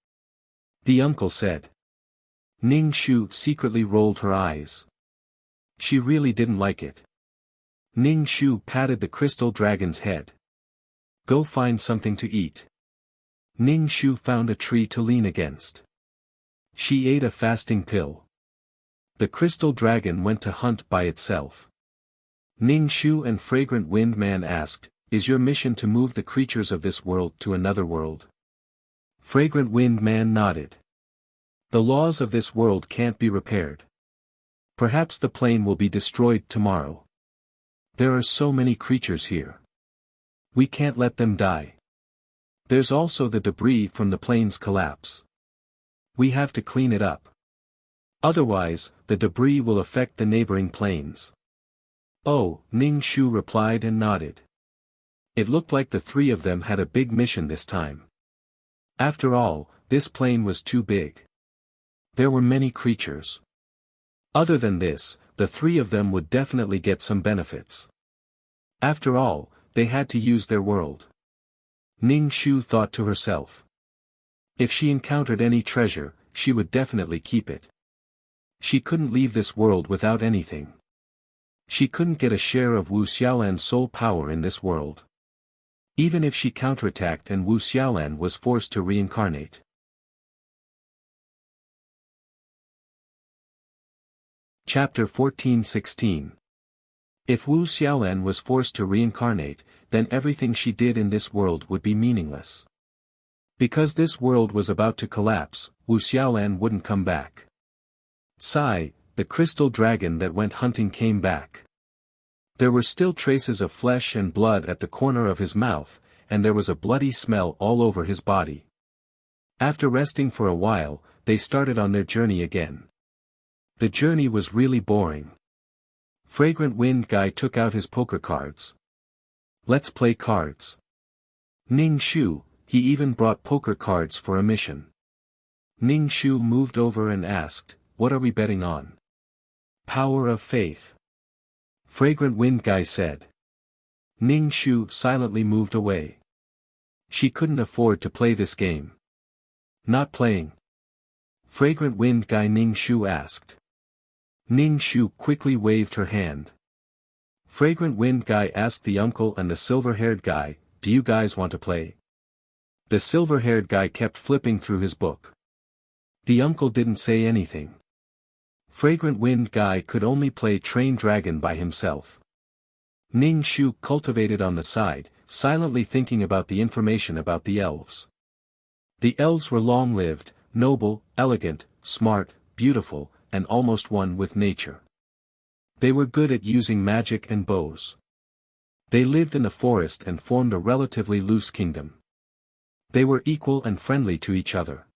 Speaker 1: the uncle said. Ning Shu secretly rolled her eyes. She really didn't like it. Ning Shu patted the crystal dragon's head. "Go find something to eat." Ning Shu found a tree to lean against. She ate a fasting pill. The crystal dragon went to hunt by itself. Ning Shu and Fragrant Wind Man asked, "Is your mission to move the creatures of this world to another world?" Fragrant Wind Man nodded. "The laws of this world can't be repaired. Perhaps the plane will be destroyed tomorrow. There are so many creatures here. We can't let them die. There's also the debris from the plane's collapse. We have to clean it up. Otherwise, the debris will affect the neighboring planes." "Oh," Ning Shu replied and nodded. It looked like the three of them had a big mission this time. After all, this plane was too big. There were many creatures. Other than this, the three of them would definitely get some benefits. After all, they had to use their world. Ning Shu thought to herself. If she encountered any treasure, she would definitely keep it. She couldn't leave this world without anything. She couldn't get a share of Wu Xiaolan's soul power in this world. Even if she counterattacked and Wu Xiaolan was forced to reincarnate. Chapter 14-16. If Wu Xiaolan was forced to reincarnate, then everything she did in this world would be meaningless. Because this world was about to collapse, Wu Xiaolan wouldn't come back. Sigh, the crystal dragon that went hunting came back. There were still traces of flesh and blood at the corner of his mouth, and there was a bloody smell all over his body. After resting for a while, they started on their journey again. The journey was really boring. Fragrant Wind Guy took out his poker cards. "Let's play cards." Ning Shu, he even brought poker cards for a mission. Ning Shu moved over and asked, "What are we betting on?" "Power of faith," Fragrant Wind Guy said. Ning Shu silently moved away. She couldn't afford to play this game. "Not playing?" Fragrant Wind Guy Ning Shu asked. Ning Shu quickly waved her hand. Fragrant Wind Guy asked the uncle and the silver-haired guy, "Do you guys want to play?" The silver-haired guy kept flipping through his book. The uncle didn't say anything. Fragrant Wind Guy could only play Train Dragon by himself. Ning Shu cultivated on the side, silently thinking about the information about the elves. The elves were long-lived, noble, elegant, smart, beautiful, and almost one with nature. They were good at using magic and bows. They lived in the forest and formed a relatively loose kingdom. They were equal and friendly to each other.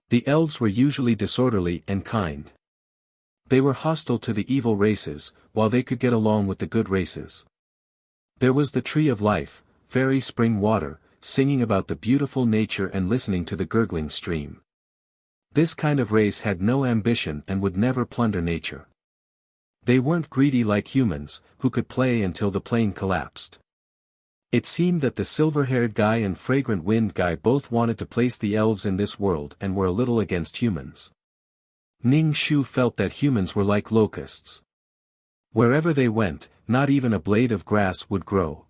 Speaker 1: The elves were usually disorderly and kind. They were hostile to the evil races, while they could get along with the good races. There was the Tree of Life, Fairy Spring Water, singing about the beautiful nature and listening to the gurgling stream. This kind of race had no ambition and would never plunder nature. They weren't greedy like humans, who could play until the plane collapsed. It seemed that the silver-haired guy and fragrant wind guy both wanted to place the elves in this world and were a little against humans. Ning Shu felt that humans were like locusts. Wherever they went, not even a blade of grass would grow.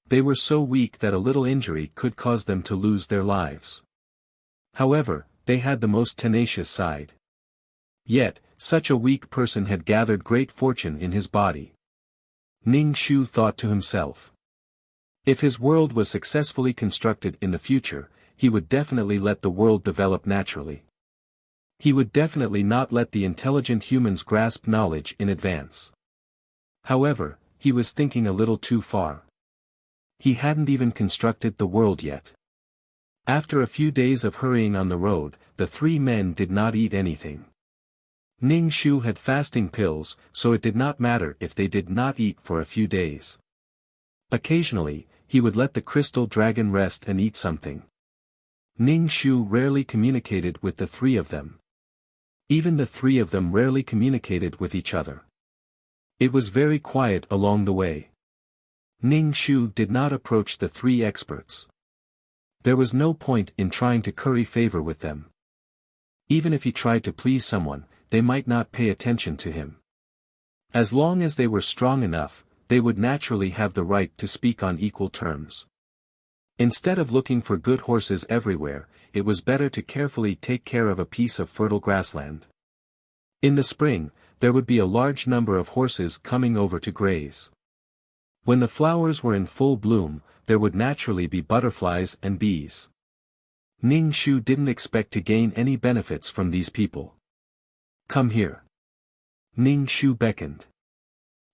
Speaker 1: They were so weak that a little injury could cause them to lose their lives. However, they had the most tenacious side. Yet, such a weak person had gathered great fortune in his body. Ning Shu thought to himself. If his world was successfully constructed in the future, he would definitely let the world develop naturally. He would definitely not let the intelligent humans grasp knowledge in advance. However, he was thinking a little too far. He hadn't even constructed the world yet. After a few days of hurrying on the road, the three men did not eat anything. Ning Shu had fasting pills, so it did not matter if they did not eat for a few days. Occasionally, he would let the crystal dragon rest and eat something. Ning Shu rarely communicated with the three of them. Even the three of them rarely communicated with each other. It was very quiet along the way. Ning Shu did not approach the three experts. There was no point in trying to curry favor with them. Even if he tried to please someone, they might not pay attention to him. As long as they were strong enough, they would naturally have the right to speak on equal terms. Instead of looking for good horses everywhere, it was better to carefully take care of a piece of fertile grassland. In the spring, there would be a large number of horses coming over to graze. When the flowers were in full bloom, there would naturally be butterflies and bees. Ning Shu didn't expect to gain any benefits from these people. Come here. Ning Shu beckoned.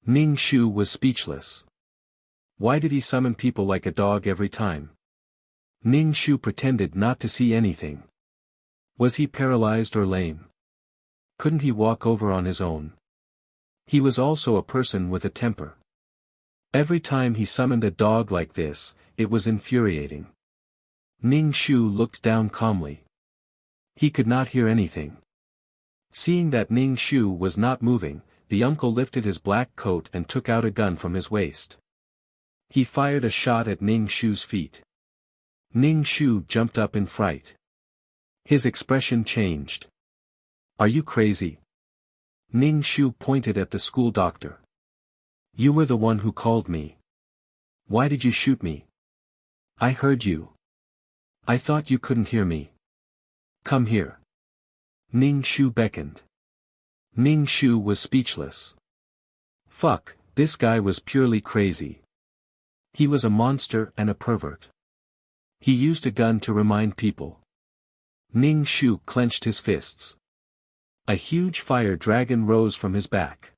Speaker 1: Ning Shu was speechless. Why did he summon people like a dog every time? Ning Shu pretended not to see anything. Was he paralyzed or lame? Couldn't he walk over on his own? He was also a person with a temper. Every time he summoned a dog like this, it was infuriating. Ning Shu looked down calmly. He could not hear anything. Seeing that Ning Shu was not moving, the uncle lifted his black coat and took out a gun from his waist. He fired a shot at Ning Shu's feet. Ning Shu jumped up in fright. His expression changed. Are you crazy? Ning Shu pointed at the school doctor. You were the one who called me. Why did you shoot me? I heard you. I thought you couldn't hear me. Come here. Ning Shu beckoned. Ning Shu was speechless. Fuck, this guy was purely crazy. He was a monster and a pervert. He used a gun to remind people. Ning Shu clenched his fists. A huge fire dragon rose from his back.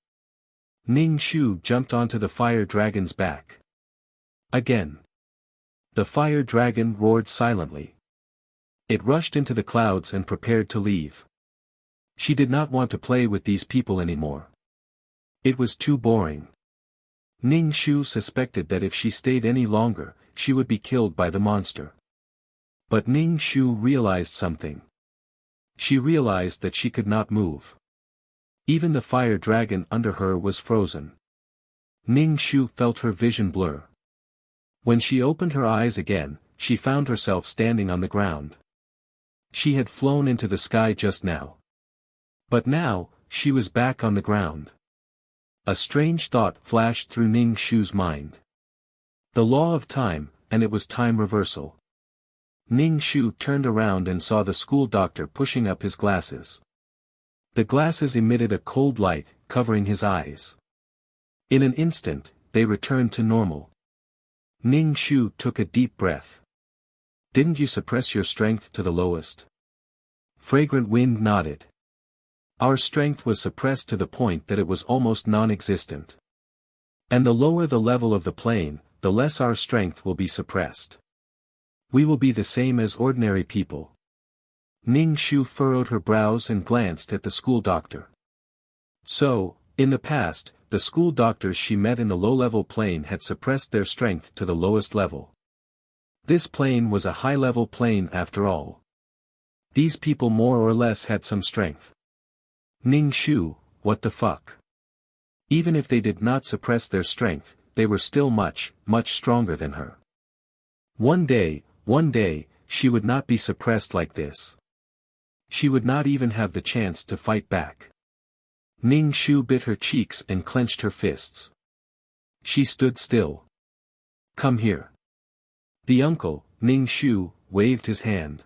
Speaker 1: Ning Shu jumped onto the fire dragon's back. Again. The fire dragon roared silently. It rushed into the clouds and prepared to leave. She did not want to play with these people anymore. It was too boring. Ning Shu suspected that if she stayed any longer, she would be killed by the monster. But Ning Shu realized something. She realized that she could not move. Even the fire dragon under her was frozen. Ning Shu felt her vision blur. When she opened her eyes again, she found herself standing on the ground. She had flown into the sky just now. But now, she was back on the ground. A strange thought flashed through Ning Shu's mind. The law of time, and it was time reversal. Ning Shu turned around and saw the school doctor pushing up his glasses. The glasses emitted a cold light, covering his eyes. In an instant, they returned to normal. Ning Shu took a deep breath. Didn't you suppress your strength to the lowest? Fragrant Wind nodded. Our strength was suppressed to the point that it was almost non-existent. And the lower the level of the plane, the less our strength will be suppressed. We will be the same as ordinary people. Ning Shu furrowed her brows and glanced at the school doctor. So, in the past, the school doctors she met in the low-level plane had suppressed their strength to the lowest level. This plane was a high-level plane after all. These people more or less had some strength. Ning Shu, what the fuck? Even if they did not suppress their strength, they were still much, much stronger than her. One day, she would not be suppressed like this. She would not even have the chance to fight back. Ning Shu bit her cheeks and clenched her fists. She stood still. Come here. The uncle, Ning Shu, waved his hand.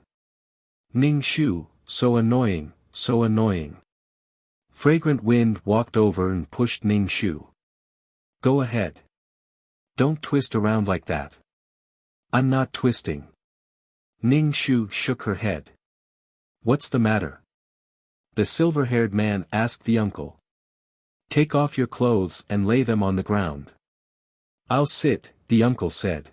Speaker 1: Ning Shu, so annoying, so annoying. Fragrant Wind walked over and pushed Ning Shu. Go ahead. Don't twist around like that. I'm not twisting. Ning Shu shook her head. What's the matter? The silver-haired man asked the uncle. Take off your clothes and lay them on the ground. I'll sit, the uncle said.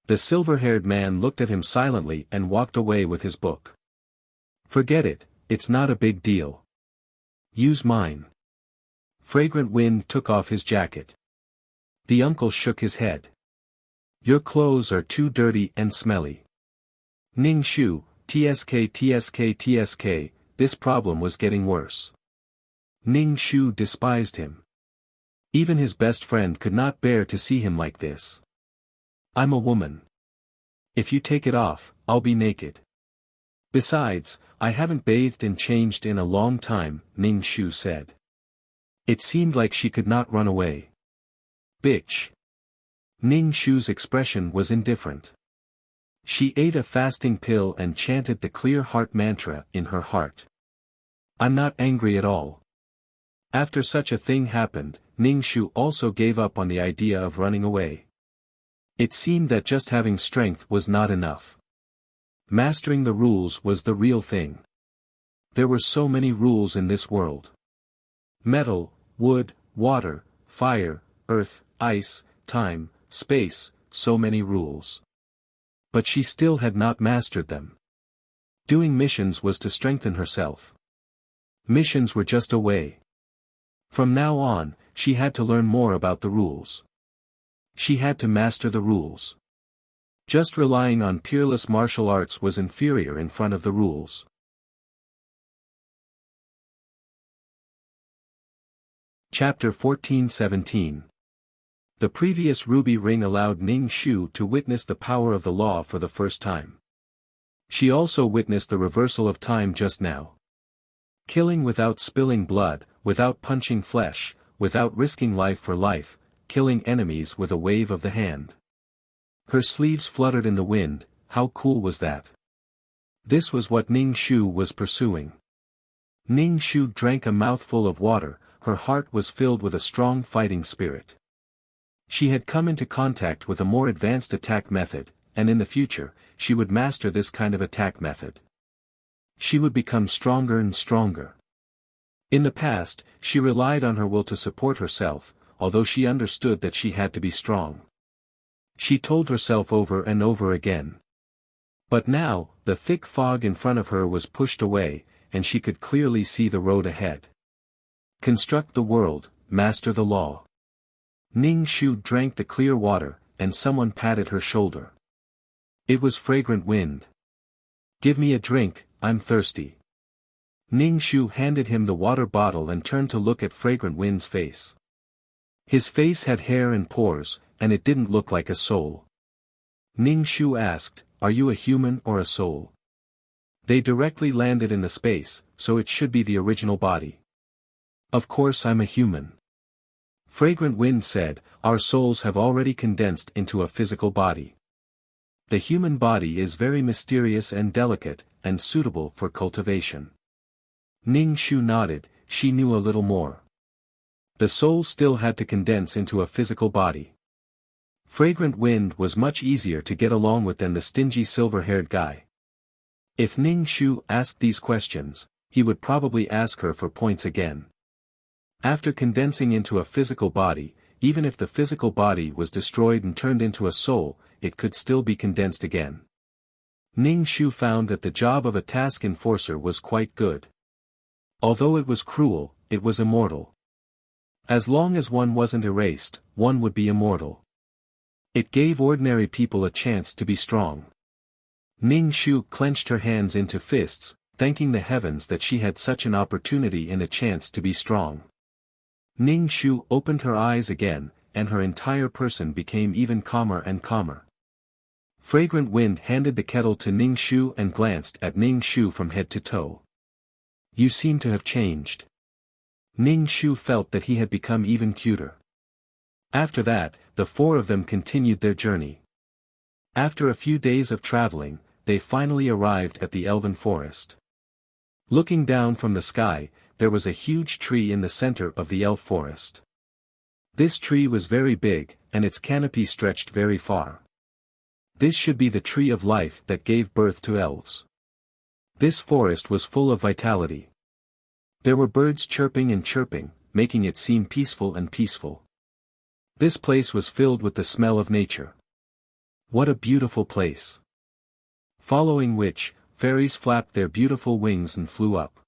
Speaker 1: The silver-haired man looked at him silently and walked away with his book. Forget it, it's not a big deal. Use mine. Fragrant Wind took off his jacket. The uncle shook his head. Your clothes are too dirty and smelly. Ning Shu, TSK, this problem was getting worse. Ning Shu despised him. Even his best friend could not bear to see him like this. I'm a woman. If you take it off, I'll be naked. Besides, I haven't bathed and changed in a long time, Ning Shu said. It seemed like she could not run away. Bitch. Ning Shu's expression was indifferent. She ate a fasting pill and chanted the clear heart mantra in her heart. I'm not angry at all. After such a thing happened, Ning Shu also gave up on the idea of running away. It seemed that just having strength was not enough. Mastering the rules was the real thing. There were so many rules in this world. Metal, wood, water, fire, earth, ice, time, space, so many rules. But she still had not mastered them. Doing missions was to strengthen herself. Missions were just a way. From now on, she had to learn more about the rules. She had to master the rules. Just relying on peerless martial arts was inferior in front of the rules. Chapter 14-17. The previous ruby ring allowed Ning Shu to witness the power of the law for the first time. She also witnessed the reversal of time just now. Killing without spilling blood, without punching flesh, without risking life for life, killing enemies with a wave of the hand. Her sleeves fluttered in the wind, how cool was that? This was what Ning Shu was pursuing. Ning Shu drank a mouthful of water, her heart was filled with a strong fighting spirit. She had come into contact with a more advanced attack method, and in the future, she would master this kind of attack method. She would become stronger and stronger. In the past, she relied on her will to support herself, although she understood that she had to be strong. She told herself over and over again. But now, the thick fog in front of her was pushed away, and she could clearly see the road ahead. Construct the world, master the law. Ning Shu drank the clear water, and someone patted her shoulder. It was Fragrant Wind. Give me a drink, I'm thirsty. Ning Shu handed him the water bottle and turned to look at Fragrant Wind's face. His face had hair and pores, and it didn't look like a soul. Ning Shu asked, are you a human or a soul? They directly landed in the space, so it should be the original body. Of course I'm a human. Fragrant Wind said, our souls have already condensed into a physical body. The human body is very mysterious and delicate, and suitable for cultivation. Ning Shu nodded, she knew a little more. The soul still had to condense into a physical body. Fragrant Wind was much easier to get along with than the stingy silver-haired guy. If Ning Shu asked these questions, he would probably ask her for points again. After condensing into a physical body, even if the physical body was destroyed and turned into a soul, it could still be condensed again. Ning Shu found that the job of a task enforcer was quite good. Although it was cruel, it was immortal. As long as one wasn't erased, one would be immortal. It gave ordinary people a chance to be strong. Ning Shu clenched her hands into fists, thanking the heavens that she had such an opportunity and a chance to be strong. Ning Shu opened her eyes again, and her entire person became even calmer and calmer. Fragrant Wind handed the kettle to Ning Shu and glanced at Ning Shu from head to toe. "You seem to have changed." Ning Shu felt that he had become even cuter. After that, the four of them continued their journey. After a few days of traveling, they finally arrived at the elven forest. Looking down from the sky, there was a huge tree in the center of the elf forest. This tree was very big, and its canopy stretched very far. This should be the tree of life that gave birth to elves. This forest was full of vitality. There were birds chirping and chirping, making it seem peaceful and peaceful. This place was filled with the smell of nature. What a beautiful place! Following which, fairies flapped their beautiful wings and flew up.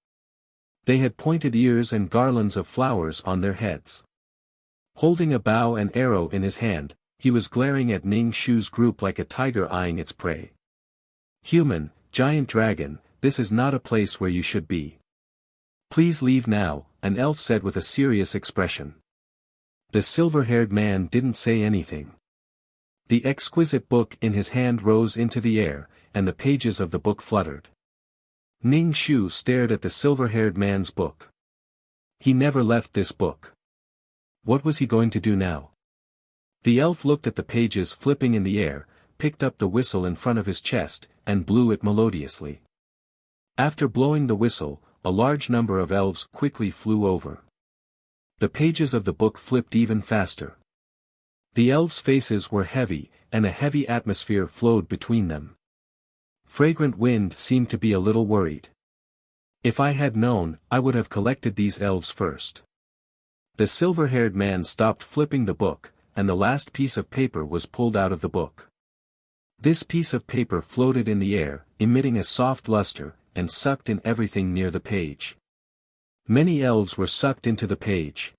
Speaker 1: They had pointed ears and garlands of flowers on their heads. Holding a bow and arrow in his hand, he was glaring at Ning Shu's group like a tiger eyeing its prey. "Human, giant dragon, this is not a place where you should be. Please leave now," an elf said with a serious expression. The silver-haired man didn't say anything. The exquisite book in his hand rose into the air, and the pages of the book fluttered. Ning Shu stared at the silver-haired man's book. He never left this book. What was he going to do now? The elf looked at the pages flipping in the air, picked up the whistle in front of his chest, and blew it melodiously. After blowing the whistle, a large number of elves quickly flew over. The pages of the book flipped even faster. The elves' faces were heavy, and a heavy atmosphere flowed between them. Fragrant Wind seemed to be a little worried. "If I had known, I would have collected these elves first." The silver-haired man stopped flipping the book, and the last piece of paper was pulled out of the book. This piece of paper floated in the air, emitting a soft luster, and sucked in everything near the page. Many elves were sucked into the page.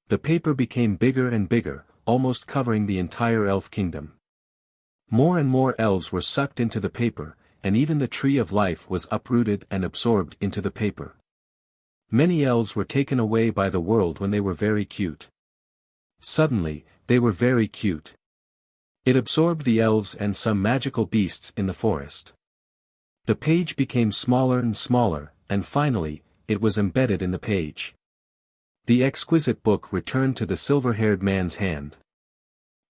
Speaker 1: The paper became bigger and bigger, almost covering the entire elf kingdom. More and more elves were sucked into the paper, and even the tree of life was uprooted and absorbed into the paper. Many elves were taken away by the world when they were very cute. Suddenly, they were very cute. It absorbed the elves and some magical beasts in the forest. The page became smaller and smaller, and finally, it was embedded in the page. The exquisite book returned to the silver-haired man's hand.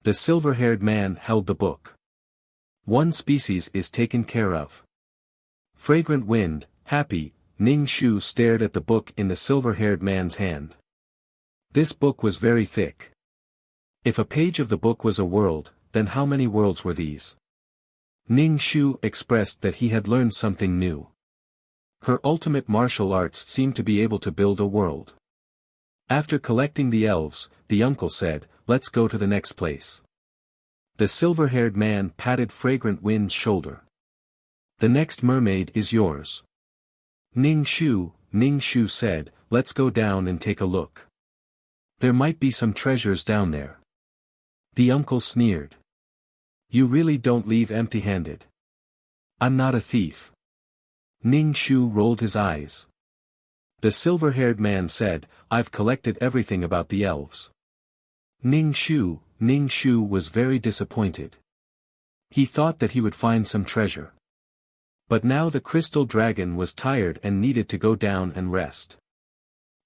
Speaker 1: The silver-haired man held the book. One species is taken care of. Fragrant Wind, happy, Ning Shu stared at the book in the silver-haired man's hand. This book was very thick. If a page of the book was a world, then how many worlds were these? Ning Shu expressed that he had learned something new. Her ultimate martial arts seemed to be able to build a world. After collecting the elves, the uncle said, "Let's go to the next place." The silver-haired man patted Fragrant Wind's shoulder. "The next mermaid is yours." Ning Shu said, "Let's go down and take a look. There might be some treasures down there." The uncle sneered. "You really don't leave empty-handed." "I'm not a thief." Ning Shu rolled his eyes. The silver-haired man said, "I've collected everything about the elves." Ning Shu was very disappointed. He thought that he would find some treasure. But now the crystal dragon was tired and needed to go down and rest.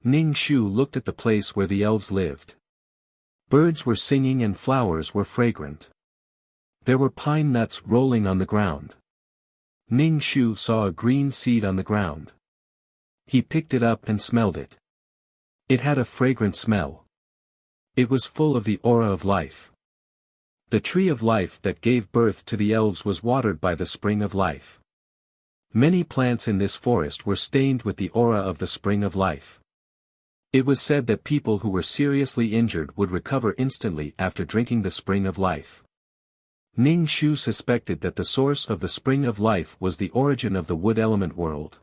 Speaker 1: Ning Shu looked at the place where the elves lived. Birds were singing and flowers were fragrant. There were pine nuts rolling on the ground. Ning Shu saw a green seed on the ground. He picked it up and smelled it. It had a fragrant smell. It was full of the aura of life. The tree of life that gave birth to the elves was watered by the spring of life. Many plants in this forest were stained with the aura of the spring of life. It was said that people who were seriously injured would recover instantly after drinking the spring of life. Ning Shu suspected that the source of the spring of life was the origin of the wood element world.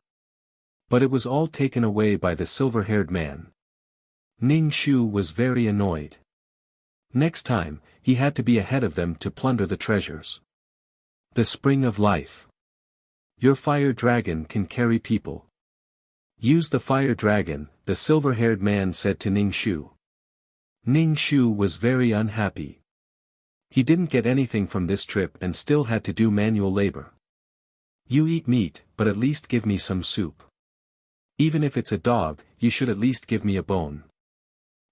Speaker 1: But it was all taken away by the silver-haired man. Ning Shu was very annoyed. Next time, He had to be ahead of them to plunder the treasures. The spring of life. Your fire dragon can carry people. Use the fire dragon, the silver-haired man said to Ning Shu. Ning Shu was very unhappy. He didn't get anything from this trip and still had to do manual labor. You eat meat, but at least give me some soup. Even if it's a dog, you should at least give me a bone.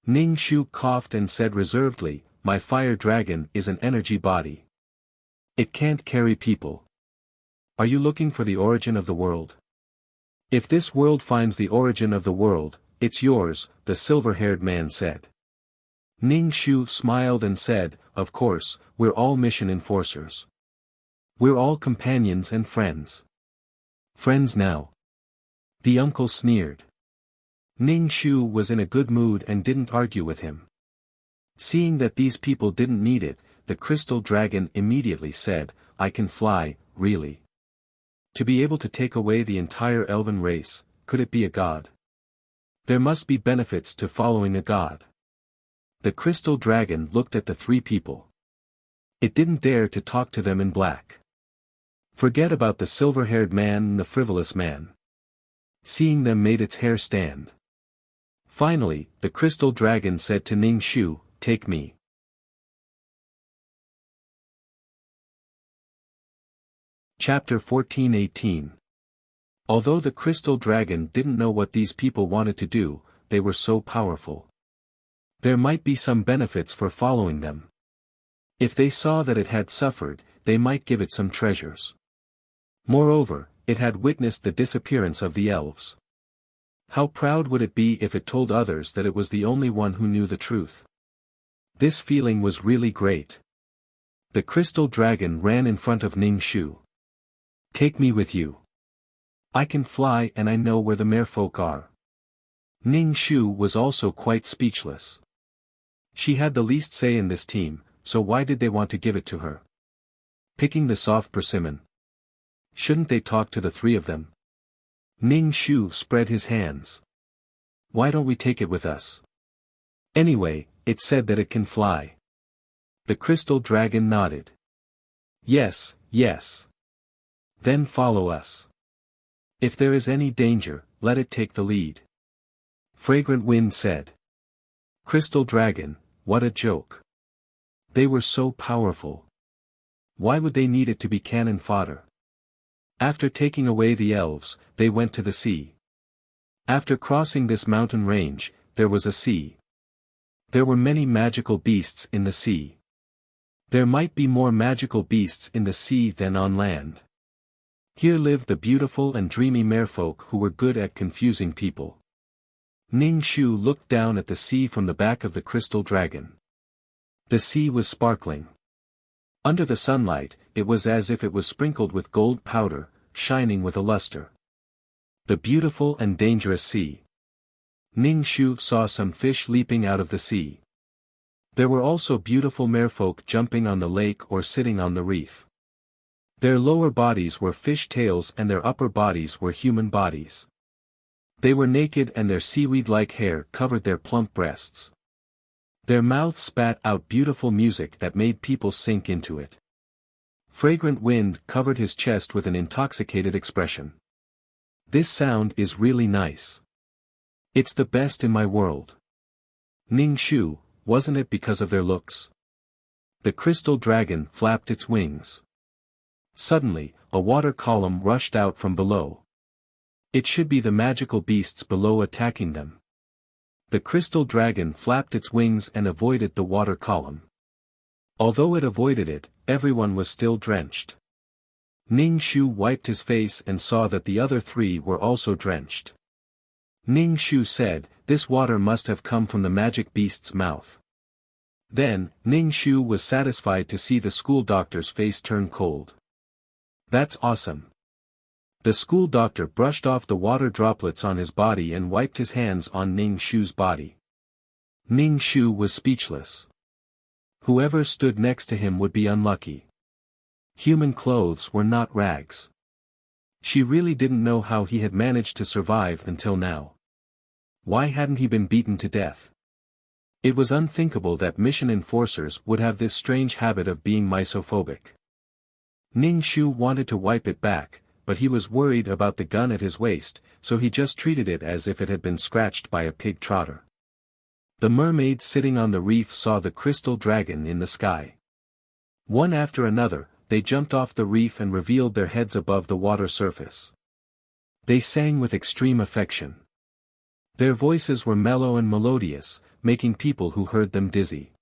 Speaker 1: Ning Shu coughed and said reservedly, my fire dragon is an energy body. It can't carry people. Are you looking for the origin of the world? If this world finds the origin of the world, it's yours, the silver-haired man said. Ning Shu smiled and said, of course, we're all mission enforcers. We're all companions and friends. Friends now. The uncle sneered. Ning Shu was in a good mood and didn't argue with him. Seeing that these people didn't need it, the crystal dragon immediately said, I can fly, really. To be able to take away the entire elven race, could it be a god? There must be benefits to following a god. The crystal dragon looked at the three people. It didn't dare to talk to them in black. Forget about the silver-haired man and the frivolous man. Seeing them made its hair stand. Finally, the crystal dragon said to Ning Shu, take me. Chapter 14:18. Although the crystal dragon didn't know what these people wanted to do, they were so powerful. There might be some benefits for following them. If they saw that it had suffered, they might give it some treasures. Moreover, it had witnessed the disappearance of the elves. How proud would it be if it told others that it was the only one who knew the truth? This feeling was really great. The crystal dragon ran in front of Ning Shu. Take me with you. I can fly and I know where the merfolk are. Ning Shu was also quite speechless. She had the least say in this team, so why did they want to give it to her? Picking the soft persimmon. Shouldn't they talk to the three of them? Ning Shu spread his hands. Why don't we take it with us? Anyway, it said that it can fly. The crystal dragon nodded. Yes, yes. Then follow us. If there is any danger, let it take the lead. Fragrant Wind said. Crystal dragon, what a joke. They were so powerful. Why would they need it to be cannon fodder? After taking away the elves, they went to the sea. After crossing this mountain range, there was a sea. There were many magical beasts in the sea. There might be more magical beasts in the sea than on land. Here lived the beautiful and dreamy merfolk who were good at confusing people. Ning Shu looked down at the sea from the back of the crystal dragon. The sea was sparkling. Under the sunlight, it was as if it was sprinkled with gold powder, shining with a luster. The beautiful and dangerous sea. Ning Shu saw some fish leaping out of the sea. There were also beautiful merfolk jumping on the lake or sitting on the reef. Their lower bodies were fish tails and their upper bodies were human bodies. They were naked and their seaweed-like hair covered their plump breasts. Their mouths spat out beautiful music that made people sink into it. Fragrant Wind covered his chest with an intoxicated expression. This sound is really nice. It's the best in my world. Ning Shu, wasn't it because of their looks? The crystal dragon flapped its wings. Suddenly, a water column rushed out from below. It should be the magical beasts below attacking them. The crystal dragon flapped its wings and avoided the water column. Although it avoided it, everyone was still drenched. Ning Shu wiped his face and saw that the other three were also drenched. Ning Shu said, this water must have come from the magic beast's mouth. Then, Ning Shu was satisfied to see the school doctor's face turn cold. That's awesome. The school doctor brushed off the water droplets on his body and wiped his hands on Ning Shu's body. Ning Shu was speechless. Whoever stood next to him would be unlucky. Human clothes were not rags. She really didn't know how he had managed to survive until now. Why hadn't he been beaten to death? It was unthinkable that mission enforcers would have this strange habit of being misophobic. Ning Shu wanted to wipe it back, but he was worried about the gun at his waist, so he just treated it as if it had been scratched by a pig trotter. The mermaids sitting on the reef saw the crystal dragon in the sky. One after another, they jumped off the reef and revealed their heads above the water surface. They sang with extreme affection. Their voices were mellow and melodious, making people who heard them dizzy.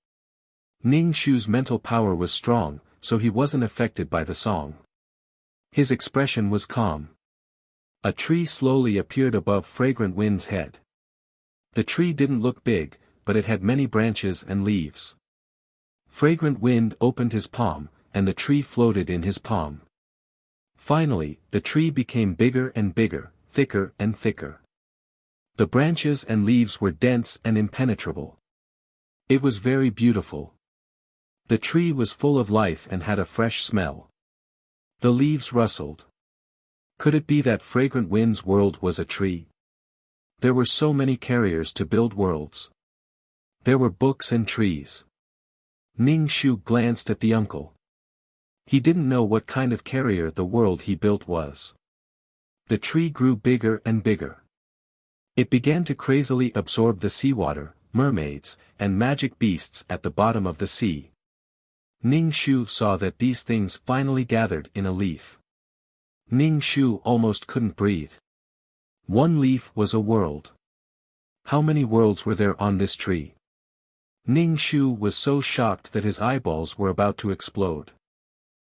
Speaker 1: Ning Shu's mental power was strong, so he wasn't affected by the song. His expression was calm. A tree slowly appeared above Fragrant Wind's head. The tree didn't look big, but it had many branches and leaves. Fragrant Wind opened his palm, and the tree floated in his palm. Finally, the tree became bigger and bigger, thicker and thicker. The branches and leaves were dense and impenetrable. It was very beautiful. The tree was full of life and had a fresh smell. The leaves rustled. Could it be that Fragrant Wind's world was a tree? There were so many carriers to build worlds. There were books and trees. Ning Shu glanced at the uncle. He didn't know what kind of carrier the world he built was. The tree grew bigger and bigger. It began to crazily absorb the seawater, mermaids, and magic beasts at the bottom of the sea. Ning Shu saw that these things finally gathered in a leaf. Ning Shu almost couldn't breathe. One leaf was a world. How many worlds were there on this tree? Ning Shu was so shocked that his eyeballs were about to explode.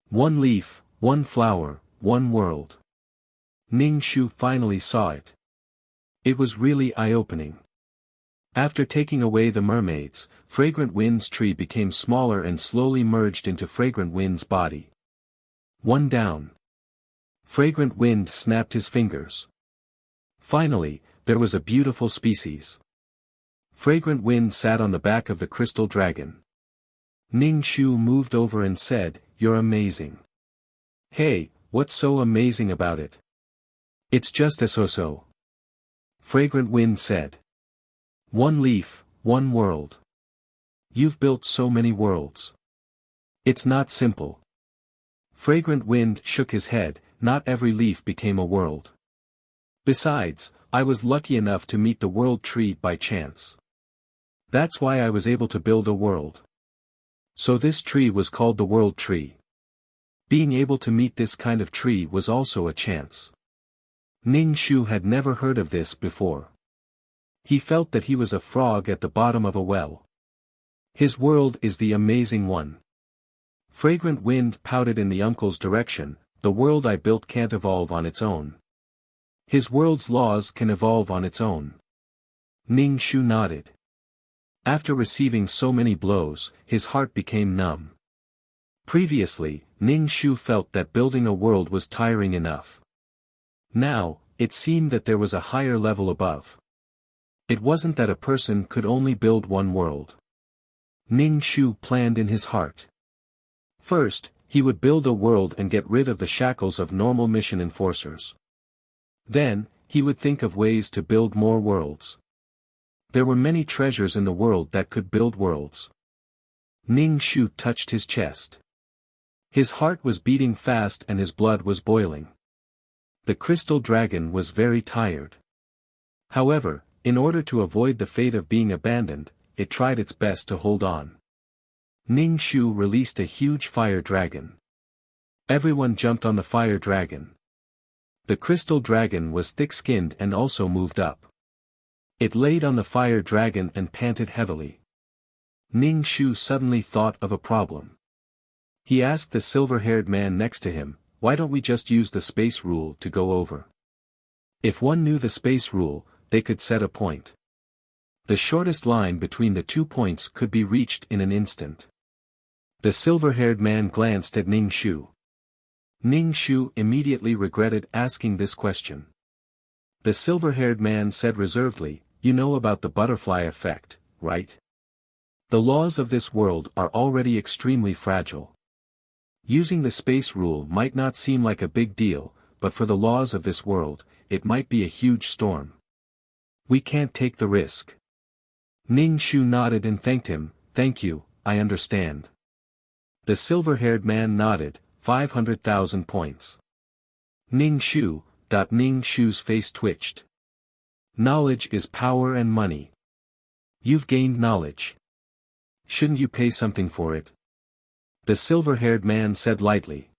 Speaker 1: One leaf, one flower, one world. Ning Shu finally saw it. It was really eye-opening. After taking away the mermaids, Fragrant Wind's tree became smaller and slowly merged into Fragrant Wind's body. One down. Fragrant Wind snapped his fingers. Finally, there was a beautiful species. Fragrant Wind sat on the back of the crystal dragon. Ning Shu moved over and said, "You're amazing." "Hey, what's so amazing about it?" "It's just a so-so." Fragrant Wind said. "One leaf, one world. You've built so many worlds. It's not simple." Fragrant Wind shook his head. "Not every leaf became a world. Besides, I was lucky enough to meet the world tree by chance. That's why I was able to build a world. So this tree was called the world tree. Being able to meet this kind of tree was also a chance." Ning Shu had never heard of this before. He felt that he was a frog at the bottom of a well. His world is the amazing one. Fragrant Wind pouted in the uncle's direction. "The world I built can't evolve on its own. His world's laws can evolve on its own." Ning Shu nodded. After receiving so many blows, his heart became numb. Previously, Ning Shu felt that building a world was tiring enough. Now, it seemed that there was a higher level above. It wasn't that a person could only build one world. Ning Shu planned in his heart. First, he would build a world and get rid of the shackles of normal mission enforcers. Then, he would think of ways to build more worlds. There were many treasures in the world that could build worlds. Ning Shu touched his chest. His heart was beating fast and his blood was boiling. The crystal dragon was very tired. However, in order to avoid the fate of being abandoned, it tried its best to hold on. Ning Shu released a huge fire dragon. Everyone jumped on the fire dragon. The crystal dragon was thick-skinned and also moved up. It laid on the fire dragon and panted heavily. Ning Shu suddenly thought of a problem. He asked the silver-haired man next to him, "Why don't we just use the space rule to go over? If one knew the space rule, they could set a point. The shortest line between the 2 points could be reached in an instant." The silver-haired man glanced at Ning Shu. Ning Shu immediately regretted asking this question. The silver-haired man said reservedly, "You know about the butterfly effect, right? The laws of this world are already extremely fragile. Using the space rule might not seem like a big deal, but for the laws of this world, it might be a huge storm. We can't take the risk. Ning Shu nodded and thanked him. Thank you, I understand. The silver-haired man nodded, 500,000 points. Ning Shu. Ning Shu's face twitched. Knowledge is power and money. You've gained knowledge. Shouldn't you pay something for it? The silver-haired man said lightly.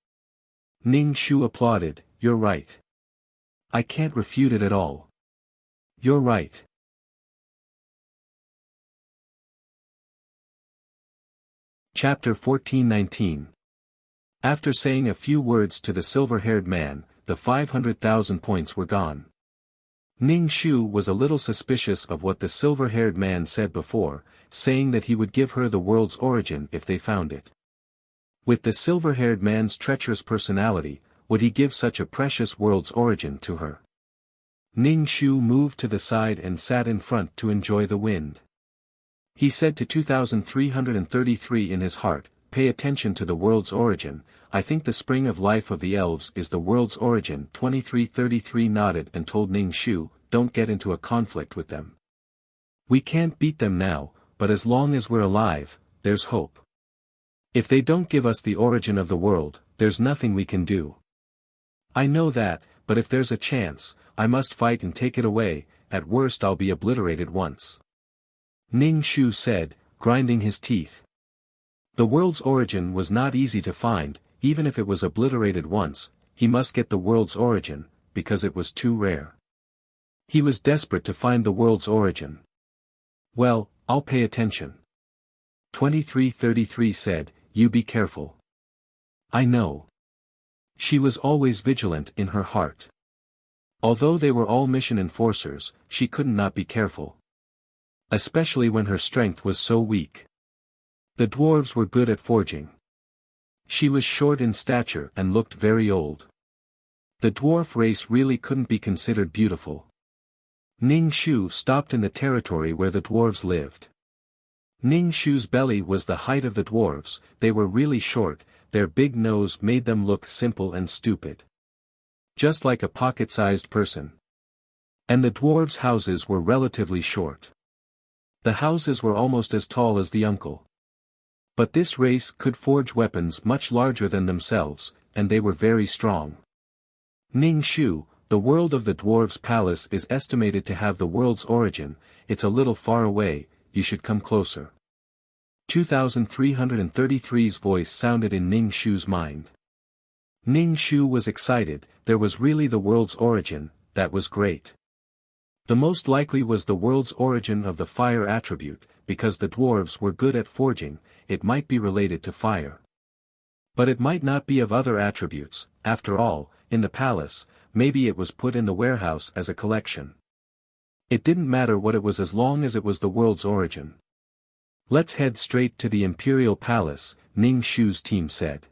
Speaker 1: Ning Shu applauded. You're right. I can't refute it at all. You're right. Chapter 14:19. After saying a few words to the silver-haired man, the 500,000 points were gone. Ning Shu was a little suspicious of what the silver-haired man said before, saying that he would give her the world's origin if they found it. With the silver-haired man's treacherous personality, would he give such a precious world's origin to her? Ning Shu moved to the side and sat in front to enjoy the wind. He said to 2333 in his heart, pay attention to the world's origin. I think the spring of life of the elves is the world's origin. 2333 nodded and told Ning Shu, don't get into a conflict with them. We can't beat them now, but as long as we're alive, there's hope. If they don't give us the origin of the world, there's nothing we can do. I know that, but if there's a chance, I must fight and take it away. At worst I'll be obliterated once. Ning Shu said, grinding his teeth. The world's origin was not easy to find. Even if it was obliterated once, he must get the world's origin, because it was too rare. He was desperate to find the world's origin. Well, I'll pay attention. 2333 said, you be careful. I know. She was always vigilant in her heart. Although they were all mission enforcers, she couldn't not be careful. Especially when her strength was so weak. The dwarves were good at forging. She was short in stature and looked very old. The dwarf race really couldn't be considered beautiful. Ning Shu stopped in the territory where the dwarves lived. Ning Shu's belly was the height of the dwarves. They were really short, their big nose made them look simple and stupid. Just like a pocket-sized person. And the dwarves' houses were relatively short. The houses were almost as tall as the uncle. But this race could forge weapons much larger than themselves, and they were very strong. Ning Shu, the world of the dwarves' palace is estimated to have the world's origin. It's a little far away, you should come closer. 2333's voice sounded in Ning Shu's mind. Ning Shu was excited. There was really the world's origin. That was great. The most likely was the world's origin of the fire attribute, because the dwarves were good at forging. It might be related to fire. But it might not be of other attributes. After all, in the palace, maybe it was put in the warehouse as a collection. It didn't matter what it was as long as it was the world's origin. Let's head straight to the Imperial Palace, Ning Shu's team said.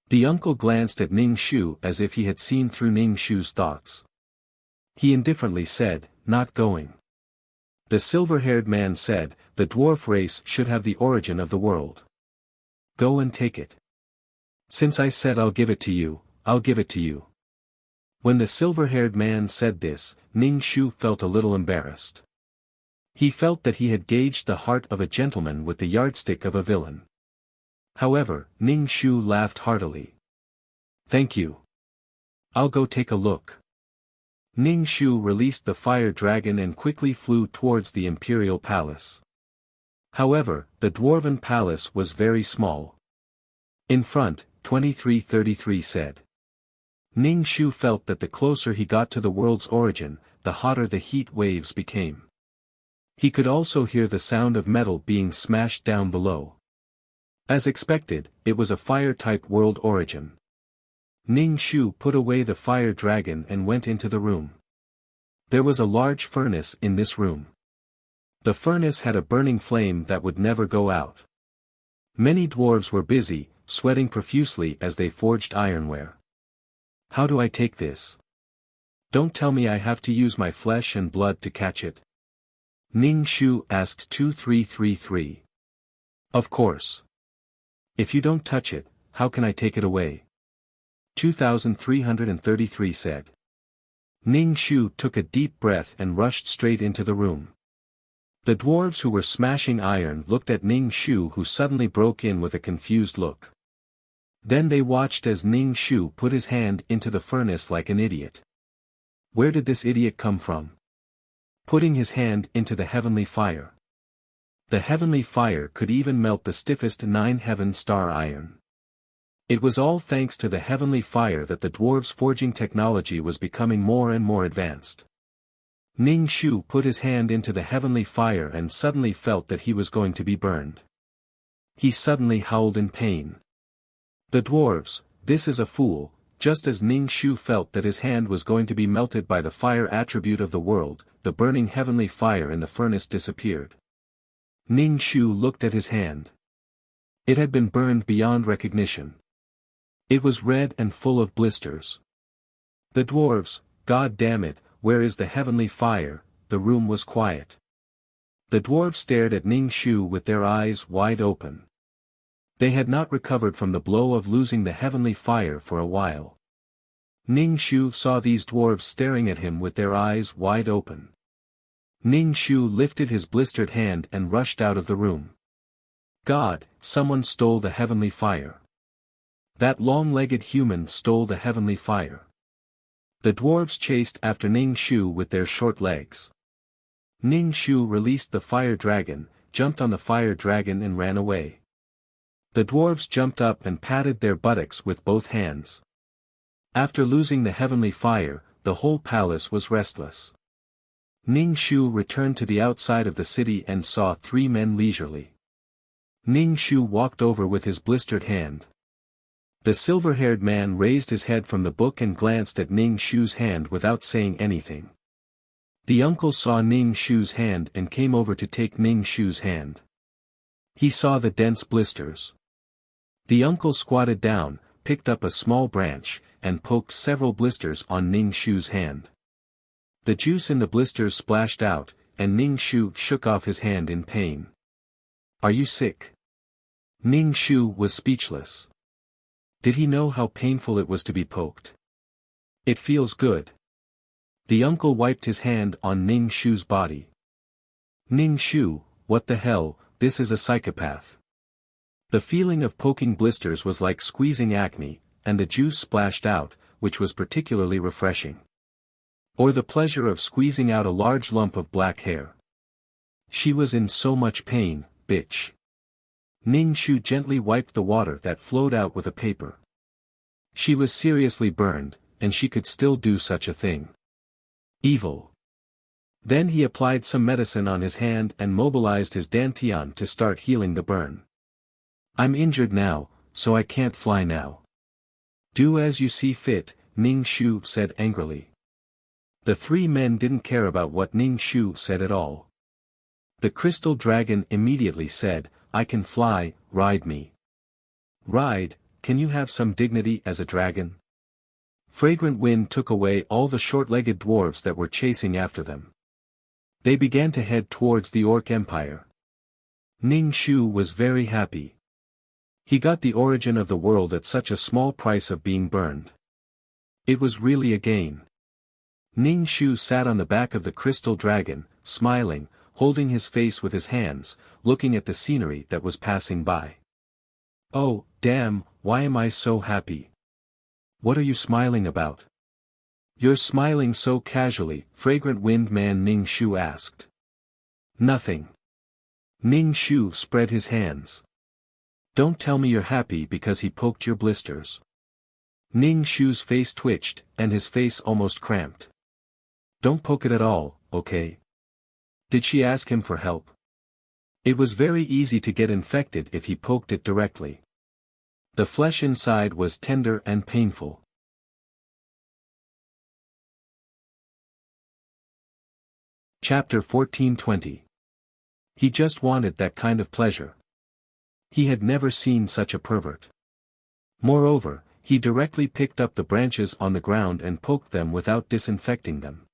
Speaker 1: The uncle glanced at Ning Shu as if he had seen through Ning Shu's thoughts. He indifferently said, not going. The silver-haired man said, the dwarf race should have the origin of the world. Go and take it. Since I said I'll give it to you, I'll give it to you. When the silver-haired man said this, Ning Shu felt a little embarrassed. He felt that he had gauged the heart of a gentleman with the yardstick of a villain. However, Ning Shu laughed heartily. Thank you. I'll go take a look. Ning Shu released the fire dragon and quickly flew towards the Imperial Palace. However, the Dwarven Palace was very small. In front, 2333 said. Ning Shu felt that the closer he got to the world's origin, the hotter the heat waves became. He could also hear the sound of metal being smashed down below. As expected, it was a fire-type world origin. Ning Shu put away the fire dragon and went into the room. There was a large furnace in this room. The furnace had a burning flame that would never go out. Many dwarves were busy, sweating profusely as they forged ironware. How do I take this? Don't tell me I have to use my flesh and blood to catch it. Ning Shu asked 2333. Of course. If you don't touch it, how can I take it away? 2333 said. Ning Shu took a deep breath and rushed straight into the room. The dwarves who were smashing iron looked at Ning Shu, who suddenly broke in with a confused look. Then they watched as Ning Shu put his hand into the furnace like an idiot. Where did this idiot come from? Putting his hand into the heavenly fire. The heavenly fire could even melt the stiffest 9-heaven star iron. It was all thanks to the heavenly fire that the dwarves' forging technology was becoming more and more advanced. Ning Shu put his hand into the heavenly fire and suddenly felt that he was going to be burned. He suddenly howled in pain. The dwarves, this is a fool, just as Ning Shu felt that his hand was going to be melted by the fire attribute of the world, the burning heavenly fire in the furnace disappeared. Ning Shu looked at his hand. It had been burned beyond recognition. It was red and full of blisters. The dwarves, God damn it, where is the heavenly fire? The room was quiet. The dwarves stared at Ning Shu with their eyes wide open. They had not recovered from the blow of losing the heavenly fire for a while. Ning Shu saw these dwarves staring at him with their eyes wide open. Ning Shu lifted his blistered hand and rushed out of the room. God, someone stole the heavenly fire. That long-legged human stole the heavenly fire. The dwarves chased after Ning Shu with their short legs. Ning Shu released the fire dragon, jumped on the fire dragon and ran away. The dwarves jumped up and patted their buttocks with both hands. After losing the heavenly fire, the whole palace was restless. Ning Shu returned to the outside of the city and saw 3 men leisurely. Ning Shu walked over with his blistered hand. The silver-haired man raised his head from the book and glanced at Ning Shu's hand without saying anything. The uncle saw Ning Shu's hand and came over to take Ning Shu's hand. He saw the dense blisters. The uncle squatted down, picked up a small branch, and poked several blisters on Ning Shu's hand. The juice in the blisters splashed out, and Ning Shu shook off his hand in pain. Are you sick? Ning Shu was speechless. Did he know how painful it was to be poked? It feels good. The uncle wiped his hand on Ning Shu's body. Ning Shu, what the hell, this is a psychopath. The feeling of poking blisters was like squeezing acne, and the juice splashed out, which was particularly refreshing. Or the pleasure of squeezing out a large lump of black hair. She was in so much pain, bitch. Ning Shu gently wiped the water that flowed out with a paper. She was seriously burned, and she could still do such a thing. Evil. Then he applied some medicine on his hand and mobilized his dantian to start healing the burn. I'm injured now, so I can't fly now. Do as you see fit, Ning Shu said angrily. The 3 men didn't care about what Ning Shu said at all. The crystal dragon immediately said, I can fly, ride me. Ride, can you have some dignity as a dragon? Fragrant wind took away all the short-legged dwarves that were chasing after them. They began to head towards the Orc Empire. Ning Shu was very happy. He got the origin of the world at such a small price of being burned. It was really a gain. Ning Shu sat on the back of the crystal dragon, smiling, holding his face with his hands, looking at the scenery that was passing by. Oh, damn, why am I so happy? What are you smiling about? You're smiling so casually, Fragrant Wind Man Ning Shu asked. Nothing. Ning Shu spread his hands. Don't tell me you're happy because he poked your blisters. Ning Shu's face twitched, and his face almost cramped. Don't poke it at all, okay? Did she ask him for help? It was very easy to get infected if he poked it directly. The flesh inside was tender and painful. Chapter 14:20. He just wanted that kind of pleasure. He had never seen such a pervert. Moreover, he directly picked up the branches on the ground and poked them without disinfecting them.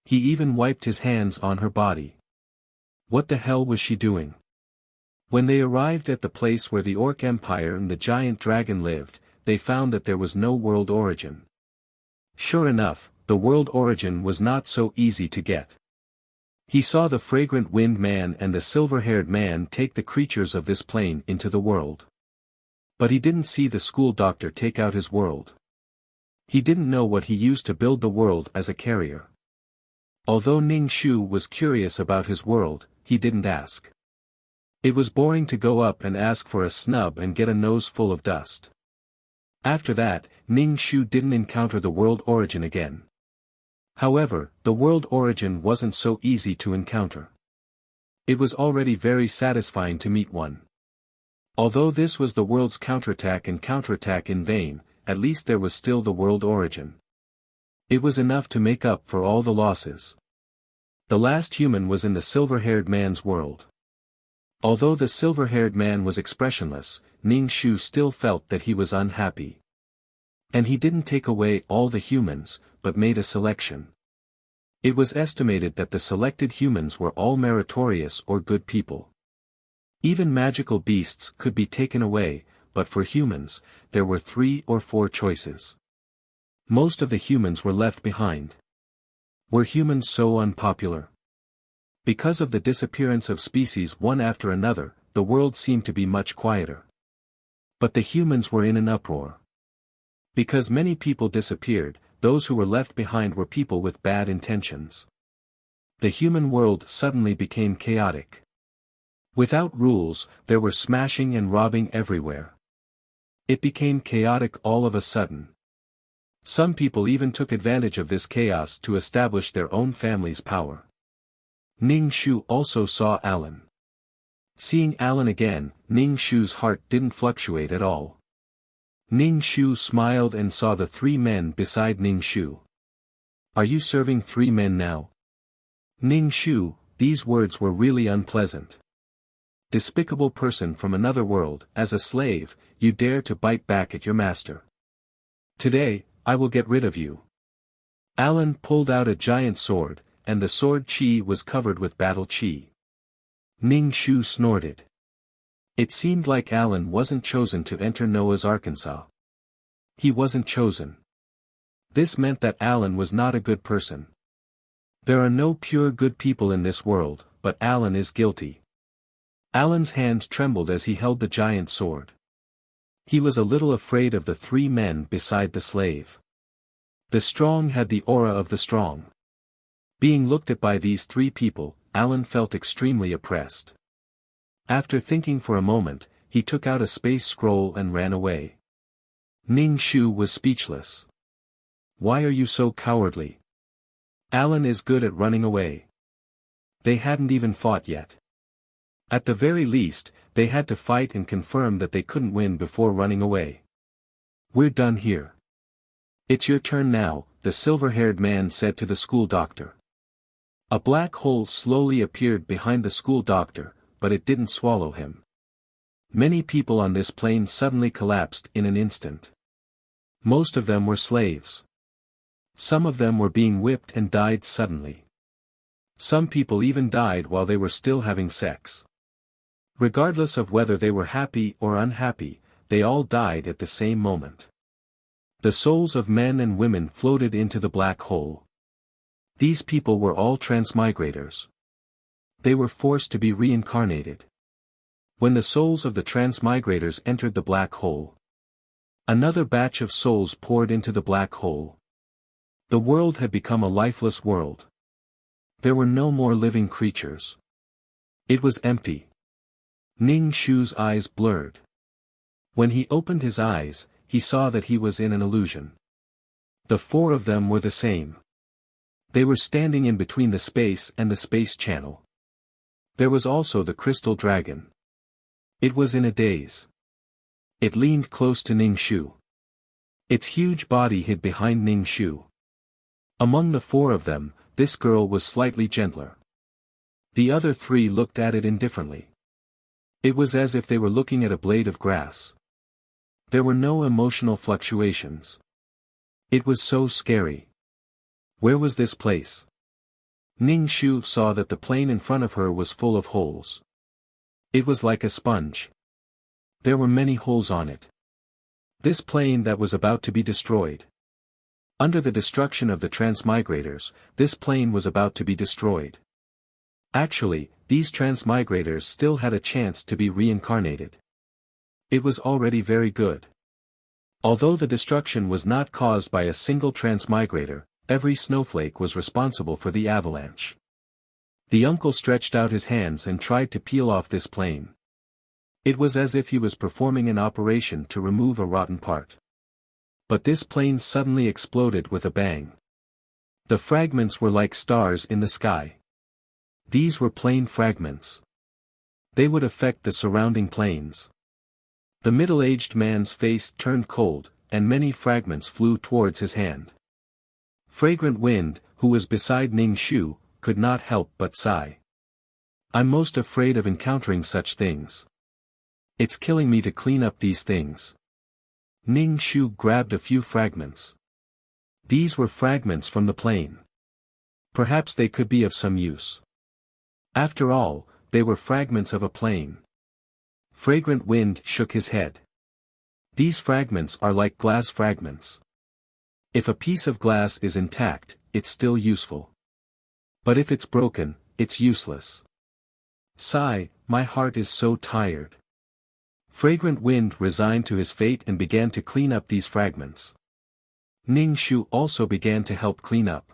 Speaker 1: He even wiped his hands on her body. What the hell was she doing? When they arrived at the place where the Orc Empire and the giant dragon lived, they found that there was no world origin. Sure enough, the world origin was not so easy to get. He saw the fragrant wind man and the silver-haired man take the creatures of this plane into the world. But he didn't see the school doctor take out his world. He didn't know what he used to build the world as a carrier. Although Ning Shu was curious about his world, he didn't ask. It was boring to go up and ask for a snub and get a nose full of dust. After that, Ning Shu didn't encounter the world origin again. However, the world origin wasn't so easy to encounter. It was already very satisfying to meet one. Although this was the world's counterattack and counterattack in vain, at least there was still the world origin. It was enough to make up for all the losses. The last human was in the silver-haired man's world. Although the silver-haired man was expressionless, Ning Shu still felt that he was unhappy. And he didn't take away all the humans, but made a selection. It was estimated that the selected humans were all meritorious or good people. Even magical beasts could be taken away, but for humans, there were 3 or 4 choices. Most of the humans were left behind. Were humans so unpopular? Because of the disappearance of species one after another, the world seemed to be much quieter. But the humans were in an uproar. Because many people disappeared, those who were left behind were people with bad intentions. The human world suddenly became chaotic. Without rules, there were smashing and robbing everywhere. It became chaotic all of a sudden. Some people even took advantage of this chaos to establish their own family's power. Ning Shu also saw Alan. Seeing Alan again, Ning Shu's heart didn't fluctuate at all. Ning Shu smiled and saw the 3 men beside Ning Shu. Are you serving 3 men now? Ning Shu, these words were really unpleasant. Despicable person from another world, as a slave, you dare to bite back at your master. Today, I will get rid of you. Alan pulled out a giant sword, and the sword chi was covered with battle chi. Ning Shu snorted. It seemed like Alan wasn't chosen to enter Noah's Arkansas. He wasn't chosen. This meant that Alan was not a good person. There are no pure good people in this world, but Alan is guilty. Alan's hand trembled as he held the giant sword. He was a little afraid of the 3 men beside the slave. The strong had the aura of the strong. Being looked at by these 3 people, Alan felt extremely oppressed. After thinking for a moment, he took out a space scroll and ran away. Ning Shu was speechless. Why are you so cowardly? Alan is good at running away. They hadn't even fought yet. At the very least, they had to fight and confirm that they couldn't win before running away. We're done here. It's your turn now, the silver-haired man said to the school doctor. A black hole slowly appeared behind the school doctor, but it didn't swallow him. Many people on this plane suddenly collapsed in an instant. Most of them were slaves. Some of them were being whipped and died suddenly. Some people even died while they were still having sex. Regardless of whether they were happy or unhappy, they all died at the same moment. The souls of men and women floated into the black hole. These people were all transmigrators. They were forced to be reincarnated. When the souls of the transmigrators entered the black hole, another batch of souls poured into the black hole. The world had become a lifeless world. There were no more living creatures. It was empty. Ning Shu's eyes blurred. When he opened his eyes, he saw that he was in an illusion. The 4 of them were the same. They were standing in between the space and the space channel. There was also the crystal dragon. It was in a daze. It leaned close to Ning Shu. Its huge body hid behind Ning Shu. Among the 4 of them, this girl was slightly gentler. The other 3 looked at it indifferently. It was as if they were looking at a blade of grass. There were no emotional fluctuations. It was so scary. Where was this place? Ning Shu saw that the plane in front of her was full of holes. It was like a sponge. There were many holes on it. This plane that was about to be destroyed. Under the destruction of the transmigrators, this plane was about to be destroyed. Actually, these transmigrators still had a chance to be reincarnated. It was already very good. Although the destruction was not caused by a single transmigrator, every snowflake was responsible for the avalanche. The uncle stretched out his hands and tried to peel off this plane. It was as if he was performing an operation to remove a rotten part. But this plane suddenly exploded with a bang. The fragments were like stars in the sky. These were plane fragments. They would affect the surrounding planes. The middle-aged man's face turned cold, and many fragments flew towards his hand. Fragrant Wind, who was beside Ning Shu, could not help but sigh. I'm most afraid of encountering such things. It's killing me to clean up these things. Ning Shu grabbed a few fragments. These were fragments from the plane. Perhaps they could be of some use. After all, they were fragments of a plane. Fragrant Wind shook his head. These fragments are like glass fragments. If a piece of glass is intact, it's still useful. But if it's broken, it's useless. Sigh, my heart is so tired. Fragrant Wind resigned to his fate and began to clean up these fragments. Ning Shu also began to help clean up.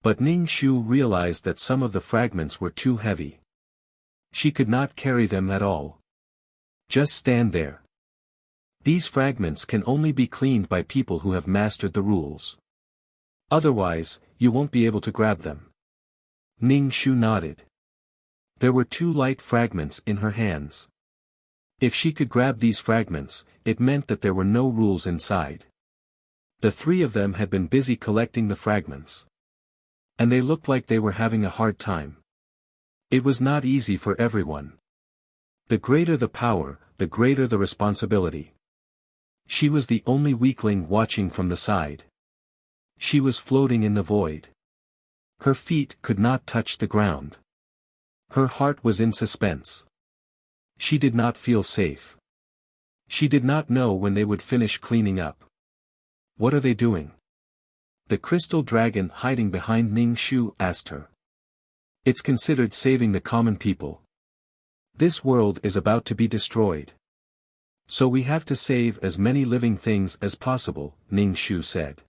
Speaker 1: But Ning Shu realized that some of the fragments were too heavy. She could not carry them at all. Just stand there. These fragments can only be cleaned by people who have mastered the rules. Otherwise, you won't be able to grab them. Ning Shu nodded. There were 2 light fragments in her hands. If she could grab these fragments, it meant that there were no rules inside. The 3 of them had been busy collecting the fragments. And they looked like they were having a hard time. It was not easy for everyone. The greater the power, the greater the responsibility. She was the only weakling watching from the side. She was floating in the void. Her feet could not touch the ground. Her heart was in suspense. She did not feel safe. She did not know when they would finish cleaning up. What are they doing? The crystal dragon hiding behind Ning Shu asked her. It's considered saving the common people. This world is about to be destroyed. So we have to save as many living things as possible, Ning Shu said.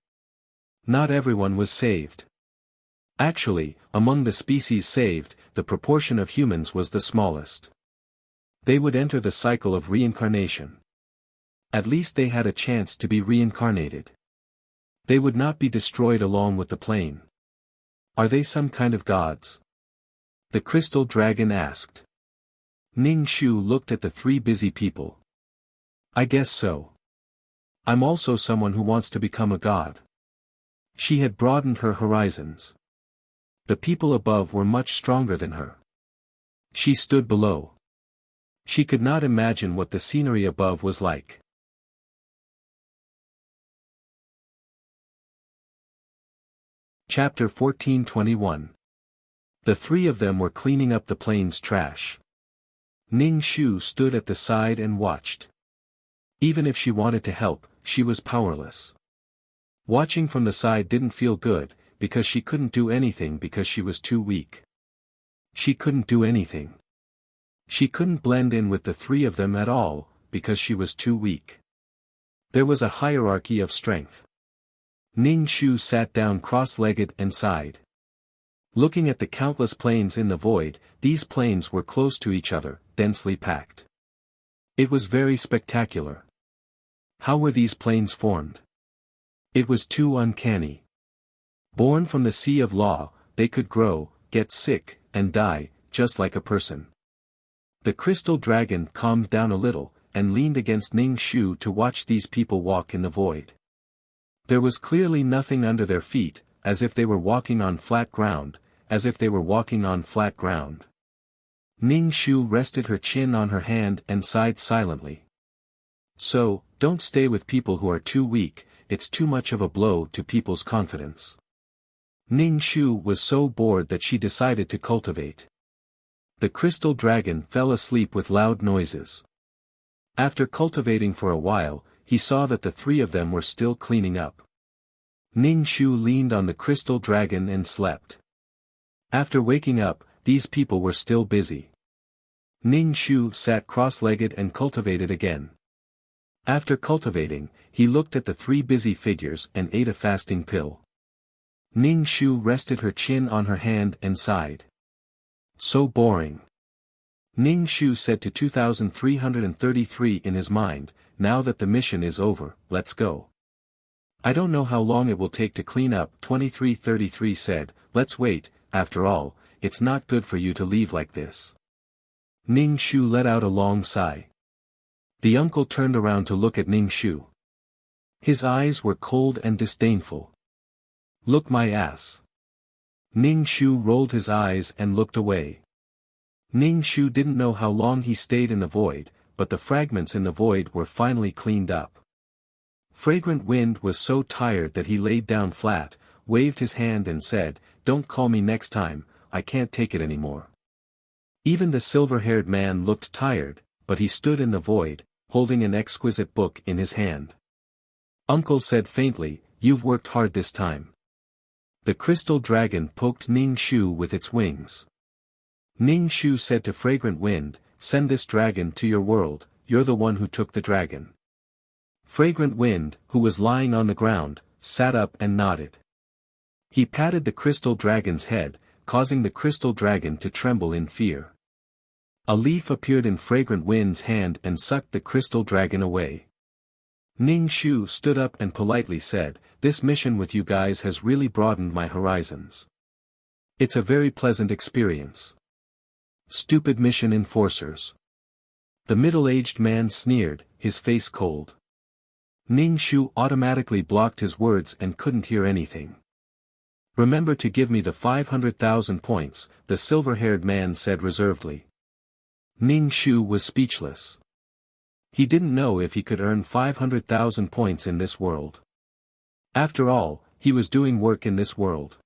Speaker 1: Not everyone was saved. Actually, among the species saved, the proportion of humans was the smallest. They would enter the cycle of reincarnation. At least they had a chance to be reincarnated. They would not be destroyed along with the plane. Are they some kind of gods? The crystal dragon asked. Ning Shu looked at the 3 busy people. I guess so. I'm also someone who wants to become a god. She had broadened her horizons. The people above were much stronger than her. She stood below. She could not imagine what the scenery above was like. Chapter 1421. The 3 of them were cleaning up the plane's trash. Ning Shu stood at the side and watched. Even if she wanted to help, she was powerless. Watching from the side didn't feel good, because she couldn't do anything because she was too weak. She couldn't do anything. She couldn't blend in with the 3 of them at all, because she was too weak. There was a hierarchy of strength. Ning Shu sat down cross-legged and sighed. Looking at the countless planes in the void, these planes were close to each other, densely packed. It was very spectacular. How were these planes formed? It was too uncanny. Born from the sea of law, they could grow, get sick, and die, just like a person. The crystal dragon calmed down a little, and leaned against Ning Shu to watch these people walk in the void. There was clearly nothing under their feet, as if they were walking on flat ground, as if they were walking on flat ground. Ning Shu rested her chin on her hand and sighed silently. So, don't stay with people who are too weak, it's too much of a blow to people's confidence. Ning Shu was so bored that she decided to cultivate. The crystal dragon fell asleep with loud noises. After cultivating for a while, he saw that the 3 of them were still cleaning up. Ning Shu leaned on the crystal dragon and slept. After waking up, these people were still busy. Ning Shu sat cross-legged and cultivated again. After cultivating, he looked at the three busy figures and ate a fasting pill. Ning Shu rested her chin on her hand and sighed. So boring. Ning Shu said to 2333 in his mind, now that the mission is over, let's go. I don't know how long it will take to clean up. 2333 said, let's wait, after all, it's not good for you to leave like this. Ning Shu let out a long sigh. The uncle turned around to look at Ning Shu. His eyes were cold and disdainful. Look my ass. Ning Shu rolled his eyes and looked away. Ning Shu didn't know how long he stayed in the void, but the fragments in the void were finally cleaned up. Fragrant Wind was so tired that he laid down flat, waved his hand and said, don't call me next time, I can't take it anymore. Even the silver-haired man looked tired, but he stood in the void, holding an exquisite book in his hand. Uncle said faintly, you've worked hard this time. The crystal dragon poked Ning Shu with its wings. Ning Shu said to Fragrant Wind, send this dragon to your world, you're the one who took the dragon. Fragrant Wind, who was lying on the ground, sat up and nodded. He patted the crystal dragon's head, causing the crystal dragon to tremble in fear. A leaf appeared in Fragrant Wind's hand and sucked the crystal dragon away. Ning Shu stood up and politely said, this mission with you guys has really broadened my horizons. It's a very pleasant experience. Stupid mission enforcers. The middle-aged man sneered, his face cold. Ning Shu automatically blocked his words and couldn't hear anything. Remember to give me the 500,000 points, the silver-haired man said reservedly. Ning Shu was speechless. He didn't know if he could earn 500,000 points in this world. After all, he was doing work in this world.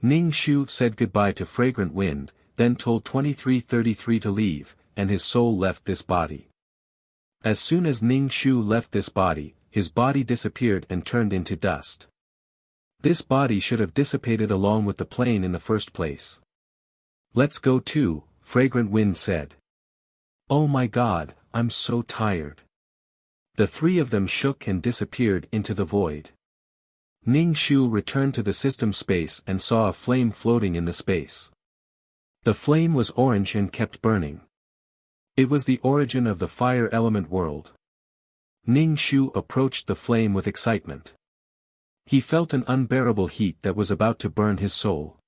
Speaker 1: Ning Shu said goodbye to Fragrant Wind, then told 2333 to leave, and his soul left this body. As soon as Ning Shu left this body, his body disappeared and turned into dust. This body should have dissipated along with the plane in the first place. Let's go too, Fragrant Wind said. Oh my God, I'm so tired. The three of them shook and disappeared into the void. Ning Shu returned to the system space and saw a flame floating in the space. The flame was orange and kept burning. It was the origin of the fire element world. Ning Shu approached the flame with excitement. He felt an unbearable heat that was about to burn his soul.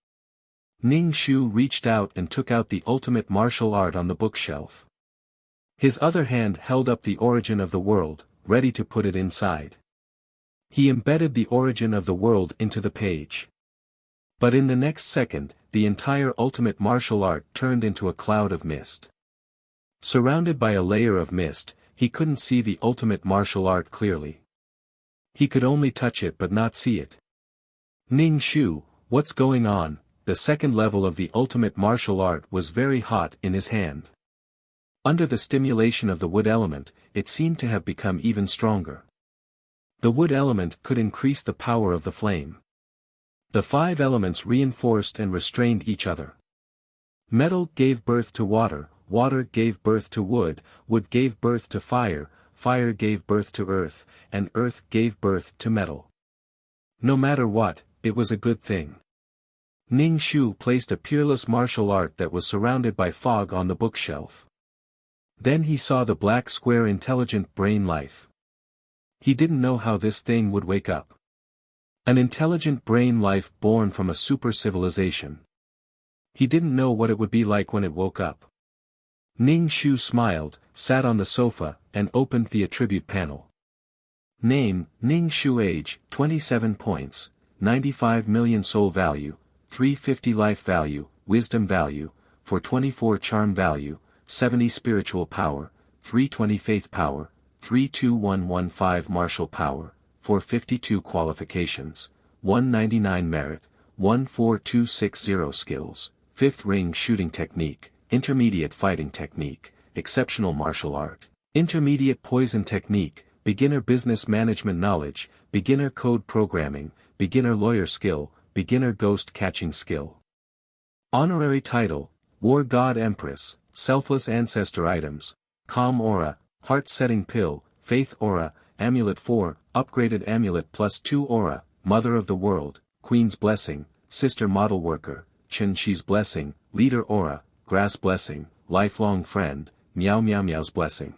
Speaker 1: Ning Shu reached out and took out the ultimate martial art on the bookshelf. His other hand held up the origin of the world, ready to put it inside. He embedded the origin of the world into the page. But in the next second, the entire ultimate martial art turned into a cloud of mist. Surrounded by a layer of mist, he couldn't see the ultimate martial art clearly. He could only touch it but not see it. Ning Shu, what's going on? The second level of the ultimate martial art was very hot in his hand. Under the stimulation of the wood element, it seemed to have become even stronger. The wood element could increase the power of the flame. The five elements reinforced and restrained each other. Metal gave birth to water, water gave birth to wood, wood gave birth to fire, fire gave birth to earth, and earth gave birth to metal. No matter what, it was a good thing. Ning Shu placed a peerless martial art that was surrounded by fog on the bookshelf. Then he saw the black square intelligent brain life. He didn't know how this thing would wake up. An intelligent brain life born from a super civilization. He didn't know what it would be like when it woke up. Ning Shu smiled, sat on the sofa, and opened the attribute panel. Name, Ning Shu. Age, 27 points, 95 million soul value, 350 life value, wisdom value, 424 charm value, 70 spiritual power, 320 faith power, 32115 martial power, 452 qualifications, 199 merit, 14260 skills, 5th ring shooting technique, intermediate fighting technique, exceptional martial art, intermediate poison technique, beginner business management knowledge, beginner code programming, beginner lawyer skill, beginner ghost catching skill. Honorary title, War God Empress, Selfless Ancestor Items, Calm Aura, Heart Setting Pill, Faith Aura, Amulet 4, Upgraded Amulet +2 Aura, Mother of the World, Queen's Blessing, Sister Model Worker, Chen Shi's Blessing, Leader Aura, Grass Blessing, Lifelong Friend, Miao Miao Miao's Blessing.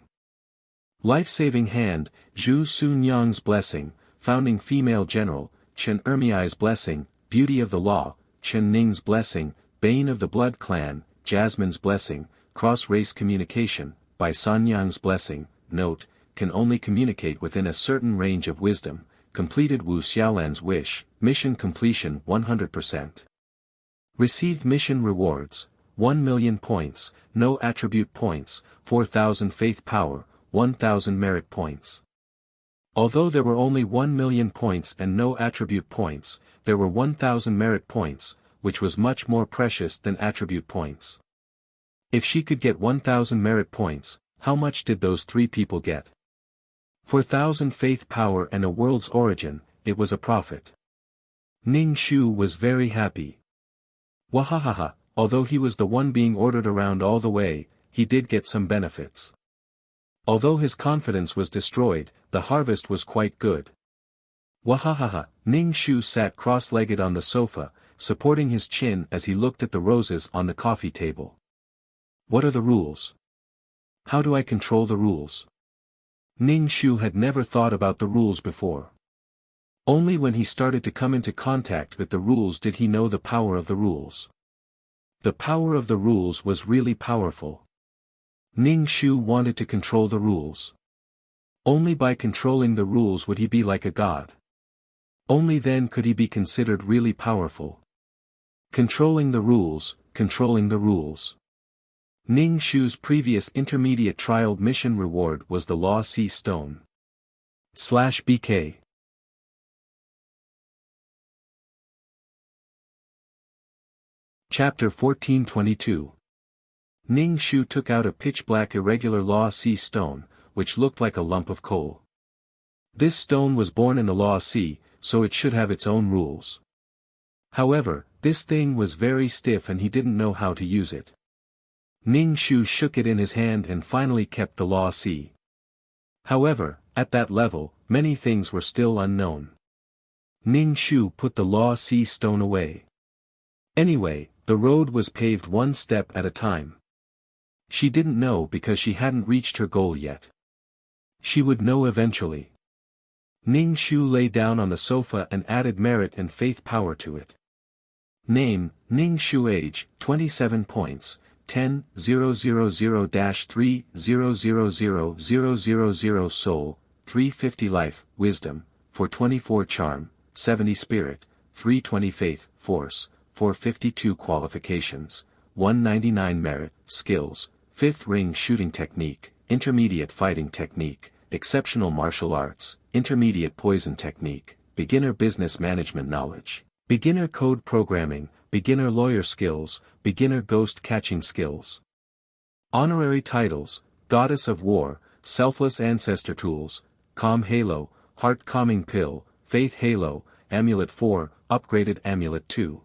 Speaker 1: Life-Saving Hand, Zhu Sun Yang's Blessing, Founding Female General, Chen Ermiai's Blessing, Beauty of the Law, Chen Ning's Blessing, Bane of the Blood Clan, Jasmine's Blessing, Cross-Race Communication, by San Yang's Blessing, Note, can only communicate within a certain range of wisdom, completed Wu Xiaolan's Wish, Mission Completion 100%. Received Mission Rewards, 1 million points, no attribute points, 4,000 faith power, 1,000 merit points. Although there were only 1 million points and no attribute points, there were 1,000 merit points, which was much more precious than attribute points. If she could get 1,000 merit points, how much did those three people get? 4,000 faith power and a world's origin, it was a profit. Ning Shu was very happy. Wahahaha, although he was the one being ordered around all the way, he did get some benefits. Although his confidence was destroyed, the harvest was quite good. Wahahaha, Ning Shu sat cross-legged on the sofa, supporting his chin as he looked at the roses on the coffee table. What are the rules? How do I control the rules? Ning Shu had never thought about the rules before. Only when he started to come into contact with the rules did he know the power of the rules. The power of the rules was really powerful. Ning Shu wanted to control the rules. Only by controlling the rules would he be like a god. Only then could he be considered really powerful. Controlling the rules, controlling the rules. Ning Shu's previous intermediate trial mission reward was the Law Sea Stone. /BK. Chapter 1422. Ning Shu took out a pitch-black irregular Law Sea Stone, which looked like a lump of coal. This stone was born in the Law Sea, so it should have its own rules. However, this thing was very stiff and he didn't know how to use it. Ning Shu shook it in his hand and finally kept the Law Sea. However, at that level, many things were still unknown. Ning Shu put the Law Sea Stone away. Anyway, the road was paved one step at a time. She didn't know because she hadn't reached her goal yet. She would know eventually. Ning Shu lay down on the sofa and added merit and faith power to it. Name, Ning Shu. Age, 27 points, 10-000-3-000-000 Soul, 350 Life, Wisdom, 424 Charm, 70 Spirit, 320 Faith, Force, 452 Qualifications, 199 Merit, Skills, 5th Ring Shooting Technique, Intermediate Fighting Technique, Exceptional Martial Arts, Intermediate Poison Technique, Beginner Business Management Knowledge, Beginner Code Programming, Beginner Lawyer Skills, Beginner Ghost Catching Skills. Honorary titles, Goddess of War, Selfless Ancestor Tools, Calm Halo, Heart Calming Pill, Faith Halo, Amulet 4, Upgraded Amulet 2.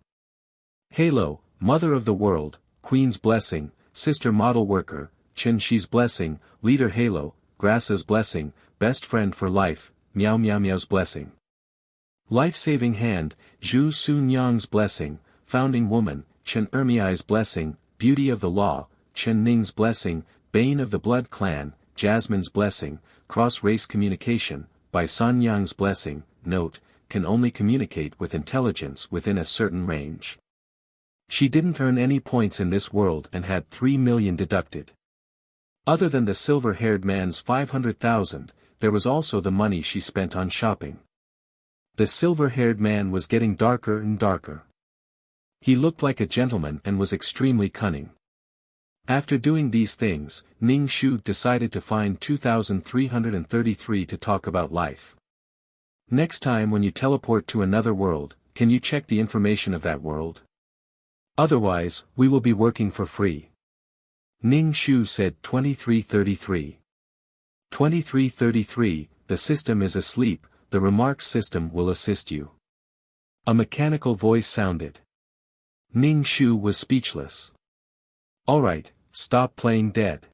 Speaker 1: Halo, Mother of the World, Queen's Blessing, Sister Model Worker, Chen Shi's Blessing, Leader Halo, Grass's Blessing, Best Friend for Life, Miao Miao Miao's Blessing. Life-Saving Hand, Zhu Sun Yang's Blessing, Founding Woman, Chen Ermiai's Blessing, Beauty of the Law, Chen Ning's Blessing, Bane of the Blood Clan, Jasmine's Blessing, Cross-Race Communication, by San Yang's Blessing, Note, can only communicate with intelligence within a certain range. She didn't earn any points in this world and had 3 million deducted. Other than the silver-haired man's 500,000, there was also the money she spent on shopping. The silver-haired man was getting darker and darker. He looked like a gentleman and was extremely cunning. After doing these things, Ning Shu decided to find 2333 to talk about life. Next time when you teleport to another world, can you check the information of that world? Otherwise, we will be working for free. Ning Shu said 2333. 2333, the system is asleep, the remarks system will assist you. A mechanical voice sounded. Ning Shu was speechless. Alright, stop playing dead.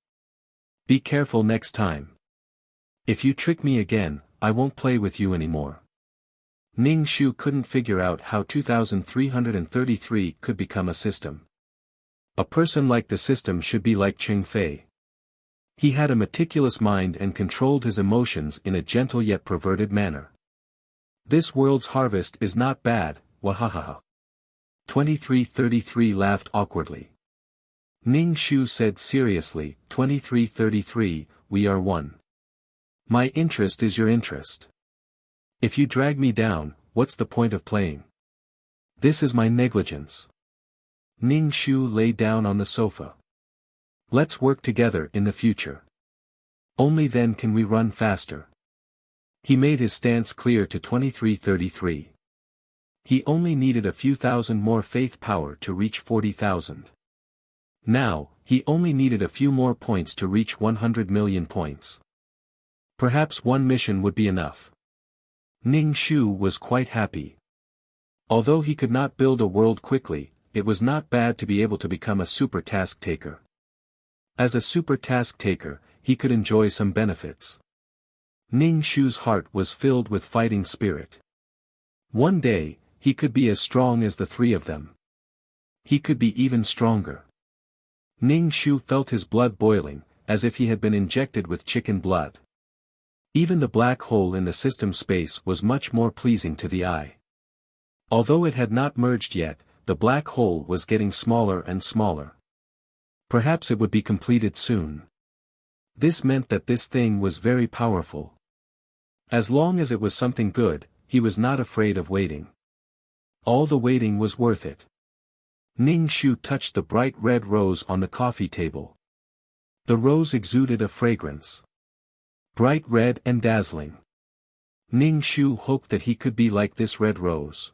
Speaker 1: Be careful next time. If you trick me again, I won't play with you anymore. Ning Shu couldn't figure out how 2333 could become a system. A person like the system should be like Ching Fei. He had a meticulous mind and controlled his emotions in a gentle yet perverted manner. This world's harvest is not bad, wahahaha. 2333 laughed awkwardly. Ning Shu said seriously, 2333, we are one. My interest is your interest. If you drag me down, what's the point of playing? This is my negligence. Ning Shu lay down on the sofa. Let's work together in the future. Only then can we run faster. He made his stance clear to 2333. He only needed a few thousand more faith power to reach 40,000. Now, he only needed a few more points to reach 100 million points. Perhaps one mission would be enough. Ning Shu was quite happy. Although he could not build a world quickly, it was not bad to be able to become a super task taker. As a super task taker, he could enjoy some benefits. Ning Shu's heart was filled with fighting spirit. One day, he could be as strong as the three of them. He could be even stronger. Ning Shu felt his blood boiling, as if he had been injected with chicken blood. Even the black hole in the system space was much more pleasing to the eye. Although it had not merged yet, the black hole was getting smaller and smaller. Perhaps it would be completed soon. This meant that this thing was very powerful. As long as it was something good, he was not afraid of waiting. All the waiting was worth it. Ning Shu touched the bright red rose on the coffee table. The rose exuded a fragrance. Bright red and dazzling. Ning Shu hoped that he could be like this red rose.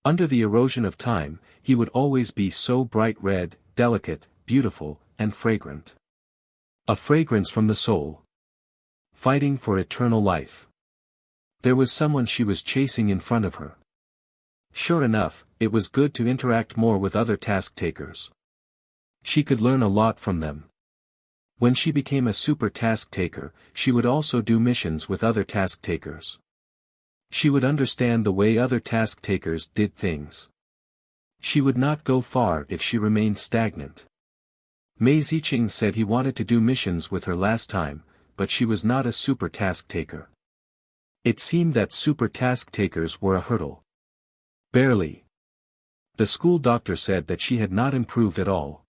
Speaker 1: Under the erosion of time, he would always be so bright red, delicate, beautiful, and fragrant. A fragrance from the soul. Fighting for eternal life. There was someone she was chasing in front of her. Sure enough, it was good to interact more with other task takers. She could learn a lot from them. When she became a super task taker, she would also do missions with other task takers. She would understand the way other task takers did things. She would not go far if she remained stagnant. Mei Ziqing said he wanted to do missions with her last time, but she was not a super task taker. It seemed that super task takers were a hurdle. Barely. The school doctor said that she had not improved at all.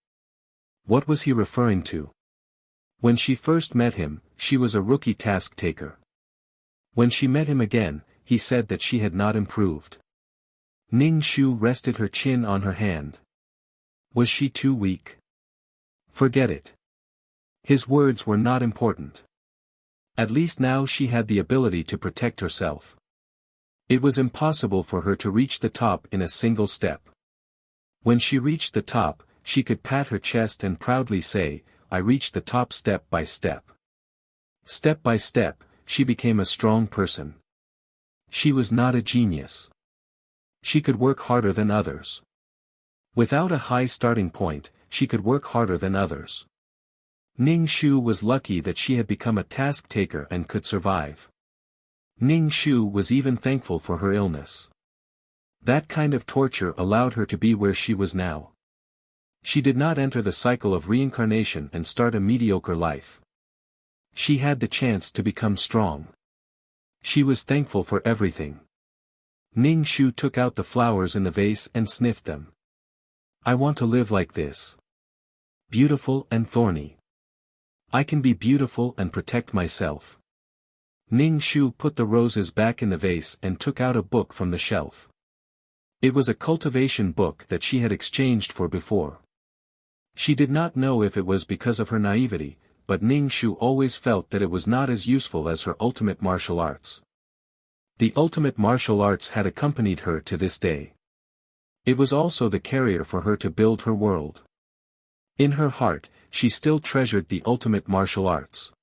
Speaker 1: What was he referring to? When she first met him, she was a rookie task taker. When she met him again, he said that she had not improved. Ning Shu rested her chin on her hand. Was she too weak? Forget it. His words were not important. At least now she had the ability to protect herself. It was impossible for her to reach the top in a single step. When she reached the top, she could pat her chest and proudly say, I reached the top step by step. Step by step, she became a strong person. She was not a genius. She could work harder than others. Without a high starting point, she could work harder than others. Ning Shu was lucky that she had become a task taker and could survive. Ning Shu was even thankful for her illness. That kind of torture allowed her to be where she was now. She did not enter the cycle of reincarnation and start a mediocre life. She had the chance to become strong. She was thankful for everything. Ning Shu took out the flowers in the vase and sniffed them. I want to live like this. Beautiful and thorny. I can be beautiful and protect myself. Ning Shu put the roses back in the vase and took out a book from the shelf. It was a cultivation book that she had exchanged for before. She did not know if it was because of her naivety, but Ning Shu always felt that it was not as useful as her ultimate martial arts. The ultimate martial arts had accompanied her to this day. It was also the carrier for her to build her world. In her heart, she still treasured the ultimate martial arts.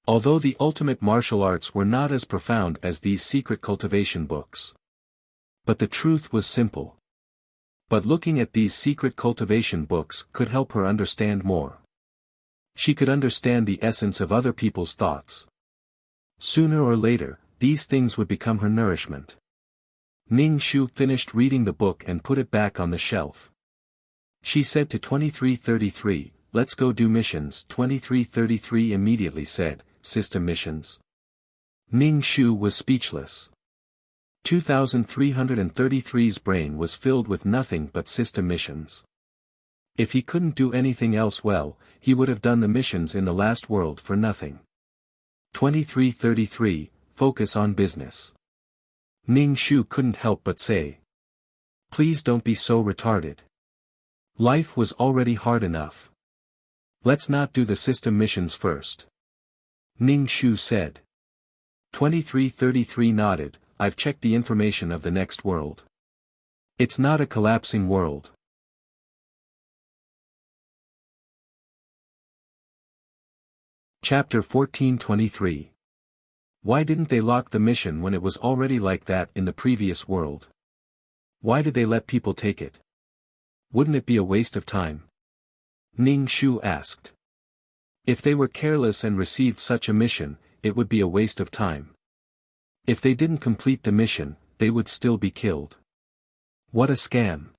Speaker 1: Although the ultimate martial arts were not as profound as these secret cultivation books. But the truth was simple. But looking at these secret cultivation books could help her understand more. She could understand the essence of other people's thoughts. Sooner or later, these things would become her nourishment. Ning Shu finished reading the book and put it back on the shelf. She said to 2333, "Let's go do missions." 2333 immediately said, "System missions?" Ning Shu was speechless. 2333's brain was filled with nothing but system missions. If he couldn't do anything else well, he would have done the missions in the last world for nothing. 2333, focus on business. Ning Shu couldn't help but say. Please don't be so retarded. Life was already hard enough. Let's not do the system missions first. Ning Shu said. 2333 nodded, I've checked the information of the next world. It's not a collapsing world. Chapter 1423. Why didn't they lock the mission when it was already like that in the previous world? Why did they let people take it? Wouldn't it be a waste of time? Ning Shu asked. If they were careless and received such a mission, it would be a waste of time. If they didn't complete the mission, they would still be killed. What a scam.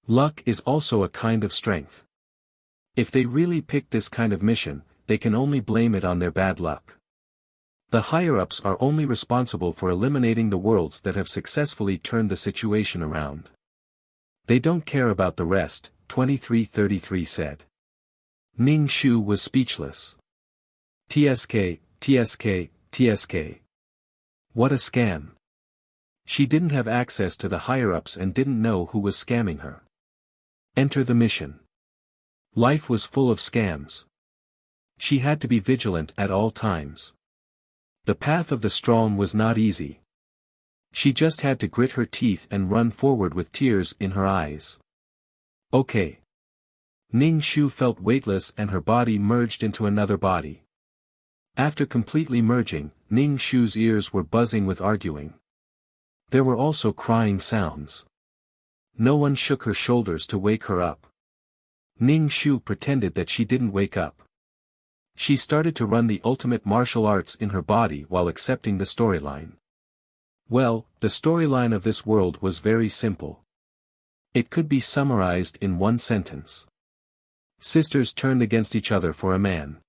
Speaker 1: Luck is also a kind of strength. If they really picked this kind of mission, they can only blame it on their bad luck. The higher-ups are only responsible for eliminating the worlds that have successfully turned the situation around. They don't care about the rest, 2333 said. Ning Shu was speechless. TSK, TSK, TSK. What a scam. She didn't have access to the higher-ups and didn't know who was scamming her. Enter the mission. Life was full of scams. She had to be vigilant at all times. The path of the strong was not easy. She just had to grit her teeth and run forward with tears in her eyes. Okay. Ning Shu felt weightless and her body merged into another body. After completely merging, Ning Shu's ears were buzzing with arguing. There were also crying sounds. No one shook her shoulders to wake her up. Ning Shu pretended that she didn't wake up. She started to run the ultimate martial arts in her body while accepting the storyline. Well, the storyline of this world was very simple. It could be summarized in one sentence. Sisters turned against each other for a man.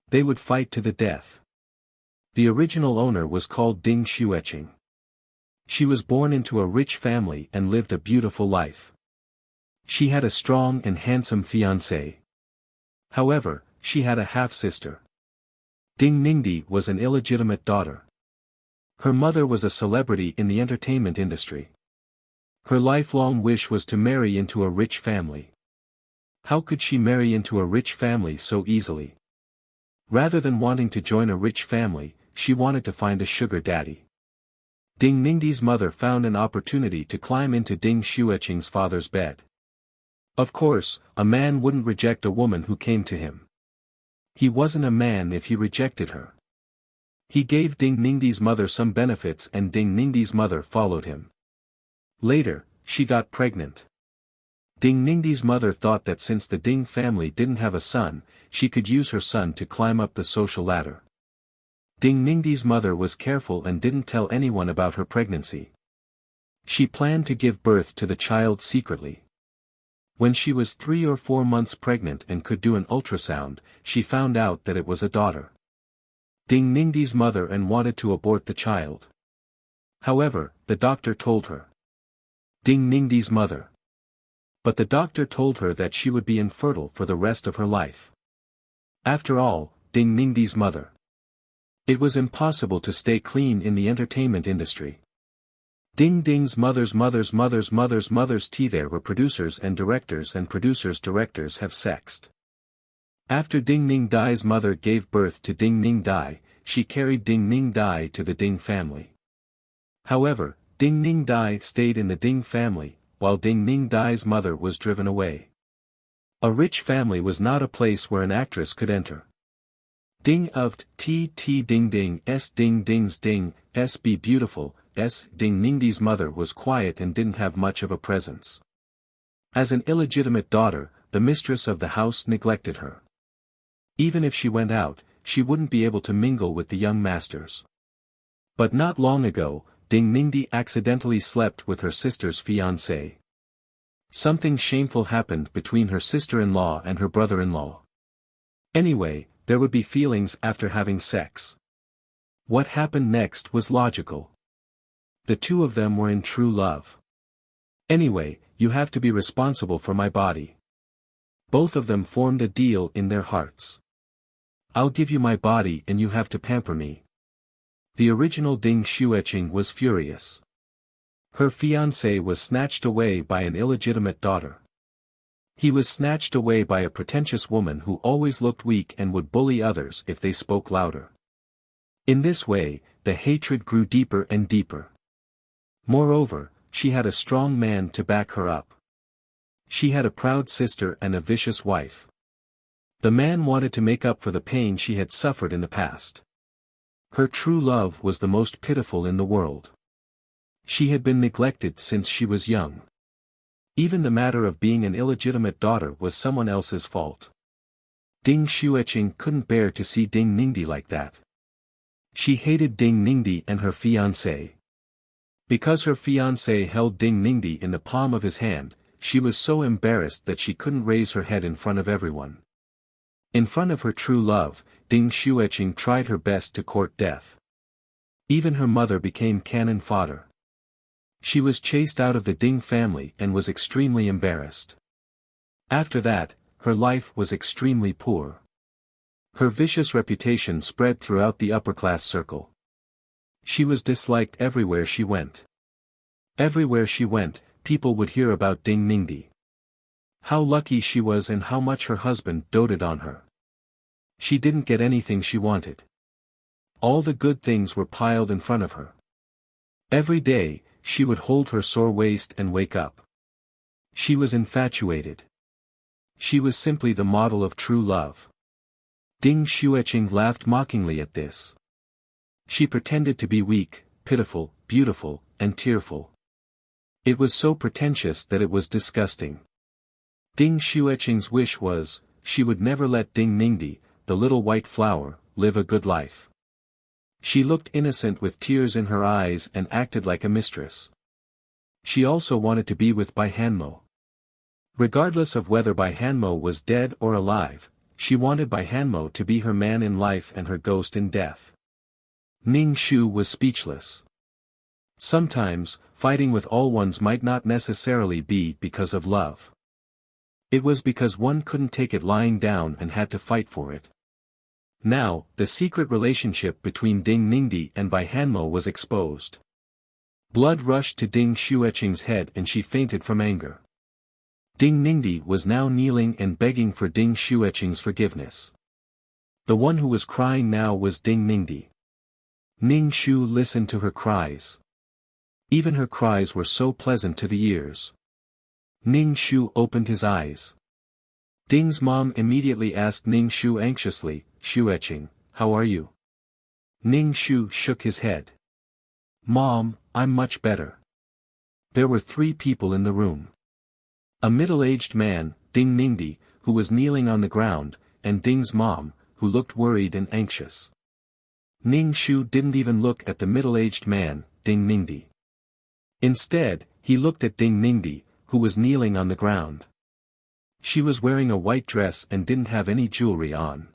Speaker 1: They would fight to the death. The original owner was called Ding Xueqing. She was born into a rich family and lived a beautiful life. She had a strong and handsome fiancé. However, she had a half-sister. Ding Ningdi was an illegitimate daughter. Her mother was a celebrity in the entertainment industry. Her lifelong wish was to marry into a rich family. How could she marry into a rich family so easily? Rather than wanting to join a rich family, she wanted to find a sugar daddy. Ding Ningdi's mother found an opportunity to climb into Ding Xueqing's father's bed. Of course, a man wouldn't reject a woman who came to him. He wasn't a man if he rejected her. He gave Ding Ningdi's mother some benefits and Ding Ningdi's mother followed him. Later, she got pregnant. Ding Ningdi's mother thought that since the Ding family didn't have a son, she could use her son to climb up the social ladder. Ding Ningdi's mother was careful and didn't tell anyone about her pregnancy. She planned to give birth to the child secretly. When she was 3 or 4 months pregnant and could do an ultrasound, she found out that it was a daughter. Ding Ningdi's mother and wanted to abort the child. However, the doctor told her. Ding Ningdi's mother. But the doctor told her that she would be infertile for the rest of her life. After all, Ding Ningdi's mother. It was impossible to stay clean in the entertainment industry. Ding Ding's mother's tea. There were producers and producers have sexed. After Ding Ning Dai's mother gave birth to Ding Ning Dai, she carried Ding Ning Dai to the Ding family. However, Ding Ning Dai stayed in the Ding family, while Ding Ning Dai's mother was driven away. A rich family was not a place where an actress could enter. Ding of T Ding Ding S Ding Ding's Ding S be beautiful S Ding Ningdi's mother was quiet and didn't have much of a presence. As an illegitimate daughter, the mistress of the house neglected her. Even if she went out, she wouldn't be able to mingle with the young masters. But not long ago, Ding Ningdi accidentally slept with her sister's fiancé. Something shameful happened between her sister-in-law and her brother-in-law. Anyway, there would be feelings after having sex. What happened next was logical. The two of them were in true love. Anyway, you have to be responsible for my body. Both of them formed a deal in their hearts. I'll give you my body and you have to pamper me. The original Ding Xueqing was furious. Her fiancé was snatched away by an illegitimate daughter. He was snatched away by a pretentious woman who always looked weak and would bully others if they spoke louder. In this way, the hatred grew deeper and deeper. Moreover, she had a strong man to back her up. She had a proud sister and a vicious wife. The man wanted to make up for the pain she had suffered in the past. Her true love was the most pitiful in the world. She had been neglected since she was young. Even the matter of being an illegitimate daughter was someone else's fault. Ding Xueqing couldn't bear to see Ding Ningdi like that. She hated Ding Ningdi and her fiancé. Because her fiancé held Ding Ningdi in the palm of his hand, she was so embarrassed that she couldn't raise her head in front of everyone. In front of her true love, Ding Xueqing tried her best to court death. Even her mother became cannon fodder. She was chased out of the Ding family and was extremely embarrassed. After that, her life was extremely poor. Her vicious reputation spread throughout the upper-class circle. She was disliked everywhere she went. Everywhere she went, people would hear about Ding Ningdi. How lucky she was and how much her husband doted on her. She didn't get anything she wanted. All the good things were piled in front of her. Every day, she would hold her sore waist and wake up. She was infatuated. She was simply the model of true love. Ding Xueqing laughed mockingly at this. She pretended to be weak, pitiful, beautiful, and tearful. It was so pretentious that it was disgusting. Ding Xueqing's wish was, she would never let Ding Ningdi, the little white flower, live a good life. She looked innocent with tears in her eyes and acted like a mistress. She also wanted to be with Bai Hanmo. Regardless of whether Bai Hanmo was dead or alive, she wanted Bai Hanmo to be her man in life and her ghost in death. Ning Shu was speechless. Sometimes, fighting with all ones might not necessarily be because of love. It was because one couldn't take it lying down and had to fight for it. Now, the secret relationship between Ding Ningdi and Bai Hanmo was exposed. Blood rushed to Ding Xueqing's head and she fainted from anger. Ding Ningdi was now kneeling and begging for Ding Xueqing's forgiveness. The one who was crying now was Ding Ningdi. Ning Shu listened to her cries. Even her cries were so pleasant to the ears. Ning Shu opened his eyes. Ding's mom immediately asked Ning Shu anxiously, "Xueqing, how are you?" Ning Shu shook his head. "Mom, I'm much better." There were 3 people in the room. A middle-aged man, Ding Ningdi, who was kneeling on the ground, and Ding's mom, who looked worried and anxious. Ning Shu didn't even look at the middle-aged man, Ding Ningdi. Instead, he looked at Ding Ningdi, who was kneeling on the ground. She was wearing a white dress and didn't have any jewelry on.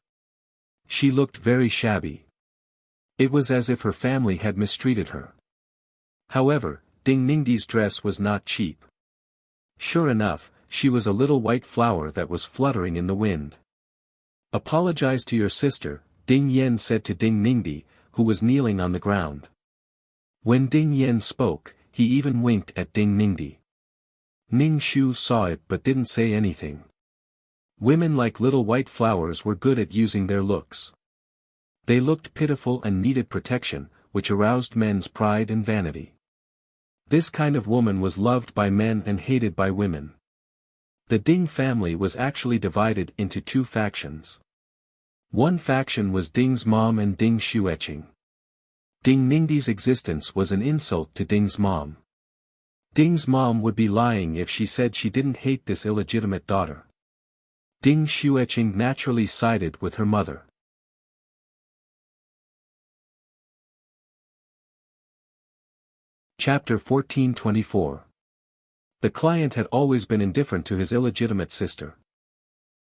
Speaker 1: She looked very shabby. It was as if her family had mistreated her. However, Ding Ningdi's dress was not cheap. Sure enough, she was a little white flower that was fluttering in the wind. "Apologize to your sister," Ding Yen said to Ding Ningdi, who was kneeling on the ground. When Ding Yen spoke, he even winked at Ding Ningdi. Ning Shu saw it but didn't say anything. Women like little white flowers were good at using their looks. They looked pitiful and needed protection, which aroused men's pride and vanity. This kind of woman was loved by men and hated by women. The Ding family was actually divided into 2 factions. One faction was Ding's mom and Ding Xueqing. Ding Ningdi's existence was an insult to Ding's mom. Ding's mom would be lying if she said she didn't hate this illegitimate daughter. Ding Xueqing naturally sided with her mother. Chapter 1424. The client had always been indifferent to his illegitimate sister.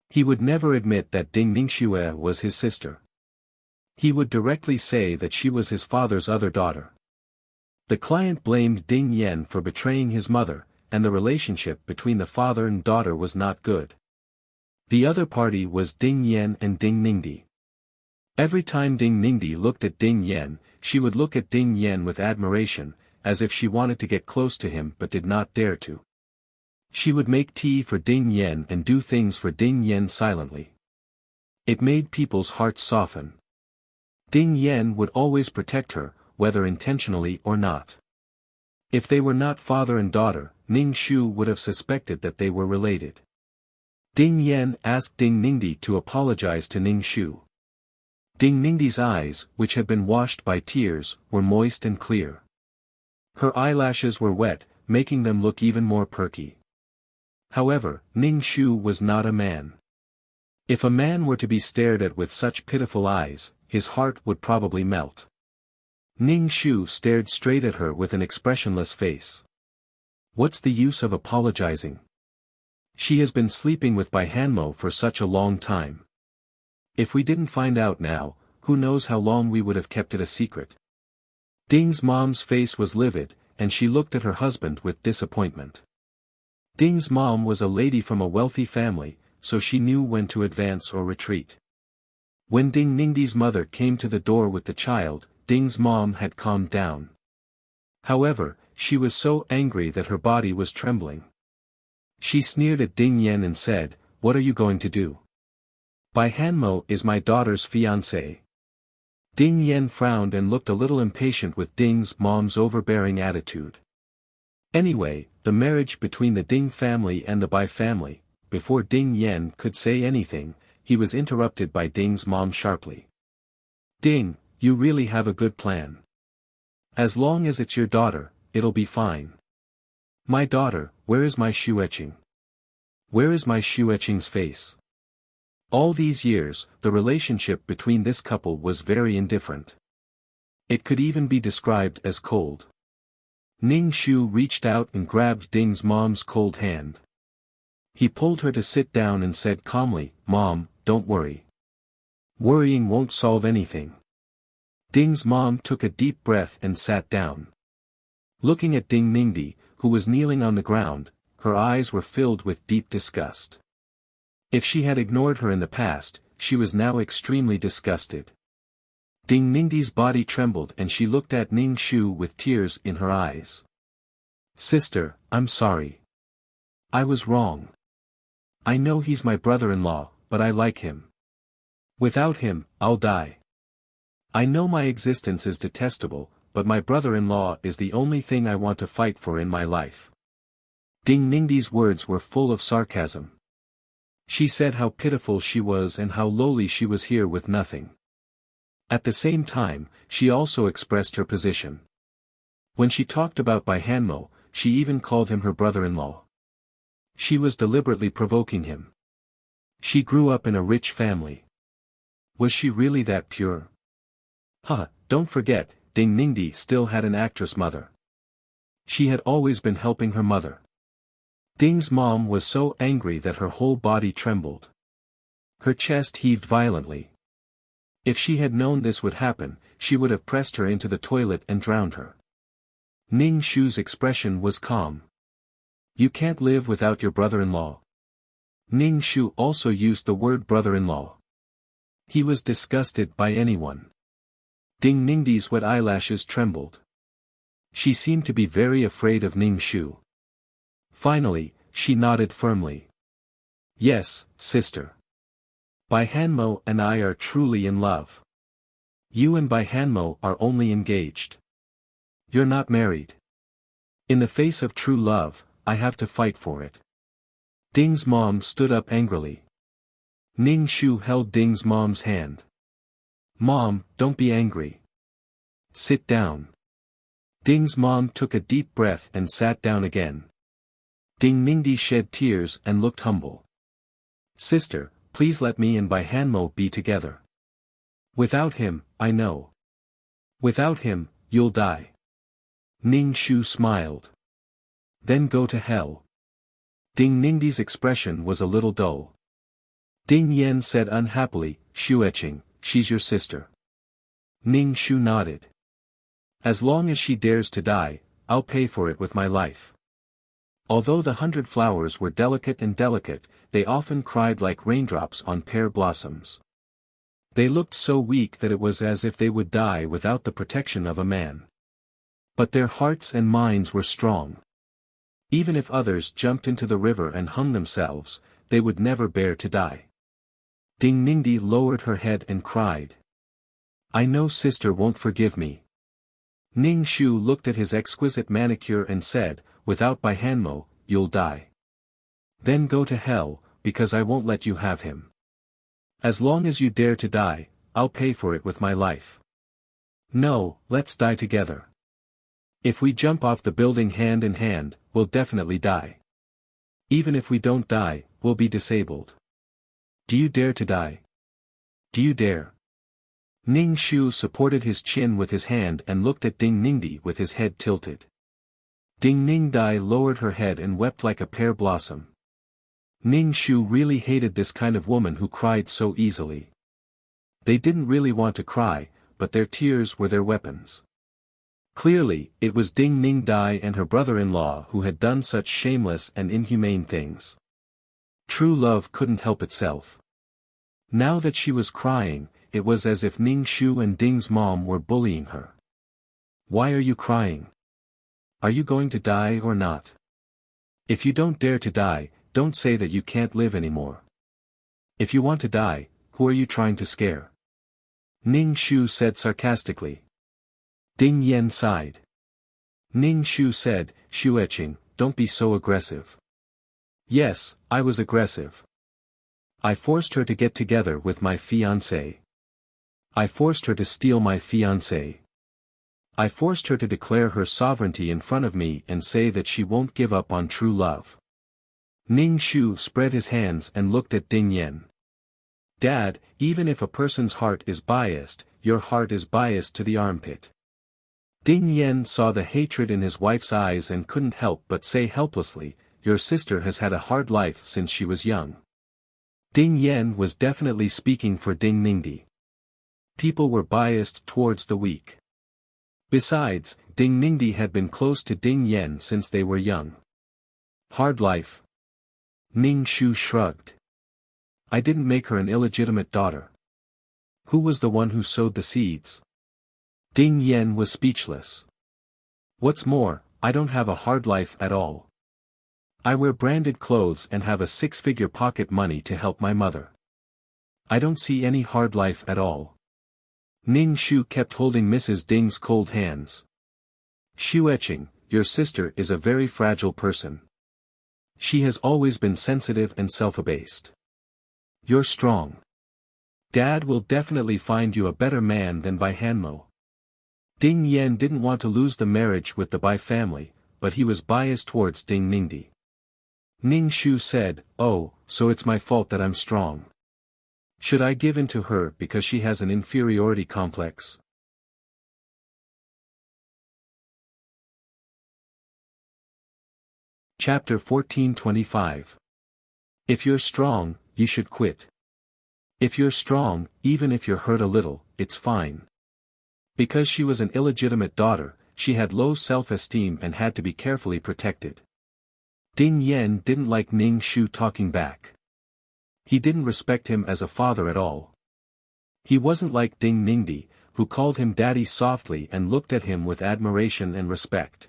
Speaker 1: He would never admit that Ding Ningxue was his sister. He would directly say that she was his father's other daughter. The client blamed Ding Yan for betraying his mother, and the relationship between the father and daughter was not good. The other party was Ding Yan and Ding Ningdi. Every time Ding Ningdi looked at Ding Yan, she would look at Ding Yan with admiration, as if she wanted to get close to him but did not dare to. She would make tea for Ding Yan and do things for Ding Yan silently. It made people's hearts soften. Ding Yan would always protect her, whether intentionally or not. If they were not father and daughter, Ning Shu would have suspected that they were related. Ding Yan asked Ding Ningdi to apologize to Ning Shu. Ding Ningdi's eyes, which had been washed by tears, were moist and clear. Her eyelashes were wet, making them look even more perky. However, Ning Shu was not a man. If a man were to be stared at with such pitiful eyes, his heart would probably melt. Ning Shu stared straight at her with an expressionless face. What's the use of apologizing? She has been sleeping with Bai Hanmo for such a long time. If we didn't find out now, who knows how long we would have kept it a secret. Ding's mom's face was livid, and she looked at her husband with disappointment. Ding's mom was a lady from a wealthy family, so she knew when to advance or retreat. When Ding Ningdi's mother came to the door with the child, Ding's mom had calmed down. However, she was so angry that her body was trembling. She sneered at Ding Yan and said, "What are you going to do? Bai Hanmo is my daughter's fiancé." Ding Yan frowned and looked a little impatient with Ding's mom's overbearing attitude. Anyway, the marriage between the Ding family and the Bai family, before Ding Yan could say anything, he was interrupted by Ding's mom sharply. "Ding, you really have a good plan. As long as it's your daughter, it'll be fine." "My daughter, where is my Xueqing? Where is my Xueqing's face?" All these years, the relationship between this couple was very indifferent. It could even be described as cold. Ning Shu reached out and grabbed Ding's mom's cold hand. He pulled her to sit down and said calmly, "Mom, don't worry. Worrying won't solve anything." Ding's mom took a deep breath and sat down. Looking at Ding Ningdi, who was kneeling on the ground, her eyes were filled with deep disgust. If she had ignored her in the past, she was now extremely disgusted. Ding Ningdi's body trembled and she looked at Ning Shu with tears in her eyes. "Sister, I'm sorry. I was wrong. I know he's my brother-in-law, but I like him. Without him, I'll die. I know my existence is detestable, but my brother-in-law is the only thing I want to fight for in my life." Ding Ningdi's words were full of sarcasm. She said how pitiful she was and how lowly she was here with nothing. At the same time, she also expressed her position. When she talked about Bai Hanmo, she even called him her brother-in-law. She was deliberately provoking him. She grew up in a rich family. Was she really that pure? Don't forget, Ding Ningdi still had an actress mother. She had always been helping her mother. Ding's mom was so angry that her whole body trembled. Her chest heaved violently. If she had known this would happen, she would have pressed her into the toilet and drowned her. Ning Shu's expression was calm. "You can't live without your brother-in-law." Ning Shu also used the word brother-in-law. He was disgusted by anyone. Ding Ningdi's wet eyelashes trembled. She seemed to be very afraid of Ning Shu. Finally, she nodded firmly. "Yes, sister. Bai Hanmo and I are truly in love. You and Bai Hanmo are only engaged. You're not married. In the face of true love, I have to fight for it." Ding's mom stood up angrily. Ning Shu held Ding's mom's hand. "Mom, don't be angry. Sit down. Ding's mom took a deep breath and sat down again. Ding Ningdi shed tears and looked humble. Sister, please let me and Bai Hanmo be together. Without him, I know. Without him, you'll die. Ning Shu smiled. Then go to hell. Ding Ningdi's expression was a little dull. Ding Yen said unhappily, Shueching, she's your sister. Ning Shu nodded. As long as she dares to die, I'll pay for it with my life. Although the 100 flowers were delicate, they often cried like raindrops on pear blossoms. They looked so weak that it was as if they would die without the protection of a man. But their hearts and minds were strong. Even if others jumped into the river and hung themselves, they would never bear to die. Ding Ningdi lowered her head and cried. I know sister won't forgive me. Ning Shu looked at his exquisite manicure and said, without Bai Hanmo, you'll die. Then go to hell, because I won't let you have him. As long as you dare to die, I'll pay for it with my life. No, let's die together. If we jump off the building hand in hand, we'll definitely die. Even if we don't die, we'll be disabled. Do you dare to die? Do you dare? Ning Shu supported his chin with his hand and looked at Ding Ningdi with his head tilted. Ding Ningdi lowered her head and wept like a pear blossom. Ning Shu really hated this kind of woman who cried so easily. They didn't really want to cry, but their tears were their weapons. Clearly, it was Ding Ningdi and her brother-in-law who had done such shameless and inhumane things. True love couldn't help itself. Now that she was crying, it was as if Ning Shu and Ding's mom were bullying her. Why are you crying? Are you going to die or not? If you don't dare to die, don't say that you can't live anymore. If you want to die, who are you trying to scare? Ning Shu said sarcastically. Ding Yen sighed. Ning Shu said, Shueching, don't be so aggressive. Yes, I was aggressive. I forced her to get together with my fiancé. I forced her to steal my fiancé. I forced her to declare her sovereignty in front of me and say that she won't give up on true love. Ning Shu spread his hands and looked at Ding Yen. Dad, even if a person's heart is biased, your heart is biased to the armpit. Ding Yen saw the hatred in his wife's eyes and couldn't help but say helplessly, your sister has had a hard life since she was young. Ding Yen was definitely speaking for Ding Ningdi. People were biased towards the weak. Besides, Ding Ningdi had been close to Ding Yen since they were young. Hard life. Ning Shu shrugged. I didn't make her an illegitimate daughter. Who was the one who sowed the seeds? Ding Yen was speechless. What's more, I don't have a hard life at all. I wear branded clothes and have a 6-figure pocket money to help my mother. I don't see any hard life at all. Ning Shu kept holding Mrs. Ding's cold hands. Shueching, your sister is a very fragile person. She has always been sensitive and self-abased. You're strong. Dad will definitely find you a better man than Bai Hanmo. Ding Yen didn't want to lose the marriage with the Bai family, but he was biased towards Ding Ningdi. Ning Shu said, oh, so it's my fault that I'm strong. Should I give in to her because she has an inferiority complex? Chapter 1425. If you're strong, you should quit. If you're strong, even if you're hurt a little, it's fine. Because she was an illegitimate daughter, she had low self-esteem and had to be carefully protected. Ding Yen didn't like Ning Shu talking back. He didn't respect him as a father at all. He wasn't like Ding Ningdi, who called him daddy softly and looked at him with admiration and respect.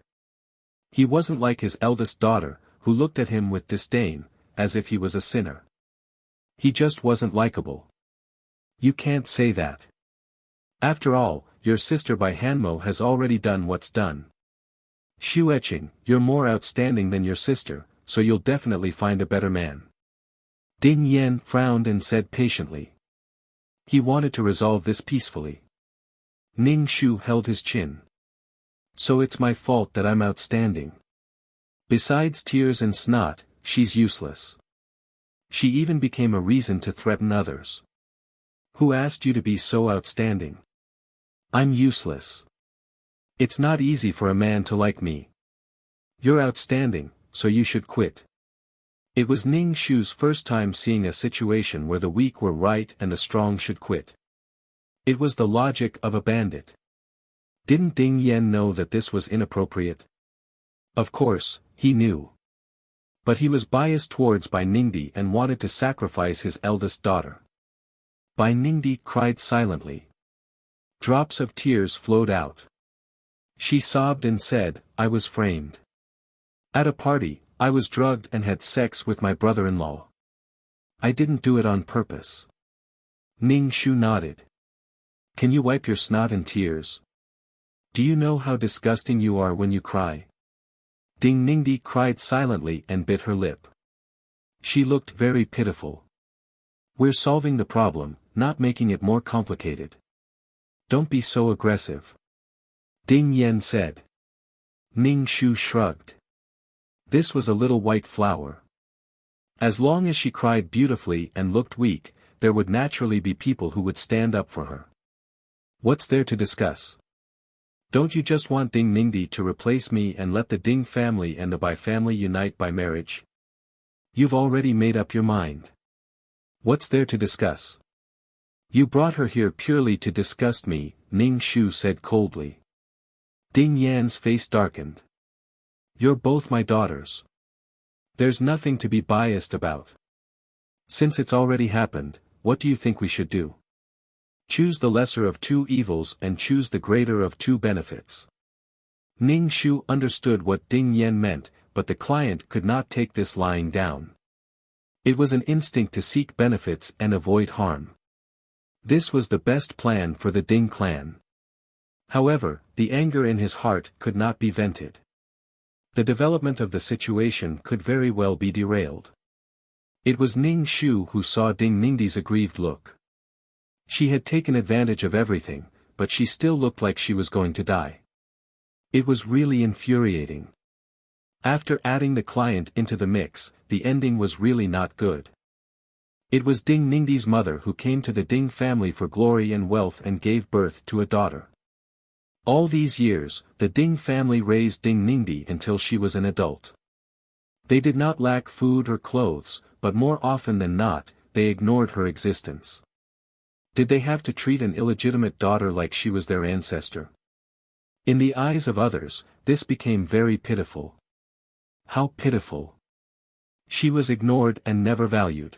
Speaker 1: He wasn't like his eldest daughter, who looked at him with disdain, as if he was a sinner. He just wasn't likable. You can't say that. After all, your sister Bai Hanmo has already done what's done. Shueching, you're more outstanding than your sister, so you'll definitely find a better man. Ding Yen frowned and said patiently. He wanted to resolve this peacefully. Ning Shu held his chin. So it's my fault that I'm outstanding. Besides tears and snot, she's useless. She even became a reason to threaten others. Who asked you to be so outstanding? I'm useless. It's not easy for a man to like me. You're outstanding, so you should quit. It was Ning Shu's first time seeing a situation where the weak were right and the strong should quit. It was the logic of a bandit. Didn't Ding Yan know that this was inappropriate? Of course, he knew. But he was biased towards Bai Ningdi and wanted to sacrifice his eldest daughter. Bai Ningdi cried silently. Drops of tears flowed out. She sobbed and said, I was framed. At a party, I was drugged and had sex with my brother-in-law. I didn't do it on purpose. Ning Shu nodded. Can you wipe your snot and tears? Do you know how disgusting you are when you cry? Ding Ningdi cried silently and bit her lip. She looked very pitiful. We're solving the problem, not making it more complicated. Don't be so aggressive. Ding Yan said. Ning Shu shrugged. This was a little white flower. As long as she cried beautifully and looked weak, there would naturally be people who would stand up for her. What's there to discuss? Don't you just want Ding Ningdi to replace me and let the Ding family and the Bai family unite by marriage? You've already made up your mind. What's there to discuss? You brought her here purely to disgust me, Ning Shu said coldly. Ding Yan's face darkened. You're both my daughters. There's nothing to be biased about. Since it's already happened, what do you think we should do? Choose the lesser of two evils and choose the greater of two benefits. Ning Shu understood what Ding Yan meant, but the client could not take this lying down. It was an instinct to seek benefits and avoid harm. This was the best plan for the Ding clan. However, the anger in his heart could not be vented. The development of the situation could very well be derailed. It was Ning Shu who saw Ding Ningdi's aggrieved look. She had taken advantage of everything, but she still looked like she was going to die. It was really infuriating. After adding the client into the mix, the ending was really not good. It was Ding Ningdi's mother who came to the Ding family for glory and wealth and gave birth to a daughter. All these years, the Ding family raised Ding Ningdi until she was an adult. They did not lack food or clothes, but more often than not, they ignored her existence. Did they have to treat an illegitimate daughter like she was their ancestor? In the eyes of others, this became very pitiful. How pitiful! She was ignored and never valued.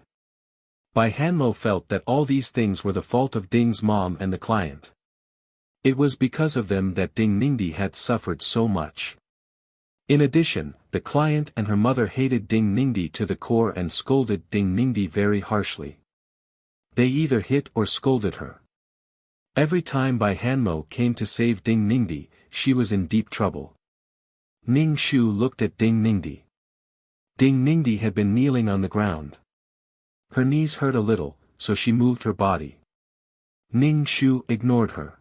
Speaker 1: Bai Hanmo felt that all these things were the fault of Ding's mom and the client. It was because of them that Ding Ningdi had suffered so much. In addition, the client and her mother hated Ding Ningdi to the core and scolded Ding Ningdi very harshly. They either hit or scolded her. Every time Bai Hanmo came to save Ding Ningdi, she was in deep trouble. Ning Shu looked at Ding Ningdi. Ding Ningdi had been kneeling on the ground. Her knees hurt a little, so she moved her body. Ning Shu ignored her.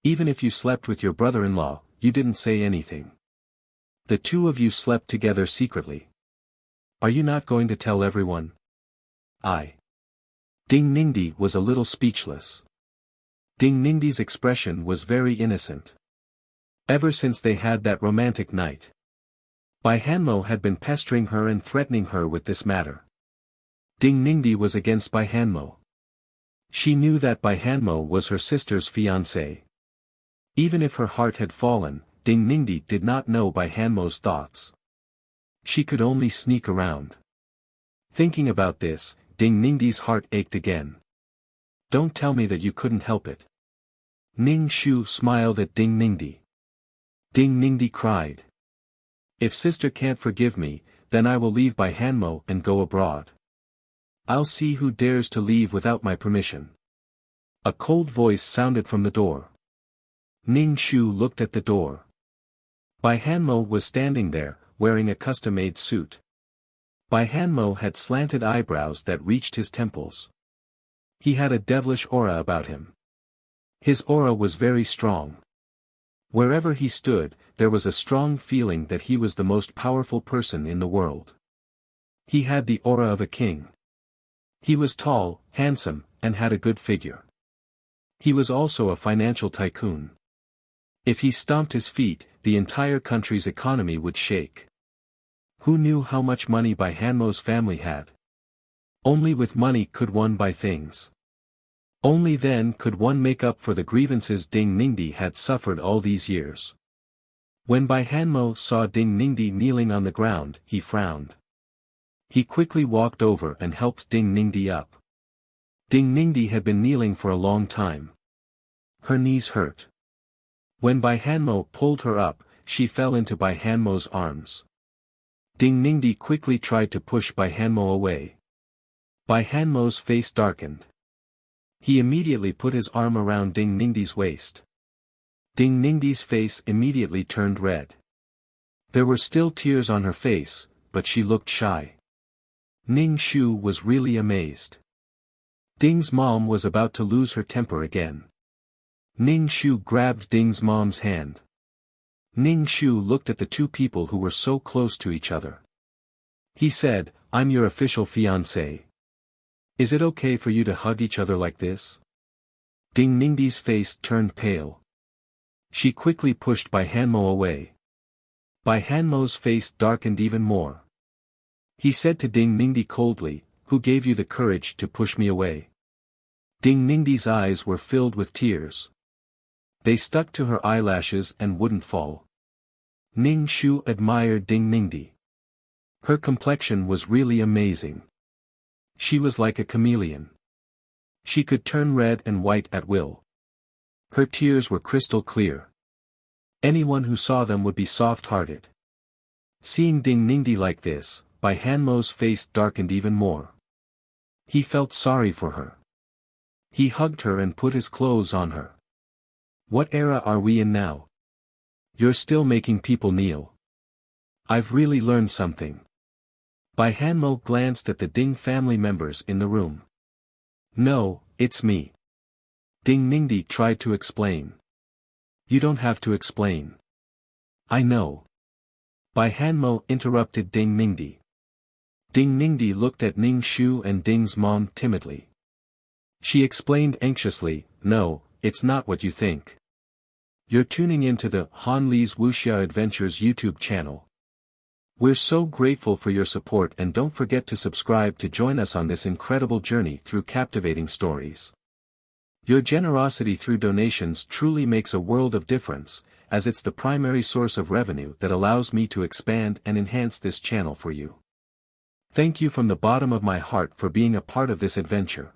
Speaker 1: Even if you slept with your brother-in-law, you didn't say anything. The two of you slept together secretly. Are you not going to tell everyone? Ding Ningdi was a little speechless. Ding Ningdi's expression was very innocent. Ever since they had that romantic night, Bai Hanmo had been pestering her and threatening her with this matter. Ding Ningdi was against Bai Hanmo. She knew that Bai Hanmo was her sister's fiancé. Even if her heart had fallen, Ding Ningdi did not know Bai Hanmo's thoughts. She could only sneak around. Thinking about this, Ding Ningdi's heart ached again. Don't tell me that you couldn't help it. Ning Shu smiled at Ding Ningdi. Ding Ningdi cried. If sister can't forgive me, then I will leave Bai Hanmo and go abroad. I'll see who dares to leave without my permission. A cold voice sounded from the door. Ning Shu looked at the door. Bai Hanmo was standing there, wearing a custom-made suit. Bai Hanmo had slanted eyebrows that reached his temples. He had a devilish aura about him. His aura was very strong. Wherever he stood, there was a strong feeling that he was the most powerful person in the world. He had the aura of a king. He was tall, handsome, and had a good figure. He was also a financial tycoon. If he stomped his feet, the entire country's economy would shake. Who knew how much money Bai Hanmo's family had? Only with money could one buy things. Only then could one make up for the grievances Ding Ningdi had suffered all these years. When Bai Hanmo saw Ding Ningdi kneeling on the ground, he frowned. He quickly walked over and helped Ding Ningdi up. Ding Ningdi had been kneeling for a long time. Her knees hurt. When Bai Hanmo pulled her up, she fell into Bai Hanmo's arms. Ding Ningdi quickly tried to push Bai Hanmo away. Bai Hanmo's face darkened. He immediately put his arm around Ding Ningdi's waist. Ding Ningdi's face immediately turned red. There were still tears on her face, but she looked shy. Ning Shu was really amazed. Ding's mom was about to lose her temper again. Ning Shu grabbed Ding's mom's hand. Ning Shu looked at the two people who were so close to each other. He said, "I'm your official fiancé. Is it okay for you to hug each other like this?" Ding Ningdi's face turned pale. She quickly pushed Bai Hanmo away. Bai Hanmo's face darkened even more. He said to Ding Ningdi coldly, "Who gave you the courage to push me away?" Ding Ningdi's eyes were filled with tears. They stuck to her eyelashes and wouldn't fall. Ning Shu admired Ding Ningdi. Her complexion was really amazing. She was like a chameleon. She could turn red and white at will. Her tears were crystal clear. Anyone who saw them would be soft-hearted. Seeing Ding Ningdi like this, Bai Hanmo's face darkened even more. He felt sorry for her. He hugged her and put his clothes on her. What era are we in now? You're still making people kneel. I've really learned something. Bai Hanmo glanced at the Ding family members in the room. No, it's me. Ding Ningdi tried to explain. You don't have to explain. I know. Bai Hanmo interrupted Ding Ningdi. Ding Ningdi looked at Ning Shu and Ding's mom timidly. She explained anxiously, "No, it's not what you think. You're tuning into the Han Li's Wuxia Adventures YouTube channel. We're so grateful for your support, and don't forget to subscribe to join us on this incredible journey through captivating stories. Your generosity through donations truly makes a world of difference, as it's the primary source of revenue that allows me to expand and enhance this channel for you. Thank you from the bottom of my heart for being a part of this adventure.